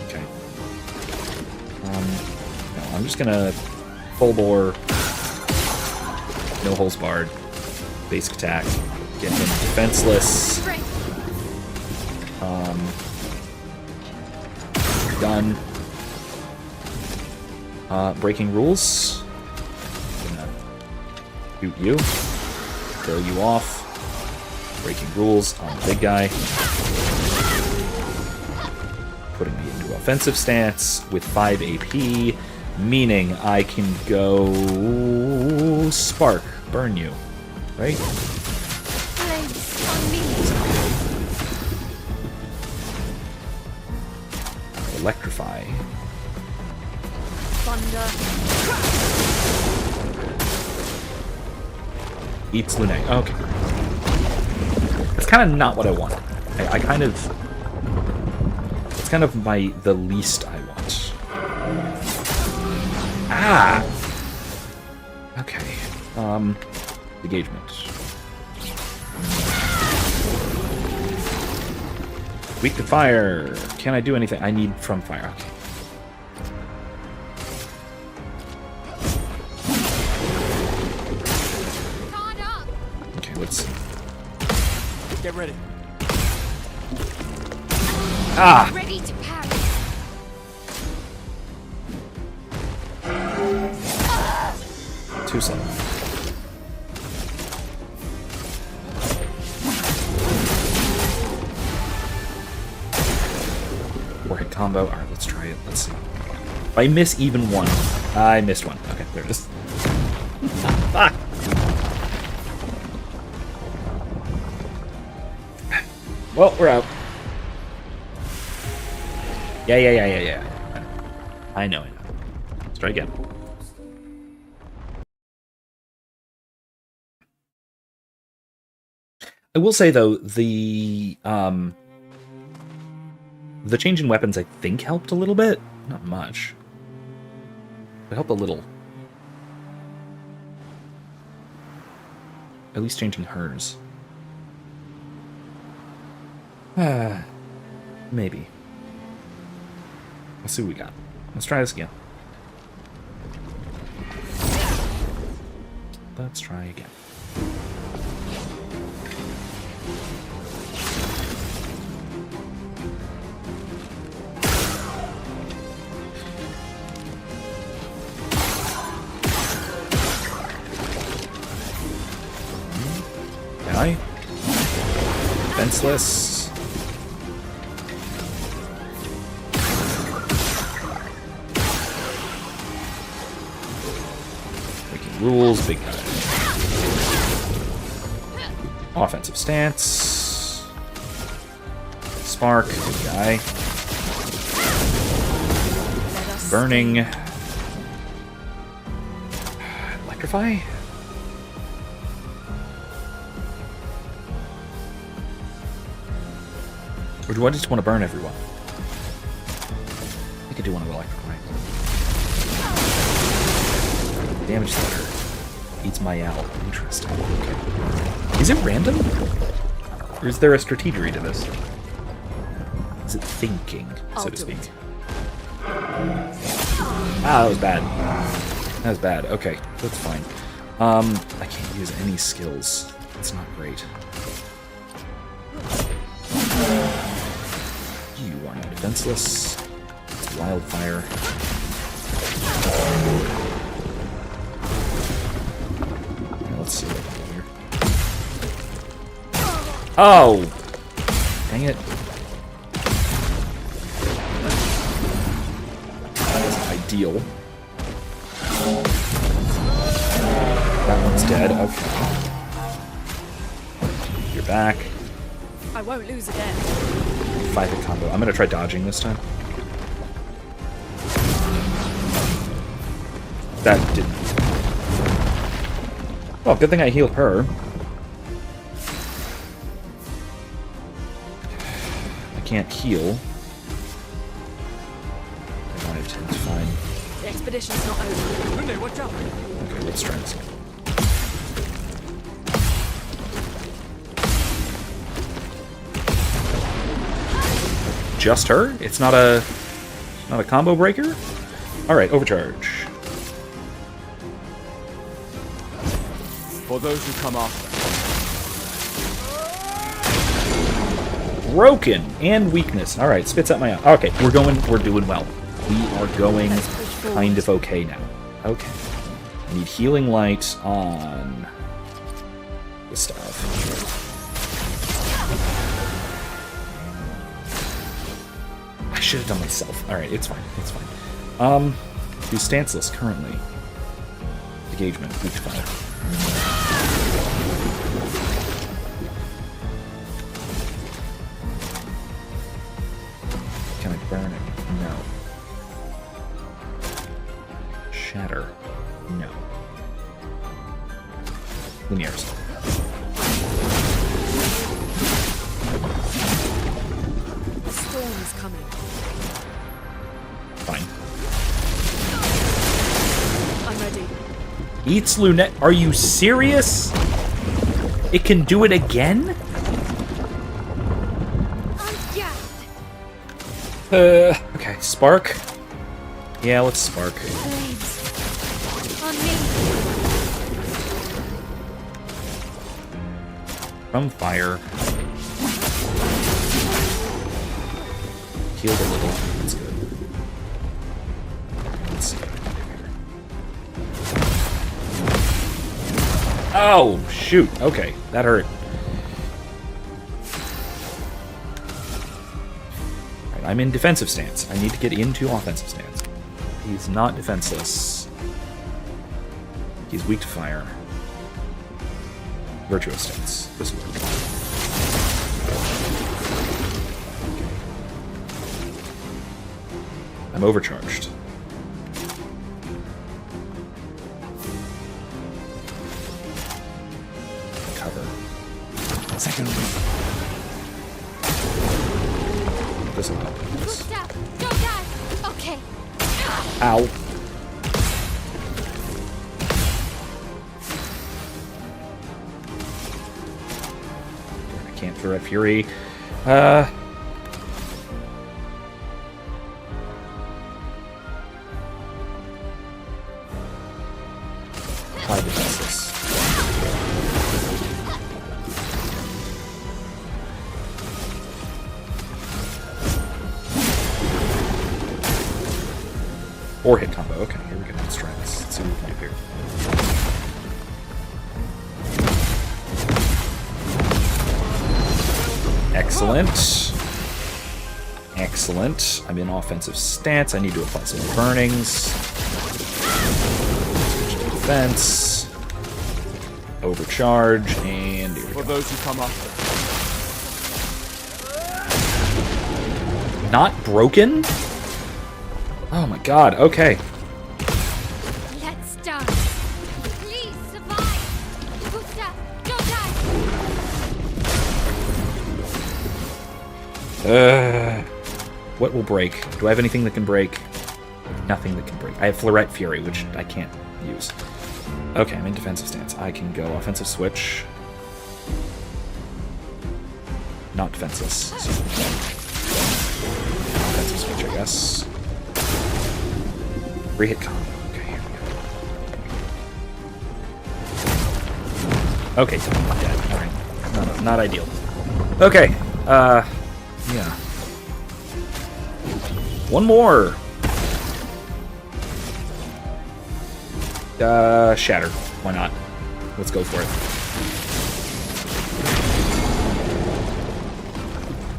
Okay. No, I'm just gonna full bore, no holes barred, basic attack, get him defenseless. Done. Breaking rules. Gonna shoot you. Throw you off. Breaking rules on the big guy. Putting me into offensive stance with 5 AP, meaning I can go spark, burn you, right? Electrify. Thunder. Eats Lune. Okay. That's kind of not what I wanted. I kind of... It's kind of the least I want. Ah! Okay. Engagement. Weak to fire. Can I do anything? I need from fire. Okay. Okay, let's see. Get ready. Ah! Ready to parry. Too slow. Four-hit combo. Alright, let's try it. Let's see. If I miss even one. I missed one. Okay, there it is. Fuck! Well, we're out. Yeah. I know. Let's try again. I will say, though, the change in weapons, I think, helped a little bit. Not much. It helped a little. At least changing hers. Maybe. Let's see what we got. Let's try this again. Let's try again. Die. Defenseless. Rules, big guy. Offensive stance. Spark, big guy. Burning. Electrify? Or do I just want to burn everyone? I think I do want to electrify. Damage letter. Eats my owl. Interesting. Okay. Is it random? Or is there a strategery to this? Is it thinking, so to speak? Ah, that was bad. That was bad. Okay, that's fine. I can't use any skills. It's not great. You are now defenseless. It's wildfire. Let's see what we do here. Oh! Dang it. That wasn't ideal. That one's dead. Okay. You're back. I won't lose again. 5-hit combo. I'm gonna try dodging this time. That didn't. Well, good thing I healed her. I can't heal. Revived. It's fine. The expedition's not over. Rune, watch out! Okay, let's try this. Just her? It's not a combo breaker? Alright, overcharge. For those who come after. Broken and weakness. Alright, spits out my eye. Okay, we're doing well. We are going kind of okay now. Okay. I need healing light on this stuff. I should have done myself. Alright, it's fine. It's fine. Who's stanceless currently? Engagement, weak to fire. Can I burn it? No. Shatter? No. Lumières. The storm is coming. Fine. I'm ready. Eats Lunette. Are you serious? It can do it again? Okay, spark. Yeah, let's spark. Blades. On me. From fire. Healed a little. That's good. Let's see. Oh, shoot. Okay, that hurt. Right, I'm in defensive stance. I need to get into offensive stance. He's not defenseless. He's weak to fire. Virtuous stance. This will work. I'm overcharged. Cover. Second wing. This will help. Boost up. Don't die. Okay. Ow. I can't throw at Fury. Apply defenses. Or hit combo. Okay, here we go. Let's try this. Let's see what we can do here. Excellent. Excellent. I'm in offensive stance. I need to apply some burnings. Switch to defense. Overcharge, and here we go. For those who come after. Not broken? Oh my god, okay. Let's start. Please survive. Boost up. Don't die. What will break? Do I have anything that can break? Nothing that can break. I have Florette Fury, which I can't use. Okay, I'm in defensive stance. I can go offensive switch. Not defenseless. So offensive switch, I guess. Re-hit combo. Okay, here we go. Okay, so I'm dead. Alright. No, not ideal. Okay, yeah. One more! Shatter. Why not? Let's go for it.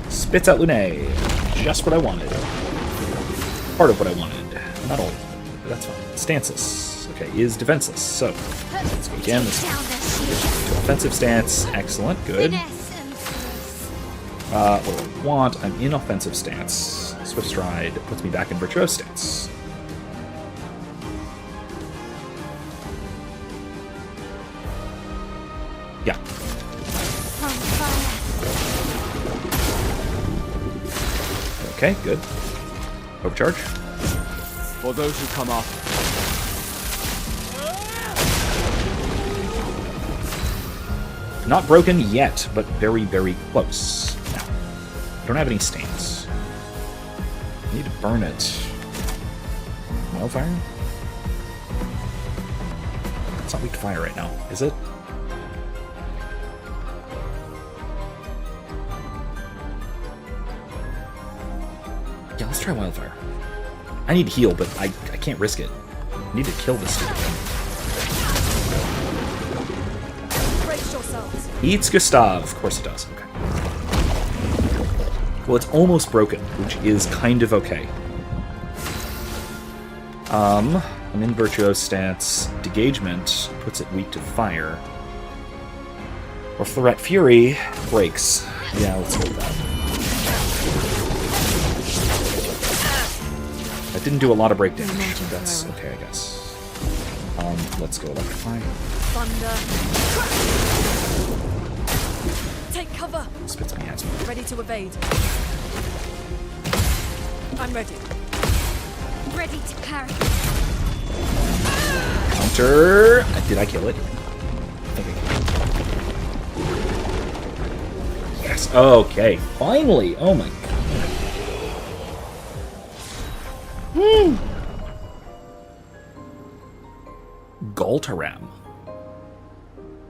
Spits out Lune. Just what I wanted. Part of what I wanted. Not all. But that's fine. Stanceless. Okay, is defenseless. So, let's go again. Let's go to offensive stance. Excellent. Good. Finesse and What do I want? I'm in offensive stance. Swift stride puts me back in virtuose stance. Yeah. Okay, good. Overcharge. For those who come after. Not broken yet, but very, very close. Now, I don't have any stains. I need to burn it. Wildfire? It's not weak to fire right now, is it? Yeah, let's try wildfire. I need to heal, but I can't risk it. I need to kill this stupid thing. Brace yourselves. Eats Gustav. Of course it does. Okay. Well, it's almost broken, which is kind of okay. I'm in virtuose stance. Degagement puts it weak to fire. Or threat fury breaks. Yeah, let's go with that. That didn't do a lot of break damage. That's okay, I guess. Let's go electrify. Thunder. Take cover. Spits me ass. Ready to evade. I'm ready. Ready to parry. Counter. Did I kill it? I think I killed it. Yes. Okay. Finally. Oh my god. Galtaram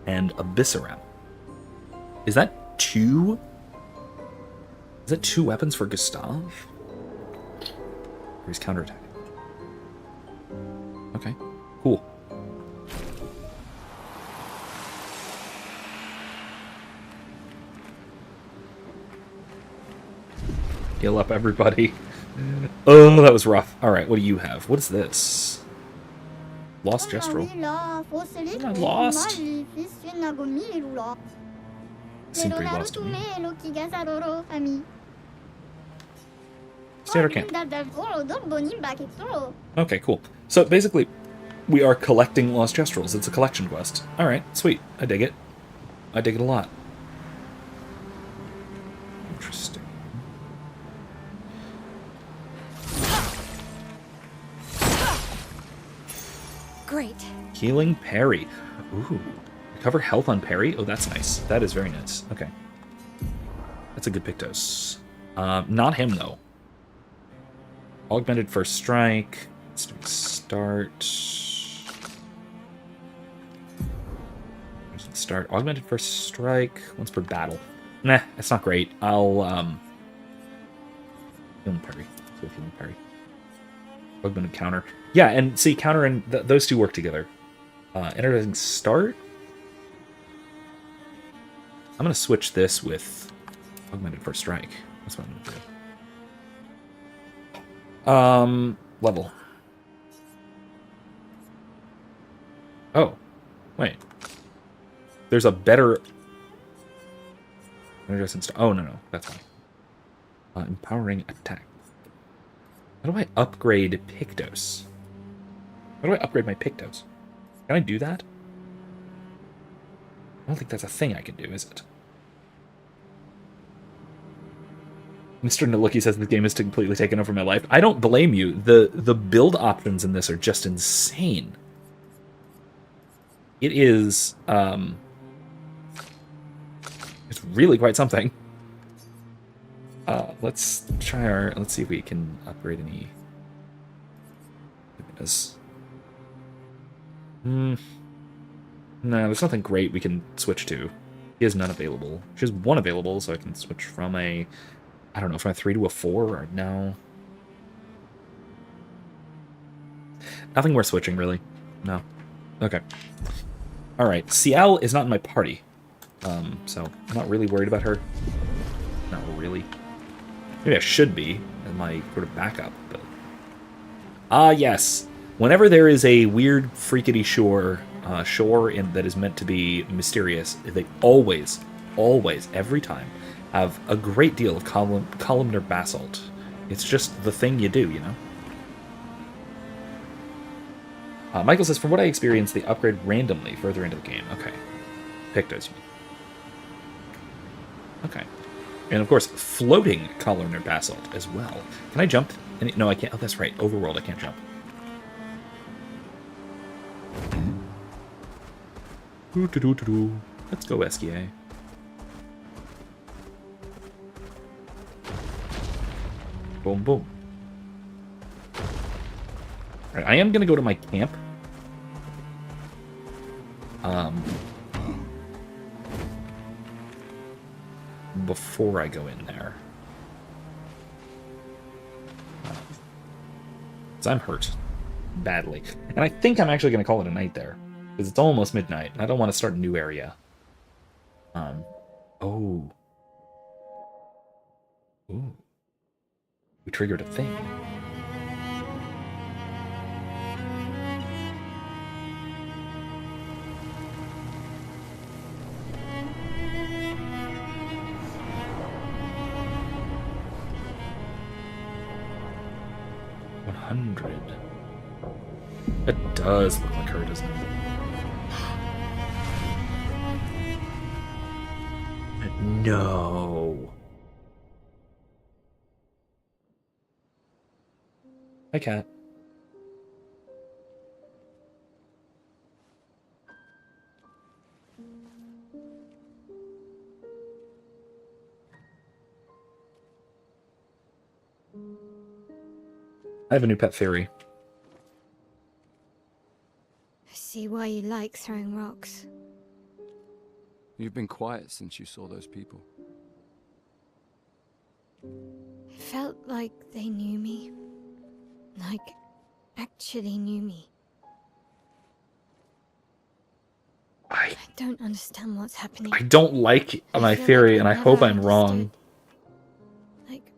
and Abyssaram. Is that two? Is that two weapons for Gustav? Or he's counterattacking? Okay, cool. Heal up, everybody. Oh, that was rough. Alright, what do you have? What is this? Lost Gestural. Am I lost? Seemed pretty lost to me. Standard camp. Okay, cool. So basically, we are collecting Lost Gestrals. It's a collection quest. Alright, sweet. I dig it. I dig it a lot. Interesting. Great. Healing parry. Ooh. Recover health on parry? Oh, that's nice. That is very nice. Okay. That's a good Pictos. Not him, though. Augmented first strike. Let's do start. Start. Augmented first strike. Once per battle. Nah, that's not great. I'll, healing parry. Let's go with healing parry. Augmented counter. Yeah, and see, counter and those two work together. Energizing start. I'm going to switch this with augmented first strike. That's what I'm going to do. Level. Oh, wait. There's a better... Energizing start. Oh, no, that's fine. Empowering attack. How do I upgrade Pictos? How do I upgrade my Pictos? Can I do that? I don't think that's a thing I can do, is it? Mr. Naluki says the game has completely taken over my life. I don't blame you. The build options in this are just insane. It is, it's really quite something. Let's see if we can upgrade any. No, there's nothing great we can switch to. He has none available. She has one available, so I can switch from a, I don't know, from a 3 to a 4, or no. Nothing worth switching, really. No. Okay. Alright, Ciel is not in my party. So I'm not really worried about her. Not really. Maybe I should be, as my sort of backup, but... yes. Whenever there is a weird, freakity shore that is meant to be mysterious, they always, every time, have a great deal of columnar basalt. It's just the thing you do, you know? Michael says, from what I experienced, they upgrade randomly further into the game. Okay. Picked as you mean. Okay. And of course, floating columnar basalt as well. Can I jump? No, I can't. Oh, that's right. Overworld, I can't jump. Let's go, SKA. Boom, boom. Alright, I am going to go to my camp. Before I go in there. Because I'm hurt. Badly. And I think I'm actually going to call it a night there. Because it's almost midnight, and I don't want to start a new area. Oh. Ooh. We triggered a thing. It does look like her, doesn't it? No. Hi, cat. I have a new pet theory. I see why you like throwing rocks. You've been quiet since you saw those people. It felt like they knew me. Like, actually knew me. I don't understand what's happening. I don't like my theory, and I hope I'm wrong. Like,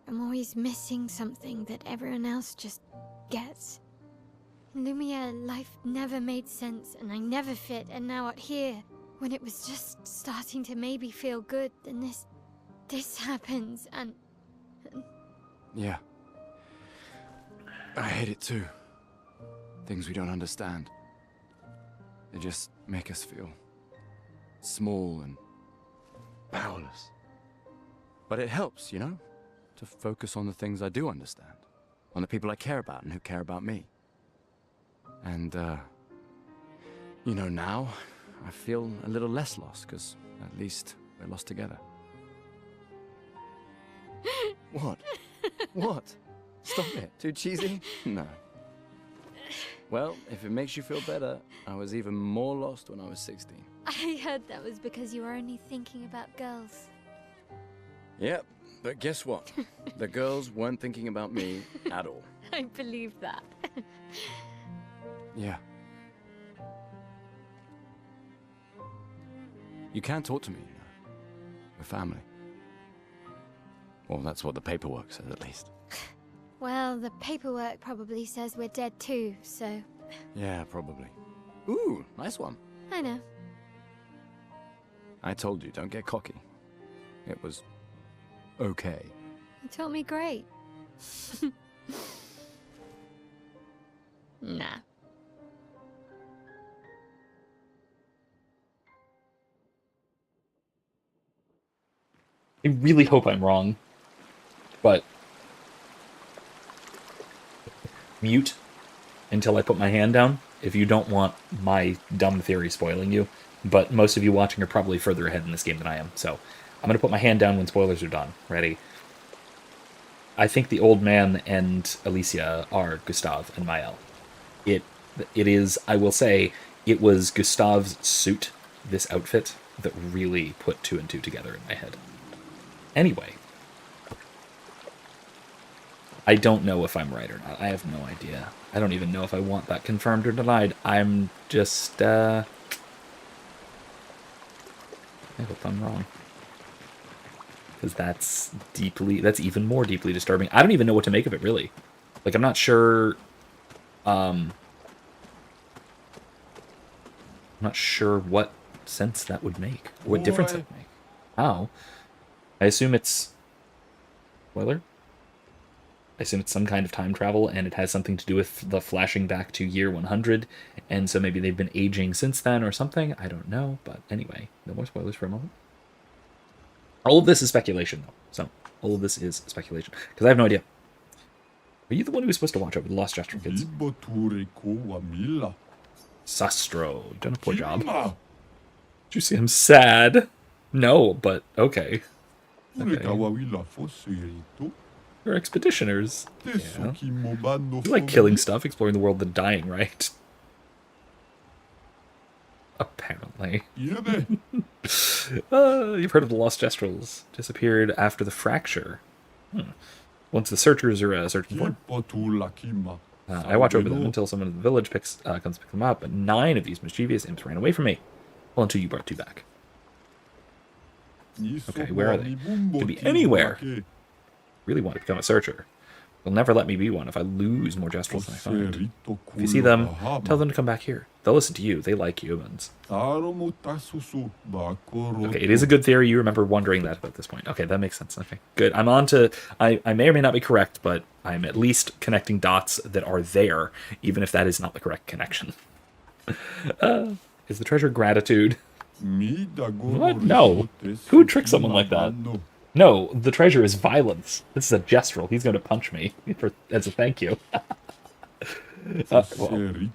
I'm always missing something that everyone else just gets. In Lumiere, life never made sense, and I never fit, and now out here, when it was just starting to maybe feel good, then this happens, and... Yeah. I hate it too. Things we don't understand. They just make us feel small and powerless. But it helps, you know, to focus on the things I do understand, on the people I care about and who care about me. And, you know, now I feel a little less lost, because at least we're lost together. What? What? Stop it. Too cheesy? No. Well, if it makes you feel better, I was even more lost when I was 16. I heard that was because you were only thinking about girls. Yep, but guess what? The girls weren't thinking about me at all. I believe that. Yeah. You can talk to me, you know. We're family. Well, that's what the paperwork says, at least. Well, the paperwork probably says we're dead too, so... Yeah, probably. Ooh, nice one. I know. I told you, don't get cocky. It was... okay. You taught me great. Nah. I really hope I'm wrong, but mute until I put my hand down if you don't want my dumb theory spoiling you, but most of you watching are probably further ahead in this game than I am, so I'm going to put my hand down when spoilers are done. Ready? I think the old man and Alicia are Gustave and Maël. It is, I will say, it was Gustave's suit, this outfit, that really put two and two together in my head. Anyway, I don't know if I'm right or not. I have no idea. I don't even know if I want that confirmed or denied. I'm just, I hope I'm wrong. Because that's even more deeply disturbing. I don't even know what to make of it, really. Like, I'm not sure, I'm not sure what sense that would make. What difference that would make. How? I assume it's... Spoiler? I assume it's some kind of time travel, and it has something to do with the flashing back to year 100, and so maybe they've been aging since then or something. I don't know, but anyway, no more spoilers for a moment. All of this is speculation, though. So, all of this is speculation, because I have no idea. Are you the one who was supposed to watch over the Lost Gesture kids? Sastro, you've done a poor job. Did you see him sad? No, but okay. You're expeditioners. Yeah. You like killing stuff, exploring the world, then dying, right? Apparently. You've heard of the Lost Gestrels. Disappeared after the fracture. Once the searchers are searching for them. I watch over them until someone in the village comes to pick them up, but 9 of these mischievous imps ran away from me. Well, until you brought 2 back. Okay, where are they? Could be anywhere. Really want to become a searcher. They'll never let me be one if I lose more Gestrels than I find. If you see them, tell them to come back here. They'll listen to you. They like humans. Okay, it is a good theory. You remember wondering that at this point. Okay, that makes sense. Okay, good. I'm on to... I may or may not be correct, but I'm at least connecting dots that are there, even if that is not the correct connection. Is the treasure gratitude? What? No. Who would trick someone like that? No, the treasure is violence. This is a Gestrel. He's going to punch me as a thank you. Well, I think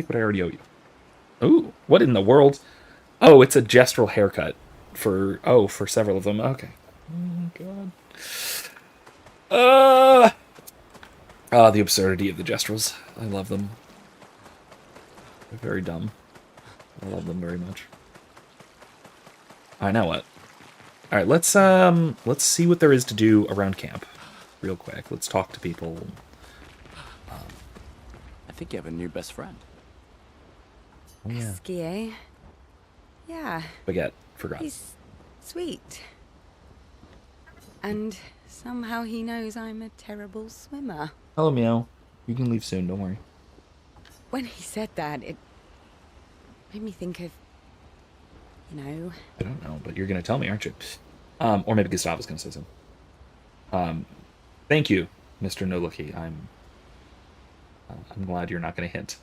what I already owe you. Ooh, what in the world? Oh, it's a Gestrel haircut for several of them. Okay. Oh, God. The absurdity of the Gestrels. I love them. They're very dumb. I love them very much. I know what. All right, let's see what there is to do around camp, real quick. Let's talk to people. I think you have a new best friend. Oh, yeah. Skier. Yeah. Forgot. He's sweet. And somehow he knows I'm a terrible swimmer. Hello, Meow. You can leave soon, don't worry. When he said that, it made me think of, you know... I don't know, but you're going to tell me, aren't you? Or maybe Gustavo's going to say so. Thank you, Mr. No-Looky. I'm glad you're not going to hint.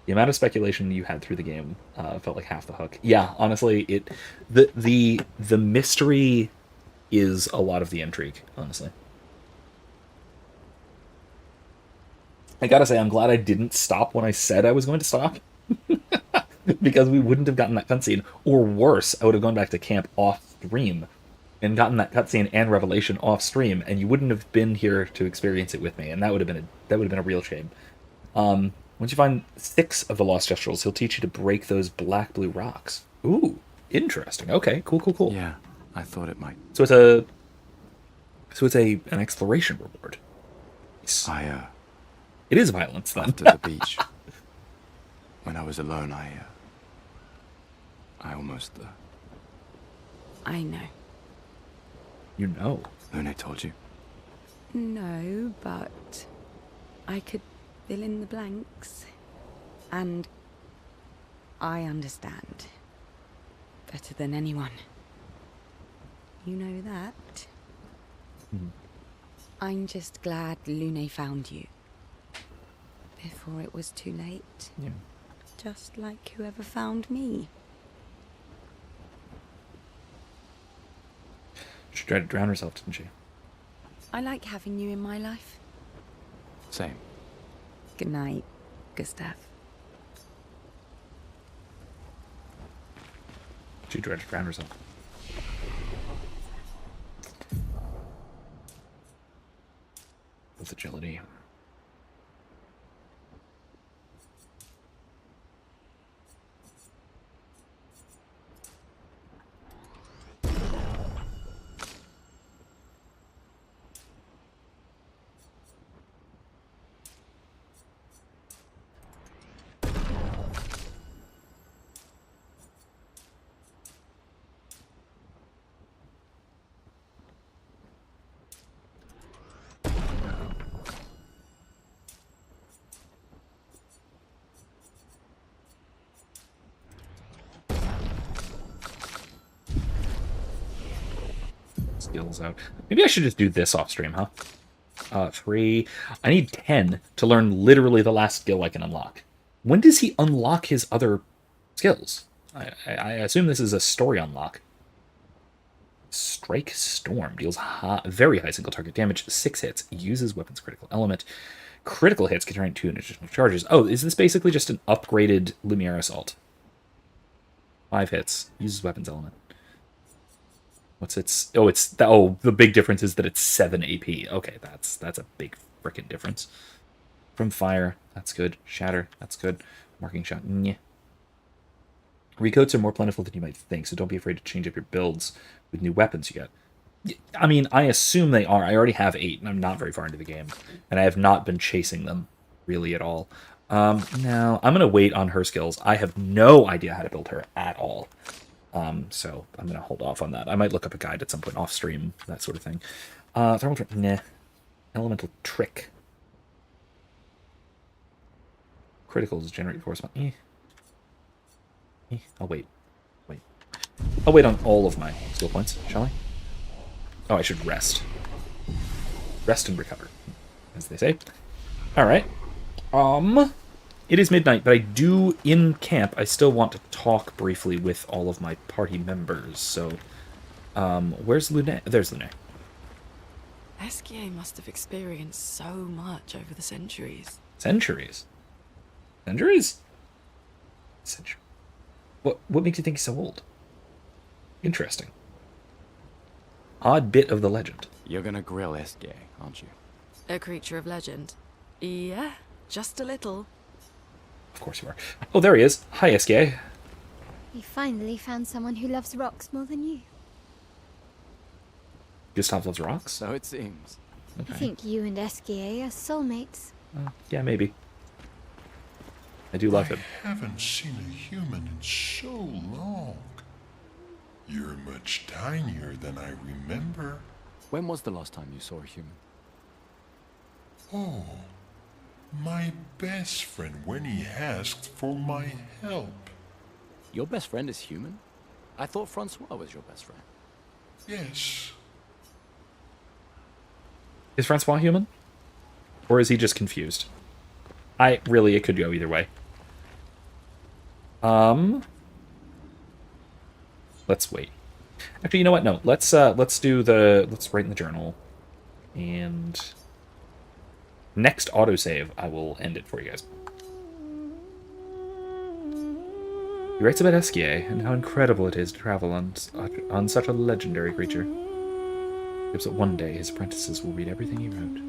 The amount of speculation you had through the game felt like half the hook. Yeah, honestly, the mystery is a lot of the intrigue, honestly. I gotta say, I'm glad I didn't stop when I said I was going to stop. Because we wouldn't have gotten that cutscene. Or worse, I would have gone back to camp off-stream and gotten that cutscene and revelation off-stream, and you wouldn't have been here to experience it with me, and that would have been a real shame. Once you find 6 of the Lost Gestrels, he'll teach you to break those black-blue rocks. Ooh, interesting. Okay, cool. Yeah, I thought it might. So it's an exploration reward. It is violence, then. After the beach, when I was alone, I almost... I know. You know? Lune told you? No, but I could fill in the blanks. And I understand. Better than anyone. You know that? Mm-hmm. I'm just glad Lune found you. Before it was too late. Yeah. Just like whoever found me. She tried to drown herself, didn't she? I like having you in my life. Same. Good night, Gustav. She tried to drown herself. With agility. skills out. Maybe I should just do this off stream, huh? 3. I need 10 to learn literally the last skill I can unlock. When does he unlock his other skills? I assume this is a story unlock. Strike Storm deals very high single target damage, 6 hits, uses weapons critical element. Critical hits can turn into 2 additional charges. Oh, is this basically just an upgraded Lumiere Assault? 5 hits, uses weapons element. What's its... Oh, the big difference is that it's 7 AP. Okay, that's a big frickin' difference. From fire, that's good. Shatter, that's good. Marking shot, nyeh. Recoats are more plentiful than you might think, so don't be afraid to change up your builds with new weapons you get. I mean, I assume they are. I already have 8, and I'm not very far into the game. And I have not been chasing them, really, at all. Now, I'm going to wait on her skills. I have no idea how to build her at all. So I'm going to hold off on that. I might look up a guide at some point off stream, that sort of thing. Thermal trick, nah. Elemental trick. Criticals generate corresponding. I'll wait. I'll wait on all of my skill points, shall I? Oh, I should rest. Rest and recover, as they say. Alright. It is midnight, but in camp, I still want to talk briefly with all of my party members, so... where's Lune? There's Lune. Esquier must have experienced so much over the centuries. Centuries? Centuries? Centuries. What makes you think he's so old? Interesting. Odd bit of the legend. You're gonna grill Esquier, aren't you? A creature of legend. Yeah, just a little. Of course you are. Oh, there he is. Hi, Esquier. We finally found someone who loves rocks more than you. Gustav loves rocks? So it seems. Okay. I think you and Esquier are soulmates. Yeah, maybe. I do love him. I haven't seen a human in so long. You're much tinier than I remember. When was the last time you saw a human? Oh, my best friend when he asked for my help. Your best friend is human? I thought Francois was your best friend. Yes. Is Francois human? Or is he just confused? It could go either way. Let's wait. Actually, you know what? No, let's write in the journal. And next autosave, I will end it for you guys. He writes about Esquier and how incredible it is to travel on such a legendary creature. He hopes that one day his apprentices will read everything he wrote.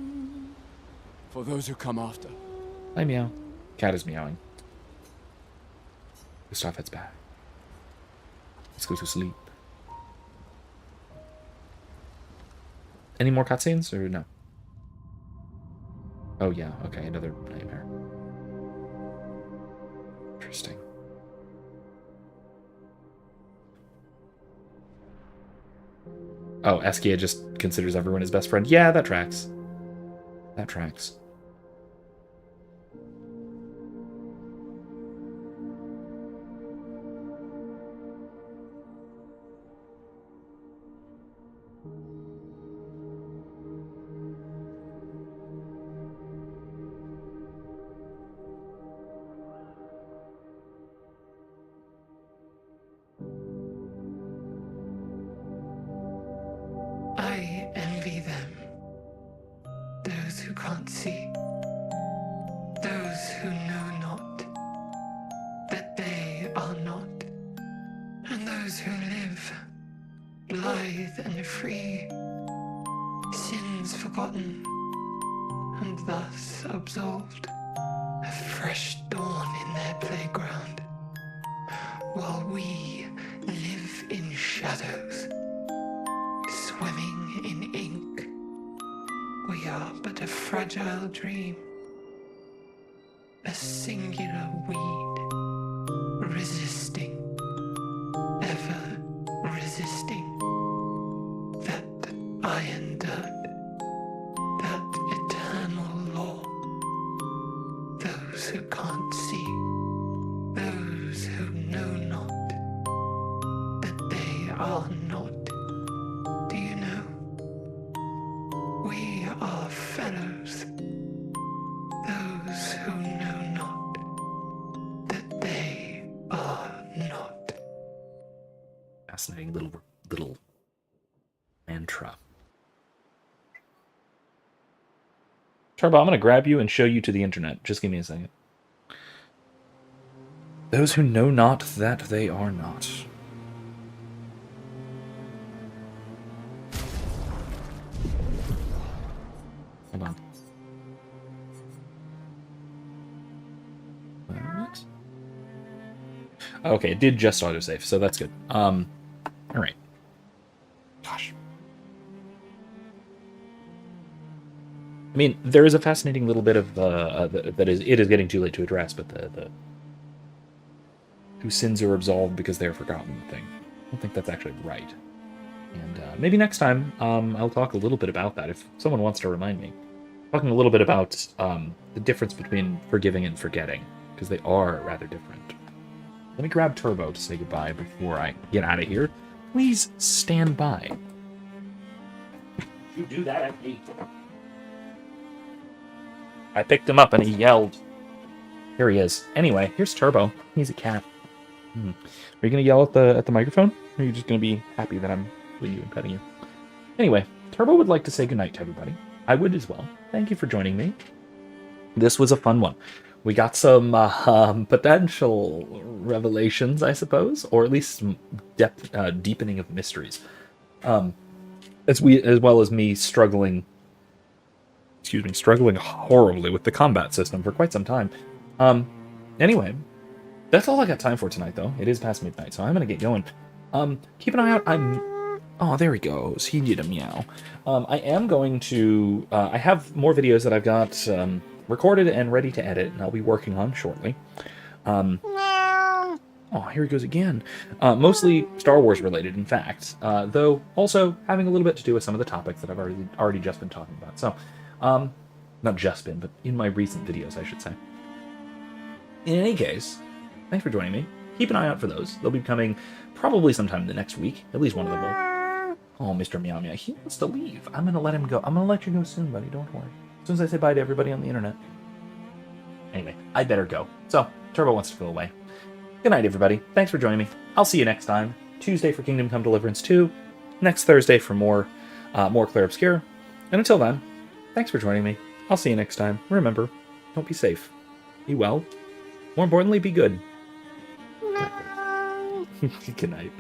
For those who come after. Hi, meow. Cat is meowing. Gustav heads back. Let's go to sleep. Any more cutscenes, or no? Oh yeah, okay, another nightmare. Interesting. Oh, Esquier just considers everyone his best friend. Yeah, that tracks. That tracks. I envy them. Those who can't see. Those who know not that they are not. And those who live, blithe and free, sins forgotten, and thus absolved. A fresh dawn in their playground, while we live in shadows, swimming in ink. We are but a fragile dream, a singular weed, resisting, ever resisting, that iron dirt, that eternal law. Those who can't see, those who know not that they are not. Do you know? fascinating little mantra. Turbo, I'm going to grab you and show you to the internet. Just give me a second. Those who know not that they are not. Hold on. What? Okay, it did just autosave, so that's good. Alright. Gosh. I mean, there is a fascinating little bit of it is getting too late to address, but the whose sins are absolved because they are forgotten thing. I don't think that's actually right. And maybe next time I'll talk a little bit about that if someone wants to remind me. Talking a little bit about the difference between forgiving and forgetting, because they are rather different. Let me grab Turbo to say goodbye before I get out of here. Please stand by. You do that at me. I picked him up and he yelled. Here he is. Anyway, here's Turbo. He's a cat. Are you gonna yell at the microphone? Or are you just gonna be happy that I'm with you and petting you? Anyway, Turbo would like to say goodnight to everybody. I would as well. Thank you for joining me. This was a fun one. We got some potential revelations, I suppose, or at least some deepening of mysteries. As well as me struggling horribly with the combat system for quite some time. Anyway, that's all I got time for tonight, though. It is past midnight, so I'm gonna get going. Keep an eye out. Oh, there he goes. He did a meow. I am going to... I have more videos that I've got recorded and ready to edit, and I'll be working on shortly. Oh, here he goes again. Mostly Star Wars related, in fact. Though also having a little bit to do with some of the topics that I've already just been talking about. So, not just been, but in my recent videos, I should say. In any case, thanks for joining me. Keep an eye out for those. They'll be coming probably sometime in the next week. At least one of them will. Oh, Mr. Meow Meow. He wants to leave. I'm going to let him go. I'm going to let you go soon, buddy. Don't worry. As soon as I say bye to everybody on the internet. Anyway, I better go. So, Turbo wants to go away. Good night, everybody. Thanks for joining me. I'll see you next time. Tuesday for Kingdom Come Deliverance 2. Next Thursday for more Clair Obscur. And until then, thanks for joining me. I'll see you next time. Remember, don't be safe. Be well. More importantly, be good. Good night.